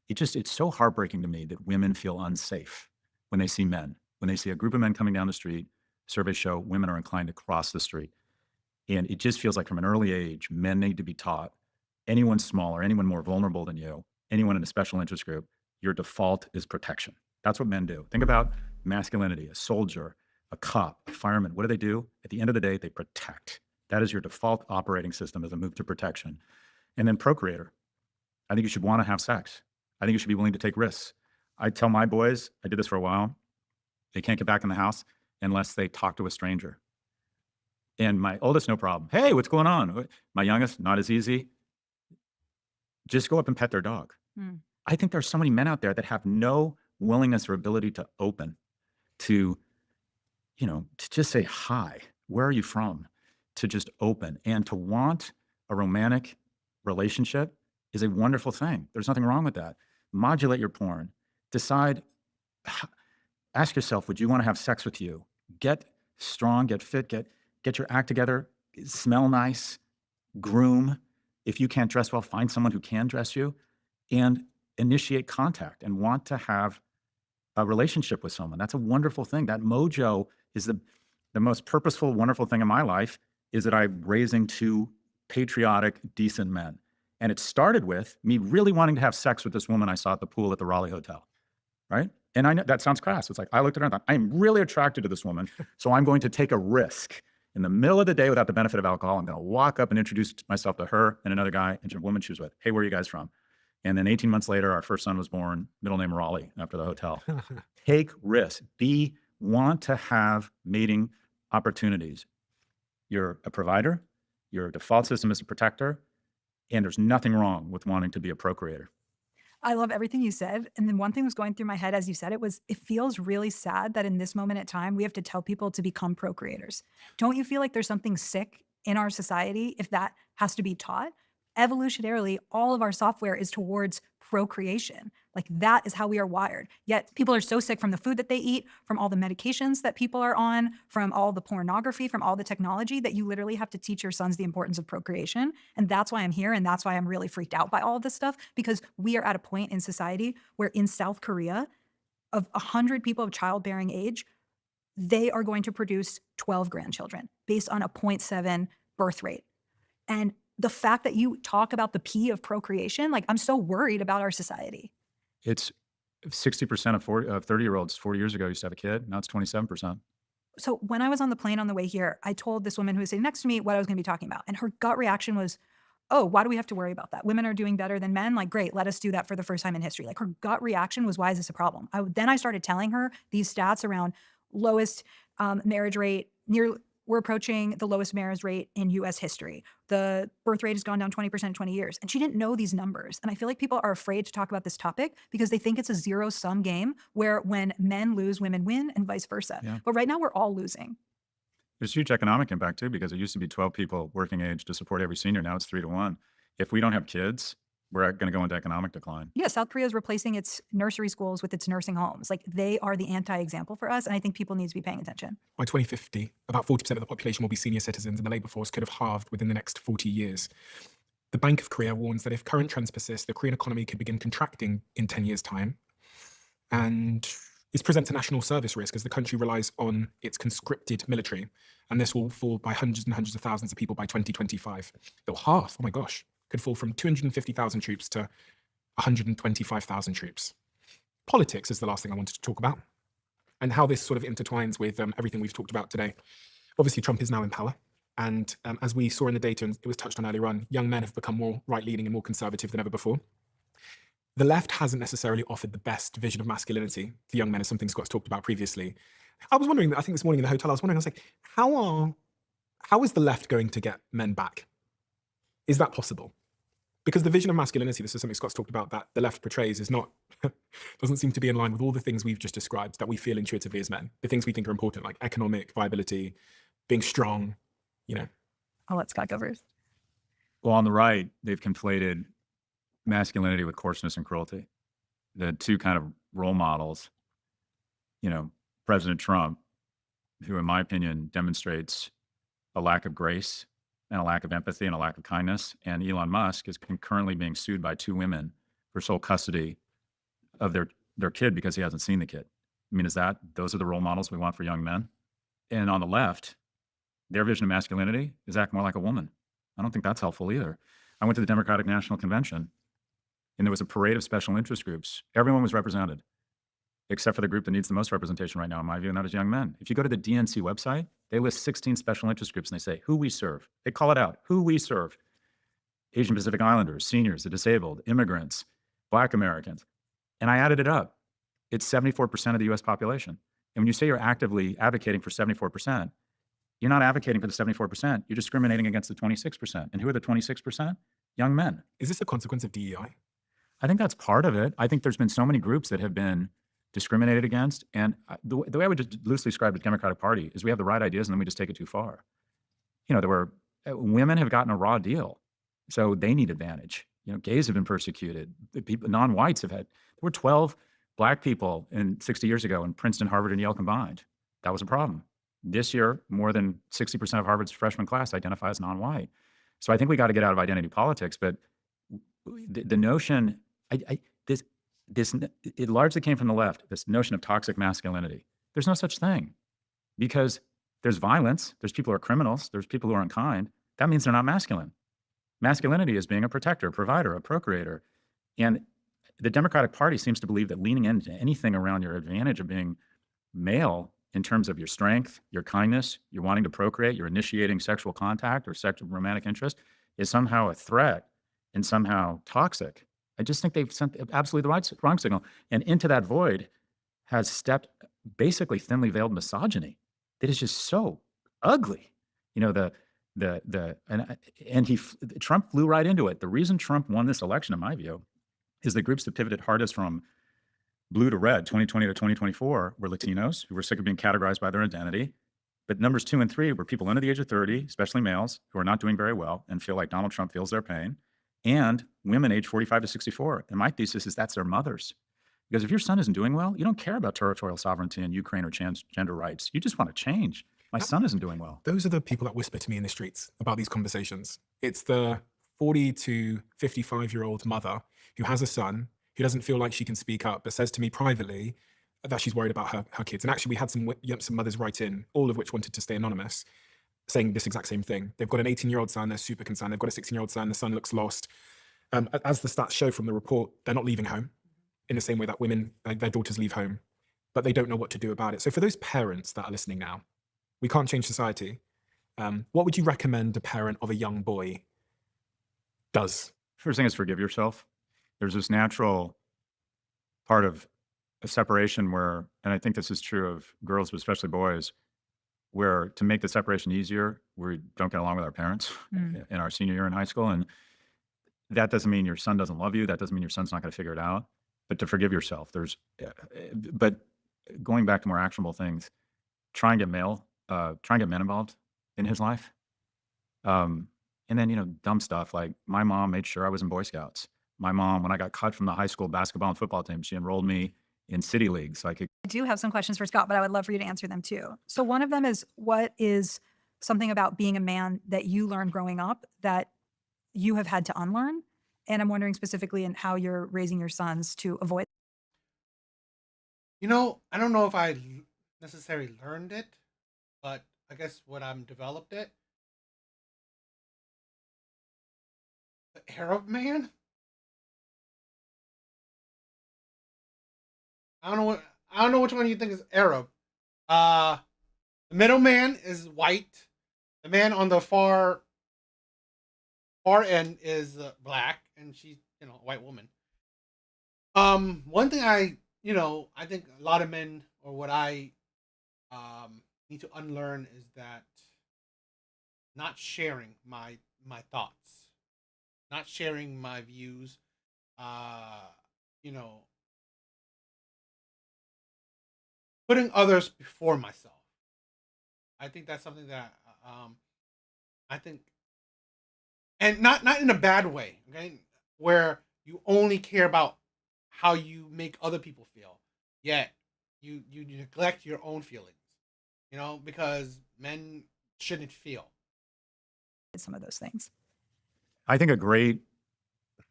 it's so heartbreaking to me that women feel unsafe when they see men. When they see a group of men coming down the street, surveys show women are inclined to cross the street. And it just feels like from an early age, men need to be taught anyone smaller, anyone more vulnerable than you, anyone in a special interest group, your default is protection. That's what men do. Think about masculinity, a soldier, a cop, a fireman. What do? At the end of the day, they protect. That is your default operating system as a move to protection. And then procreator. I think you should want to have sex. I think you should be willing to take risks. I tell my boys, I did this for a while, they can't get back in the house unless they talk to a stranger. And my oldest, no problem. Hey, what's going on? My youngest, not as easy. Just go up and pet their dog. Mm. I think there's so many men out there that have no willingness or ability to open, to, to just say, hi, where are you from? To just open and to want a romantic relationship is a wonderful thing. There's nothing wrong with that. Modulate your porn. Decide, ask yourself, would you want to have sex with you? Get strong, get fit, get your act together, smell nice, groom. If you can't dress well, find someone who can dress you, and initiate contact and want to have a relationship with someone. That's a wonderful thing. That mojo is the most purposeful, wonderful thing in my life, is that I'm raising two patriotic, decent men. And it started with me really wanting to have sex with this woman I saw at the pool at the Raleigh Hotel, right? And I know that sounds crass. It's like, I looked at her and thought, I'm really attracted to this woman, so I'm going to take a risk. In the middle of the day, without the benefit of alcohol, I'm going to walk up and introduce myself to her and another guy and a woman she was with. Hey, where are you guys from? And then 18 months later, our first son was born, middle name Raleigh, after the hotel. Take risks. Want to have mating opportunities. You're a provider. Your default system is a protector. And there's nothing wrong with wanting to be a procreator. I love everything you said. And then one thing was going through my head as you said it feels really sad that in this moment in time, we have to tell people to become procreators. Don't you feel like there's something sick in our society if that has to be taught? Evolutionarily, all of our software is towards procreation. Like that is how we are wired. Yet people are so sick from the food that they eat, from all the medications that people are on, from all the pornography, from all the technology, that you literally have to teach your sons the importance of procreation. And that's why I'm here. And that's why I'm really freaked out by all of this stuff, because we are at a point in society where in South Korea, of 100 people of childbearing age, they are going to produce 12 grandchildren based on a 0.7 birth rate. And the fact that you talk about the P of procreation, like I'm so worried about our society. It's 60% of 30-year-olds 40 years ago used to have a kid. Now it's 27%. So when I was on the plane on the way here, I told this woman who was sitting next to me what I was going to be talking about. And her gut reaction was, oh, why do we have to worry about that? Women are doing better than men. Like, great, let us do that for the first time in history. Like her gut reaction was, why is this a problem? Then I started telling her these stats around lowest marriage rate, we're approaching the lowest marriage rate in US history. The birth rate has gone down 20% in 20 years. And she didn't know these numbers. And I feel like people are afraid to talk about this topic because they think it's a zero-sum game where when men lose, women win and vice versa. Yeah. But right now we're all losing. There's huge economic impact too, because it used to be 12 people working age to support every senior. Now it's 3 to 1. If we don't have kids, we're going to go into economic decline. Yeah, South Korea is replacing its nursery schools with its nursing homes. Like they are the anti-example for us. And I think people need to be paying attention. By 2050, about 40% of the population will be senior citizens, and the labour force could have halved within the next 40 years. The Bank of Korea warns that if current trends persist, the Korean economy could begin contracting in 10 years' time. And this presents a national service risk as the country relies on its conscripted military. And this will fall by hundreds and hundreds of thousands of people by 2025. It'll half, oh my gosh, could fall from 250,000 troops to 125,000 troops. Politics is the last thing I wanted to talk about, and how this sort of intertwines with everything we've talked about today. Obviously, Trump is now in power. And as we saw in the data, and it was touched on earlier on, young men have become more right-leaning and more conservative than ever before. The left hasn't necessarily offered the best vision of masculinity to young men, as something Scott's talked about previously. I was wondering, I think this morning in the hotel, I was like, how is the left going to get men back? Is that possible? Because the vision of masculinity, this is something Scott's talked about, that the left portrays is not, doesn't seem to be in line with all the things we've just described that we feel intuitively as men. The things we think are important, like economic viability, being strong, I'll let Scott go first. Well, on the right, they've conflated masculinity with coarseness and cruelty. The two kind of role models, President Trump, who in my opinion demonstrates a lack of grace and a lack of empathy and a lack of kindness. And Elon Musk is currently being sued by 2 women for sole custody of their kid because he hasn't seen the kid. I mean, those are the role models we want for young men? And on the left, their vision of masculinity is act more like a woman. I don't think that's helpful either. I went to the Democratic National Convention, and there was a parade of special interest groups, everyone was represented, except for the group that needs the most representation right now, in my view, and that is young men. If you go to the DNC website, they list 16 special interest groups and they say who we serve. They call it out, who we serve. Asian Pacific Islanders, seniors, the disabled, immigrants, Black Americans. And I added it up. It's 74% of the US population. And when you say you're actively advocating for 74%, you're not advocating for the 74%, you're discriminating against the 26%. And who are the 26%? Young men. Is this a consequence of DEI? I think that's part of it. I think there's been so many groups that have been discriminated against. And the way I would just loosely describe the Democratic Party is we have the right ideas and then we just take it too far. You know, there were women have gotten a raw deal, so they need advantage. You know, gays have been persecuted. The people, non-whites have had. There were 12 Black people 60 years ago in Princeton, Harvard, and Yale combined. That was a problem. This year, more than 60% of Harvard's freshman class identify as non-white. So I think we got to get out of identity politics. But the notion, it largely came from the left, this notion of toxic masculinity. There's no such thing, because there's violence, there's people who are criminals, there's people who are unkind. That means they're not masculine. Masculinity is being a protector, a provider, a procreator. And the Democratic Party seems to believe that leaning into anything around your advantage of being male in terms of your strength, your kindness, you're wanting to procreate, you're initiating sexual contact or sexual romantic interest is somehow a threat and somehow toxic. I just think they've sent absolutely the wrong signal. And into that void has stepped basically thinly veiled misogyny that is just so ugly. You know, Trump flew right into it. The reason Trump won this election, in my view, is the groups that pivoted hardest from blue to red, 2020 to 2024, were Latinos who were sick of being categorized by their identity. But numbers 2 and 3 were people under the age of 30, especially males, who are not doing very well and feel like Donald Trump feels their pain, and women age 45 to 64. And my thesis is that's their mothers. Because if your son isn't doing well, you don't care about territorial sovereignty in Ukraine or transgender rights. You just want to change. My son isn't doing well. Those are the people that whisper to me in the streets about these conversations. It's the 40 to 55-year-old mother who has a son who doesn't feel like she can speak up, but says to me privately that she's worried about her kids. And actually, we had some mothers write in, all of which wanted to stay anonymous, saying this exact same thing. They've got an 18-year-old son, they're super concerned. They've got a 16-year-old son, the son looks lost. As the stats show from the report, they're not leaving home in the same way that women, their daughters leave home, but they don't know what to do about it. So for those parents that are listening now, we can't change society. What would you recommend a parent of a young boy does? First thing is forgive yourself. There's this natural part of a separation where, and I think this is true of girls, but especially boys, where to make the separation easier, we don't get along with our parents in our senior year in high school. And that doesn't mean your son doesn't love you. That doesn't mean your son's not going to figure it out. But to forgive yourself, but going back to more actionable things, try and get men involved in his life. And then, you know, dumb stuff like my mom made sure I was in Boy Scouts. My mom, when I got cut from the high school basketball and football team, she enrolled me in city leagues so I could. I do have some questions for Scott, but I would love for you to answer them too. So one of them is, what is something about being a man that you learned growing up that you have had to unlearn? And I'm wondering specifically in how you're raising your sons to avoid. You know, I don't know if I necessarily learned it, but I guess what I'm developed it. The Arab man? I don't know which one you think is Arab. The middle man is white. The man on the far end is black, and she's, you know, a white woman. One thing I think a lot of men, or what I need to unlearn, is that not sharing my thoughts, not sharing my views, putting others before myself. I think that's something that I think, and not in a bad way, okay, where you only care about how you make other people feel, yet you neglect your own feelings, because men shouldn't feel some of those things. I think a great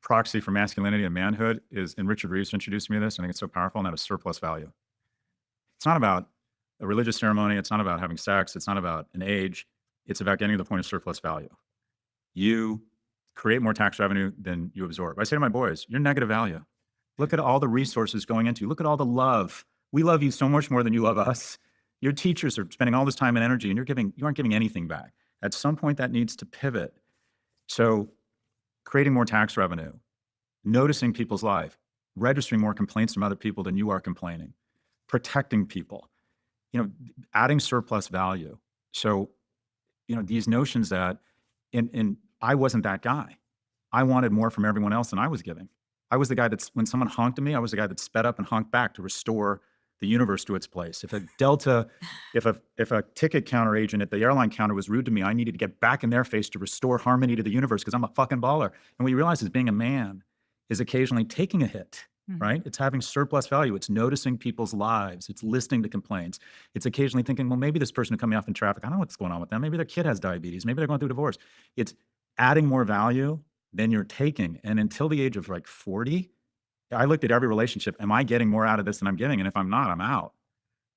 proxy for masculinity and manhood is, and Richard Reeves introduced me to this, I think it's so powerful, and that is surplus value. It's not about a religious ceremony. It's not about having sex. It's not about an age. It's about getting to the point of surplus value. You create more tax revenue than you absorb. I say to my boys, you're negative value. Look at all the resources going into you. Look at all the love. We love you so much more than you love us. Your teachers are spending all this time and energy, and you aren't giving anything back. At some point, that needs to pivot. So, creating more tax revenue, noticing people's life, registering more complaints from other people than you are complaining, protecting people, adding surplus value. So, these notions that, and I wasn't that guy. I wanted more from everyone else than I was giving. I was the guy that's, when someone honked at me, I was the guy that sped up and honked back to restore the universe to its place. If a ticket counter agent at the airline counter was rude to me, I needed to get back in their face to restore harmony to the universe because I'm a fucking baller. And what you realize is being a man is occasionally taking a hit, right? It's having surplus value. It's noticing people's lives. It's listening to complaints. It's occasionally thinking, well, maybe this person who cut me off in traffic, I don't know what's going on with them. Maybe their kid has diabetes. Maybe they're going through a divorce. It's adding more value than you're taking. And until the age of like 40, I looked at every relationship. Am I getting more out of this than I'm giving? And if I'm not, I'm out.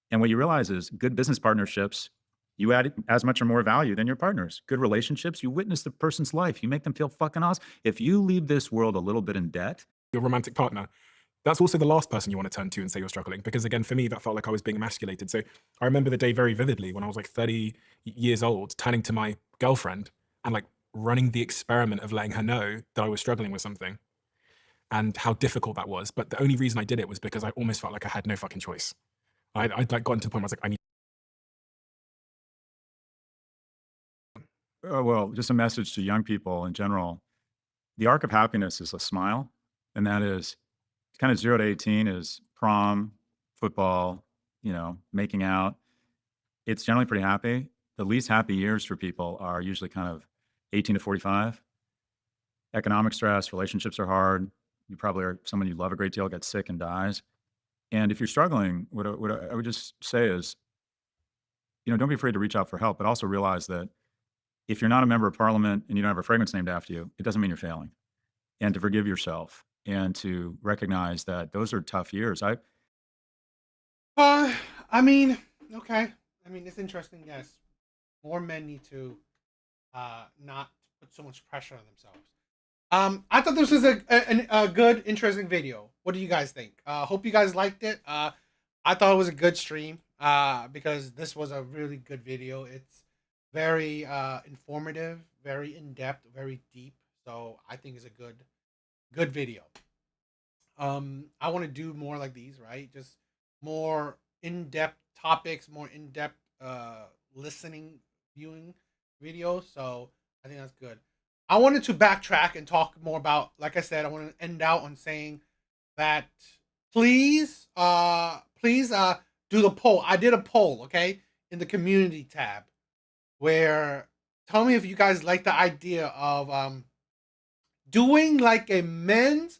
And what you realize is good business partnerships, you add as much or more value than your partners. Good relationships, you witness the person's life. You make them feel fucking awesome. If you leave this world a little bit in debt, Your romantic partner, that's also the last person you want to turn to and say you're struggling. Because again, for me, that felt like I was being emasculated. So I remember the day very vividly when I was like 30 years old, turning to my girlfriend and like running the experiment of letting her know that I was struggling with something and how difficult that was. But the only reason I did it was because I almost felt like I had no fucking choice. I'd like gotten to the point where I was like, I need. well, just a message to young people in general. The arc of happiness is a smile. And that is kind of 0 to 18 is prom, football, making out. It's generally pretty happy. The least happy years for people are usually kind of 18 to 45. Economic stress, relationships are hard. You probably are someone you love a great deal, gets sick and dies. And if you're struggling, what I would just say is, don't be afraid to reach out for help, but also realize that if you're not a member of parliament and you don't have a fragrance named after you, it doesn't mean you're failing. And to forgive yourself and to recognize that those are tough years. I mean, okay. I mean, it's interesting. Yes, more men need to not put so much pressure on themselves. I thought this was a good, interesting video. What do you guys think? Hope you guys liked it. I thought it was a good stream because this was a really good video. It's very informative, very in depth, very deep. So I think it's a good video. I want to do more like these, right? Just more in-depth topics, more in-depth listening, viewing videos. So I think that's good. I wanted to backtrack and talk more about, like I said, I want to end out on saying that please do the poll. I did a poll, okay, in the community tab where tell me if you guys like the idea of doing like a men's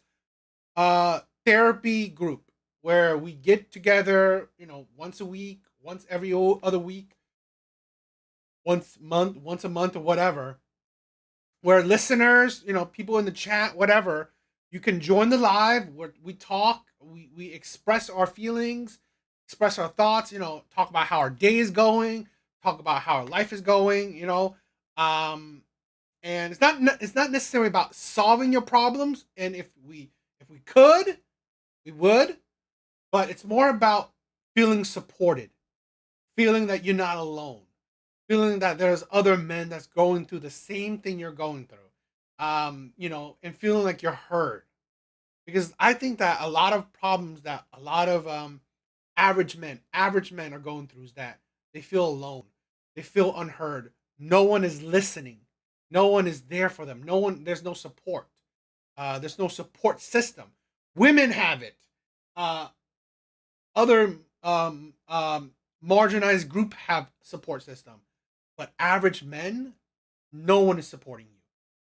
therapy group where we get together, once a week, once every other week, once a month or whatever, where listeners, people in the chat, whatever, you can join the live where we talk, we express our feelings, express our thoughts, talk about how our day is going, talk about how our life is going, and it's not necessarily about solving your problems, and if we could, we would, but it's more about feeling supported, feeling that you're not alone, feeling that there's other men that's going through the same thing you're going through, and feeling like you're heard. Because I think that a lot of problems that a lot of average men are going through is that they feel alone, they feel unheard. No one is listening. No one is there for them. There's no support. There's no support system. Women have it. Other marginalized group have support system, but average men, no one is supporting you.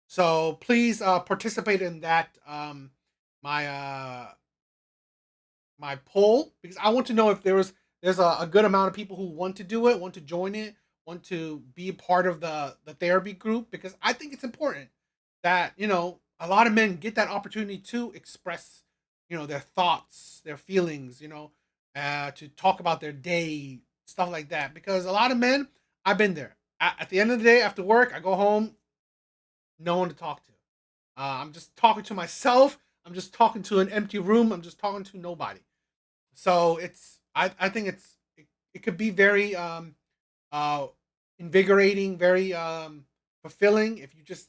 So please participate in that my poll, because I want to know if there's a good amount of people who want to do it, want to join it, want to be a part of the therapy group, because I think it's important that a lot of men get that opportunity to express their thoughts, their feelings, to talk about their day, stuff like that. Because a lot of men, I've been there. At the end of the day, after work, I go home, no one to talk to. I'm just talking to myself. I'm just talking to an empty room. I'm just talking to nobody. So I think it could be very uh invigorating, very fulfilling if you just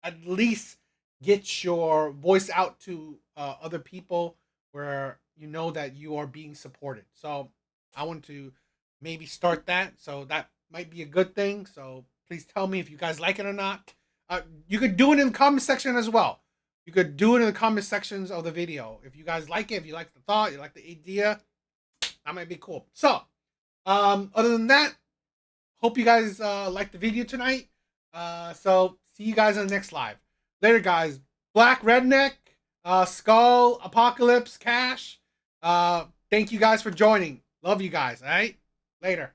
at least get your voice out to other people where you know that you are being supported. So I want to maybe start that. So that might be a good thing. So please tell me if you guys like it or not. You could do it in the comment section as well. You could do it in the comment sections of the video. If you guys like it, if you like the thought, you like the idea, that might be cool. So, other than that, hope you guys liked the video tonight. So see you guys on the next live. Later, guys. Black Redneck, Skull, Apocalypse, Cash. Thank you guys for joining. Love you guys. All right. Later.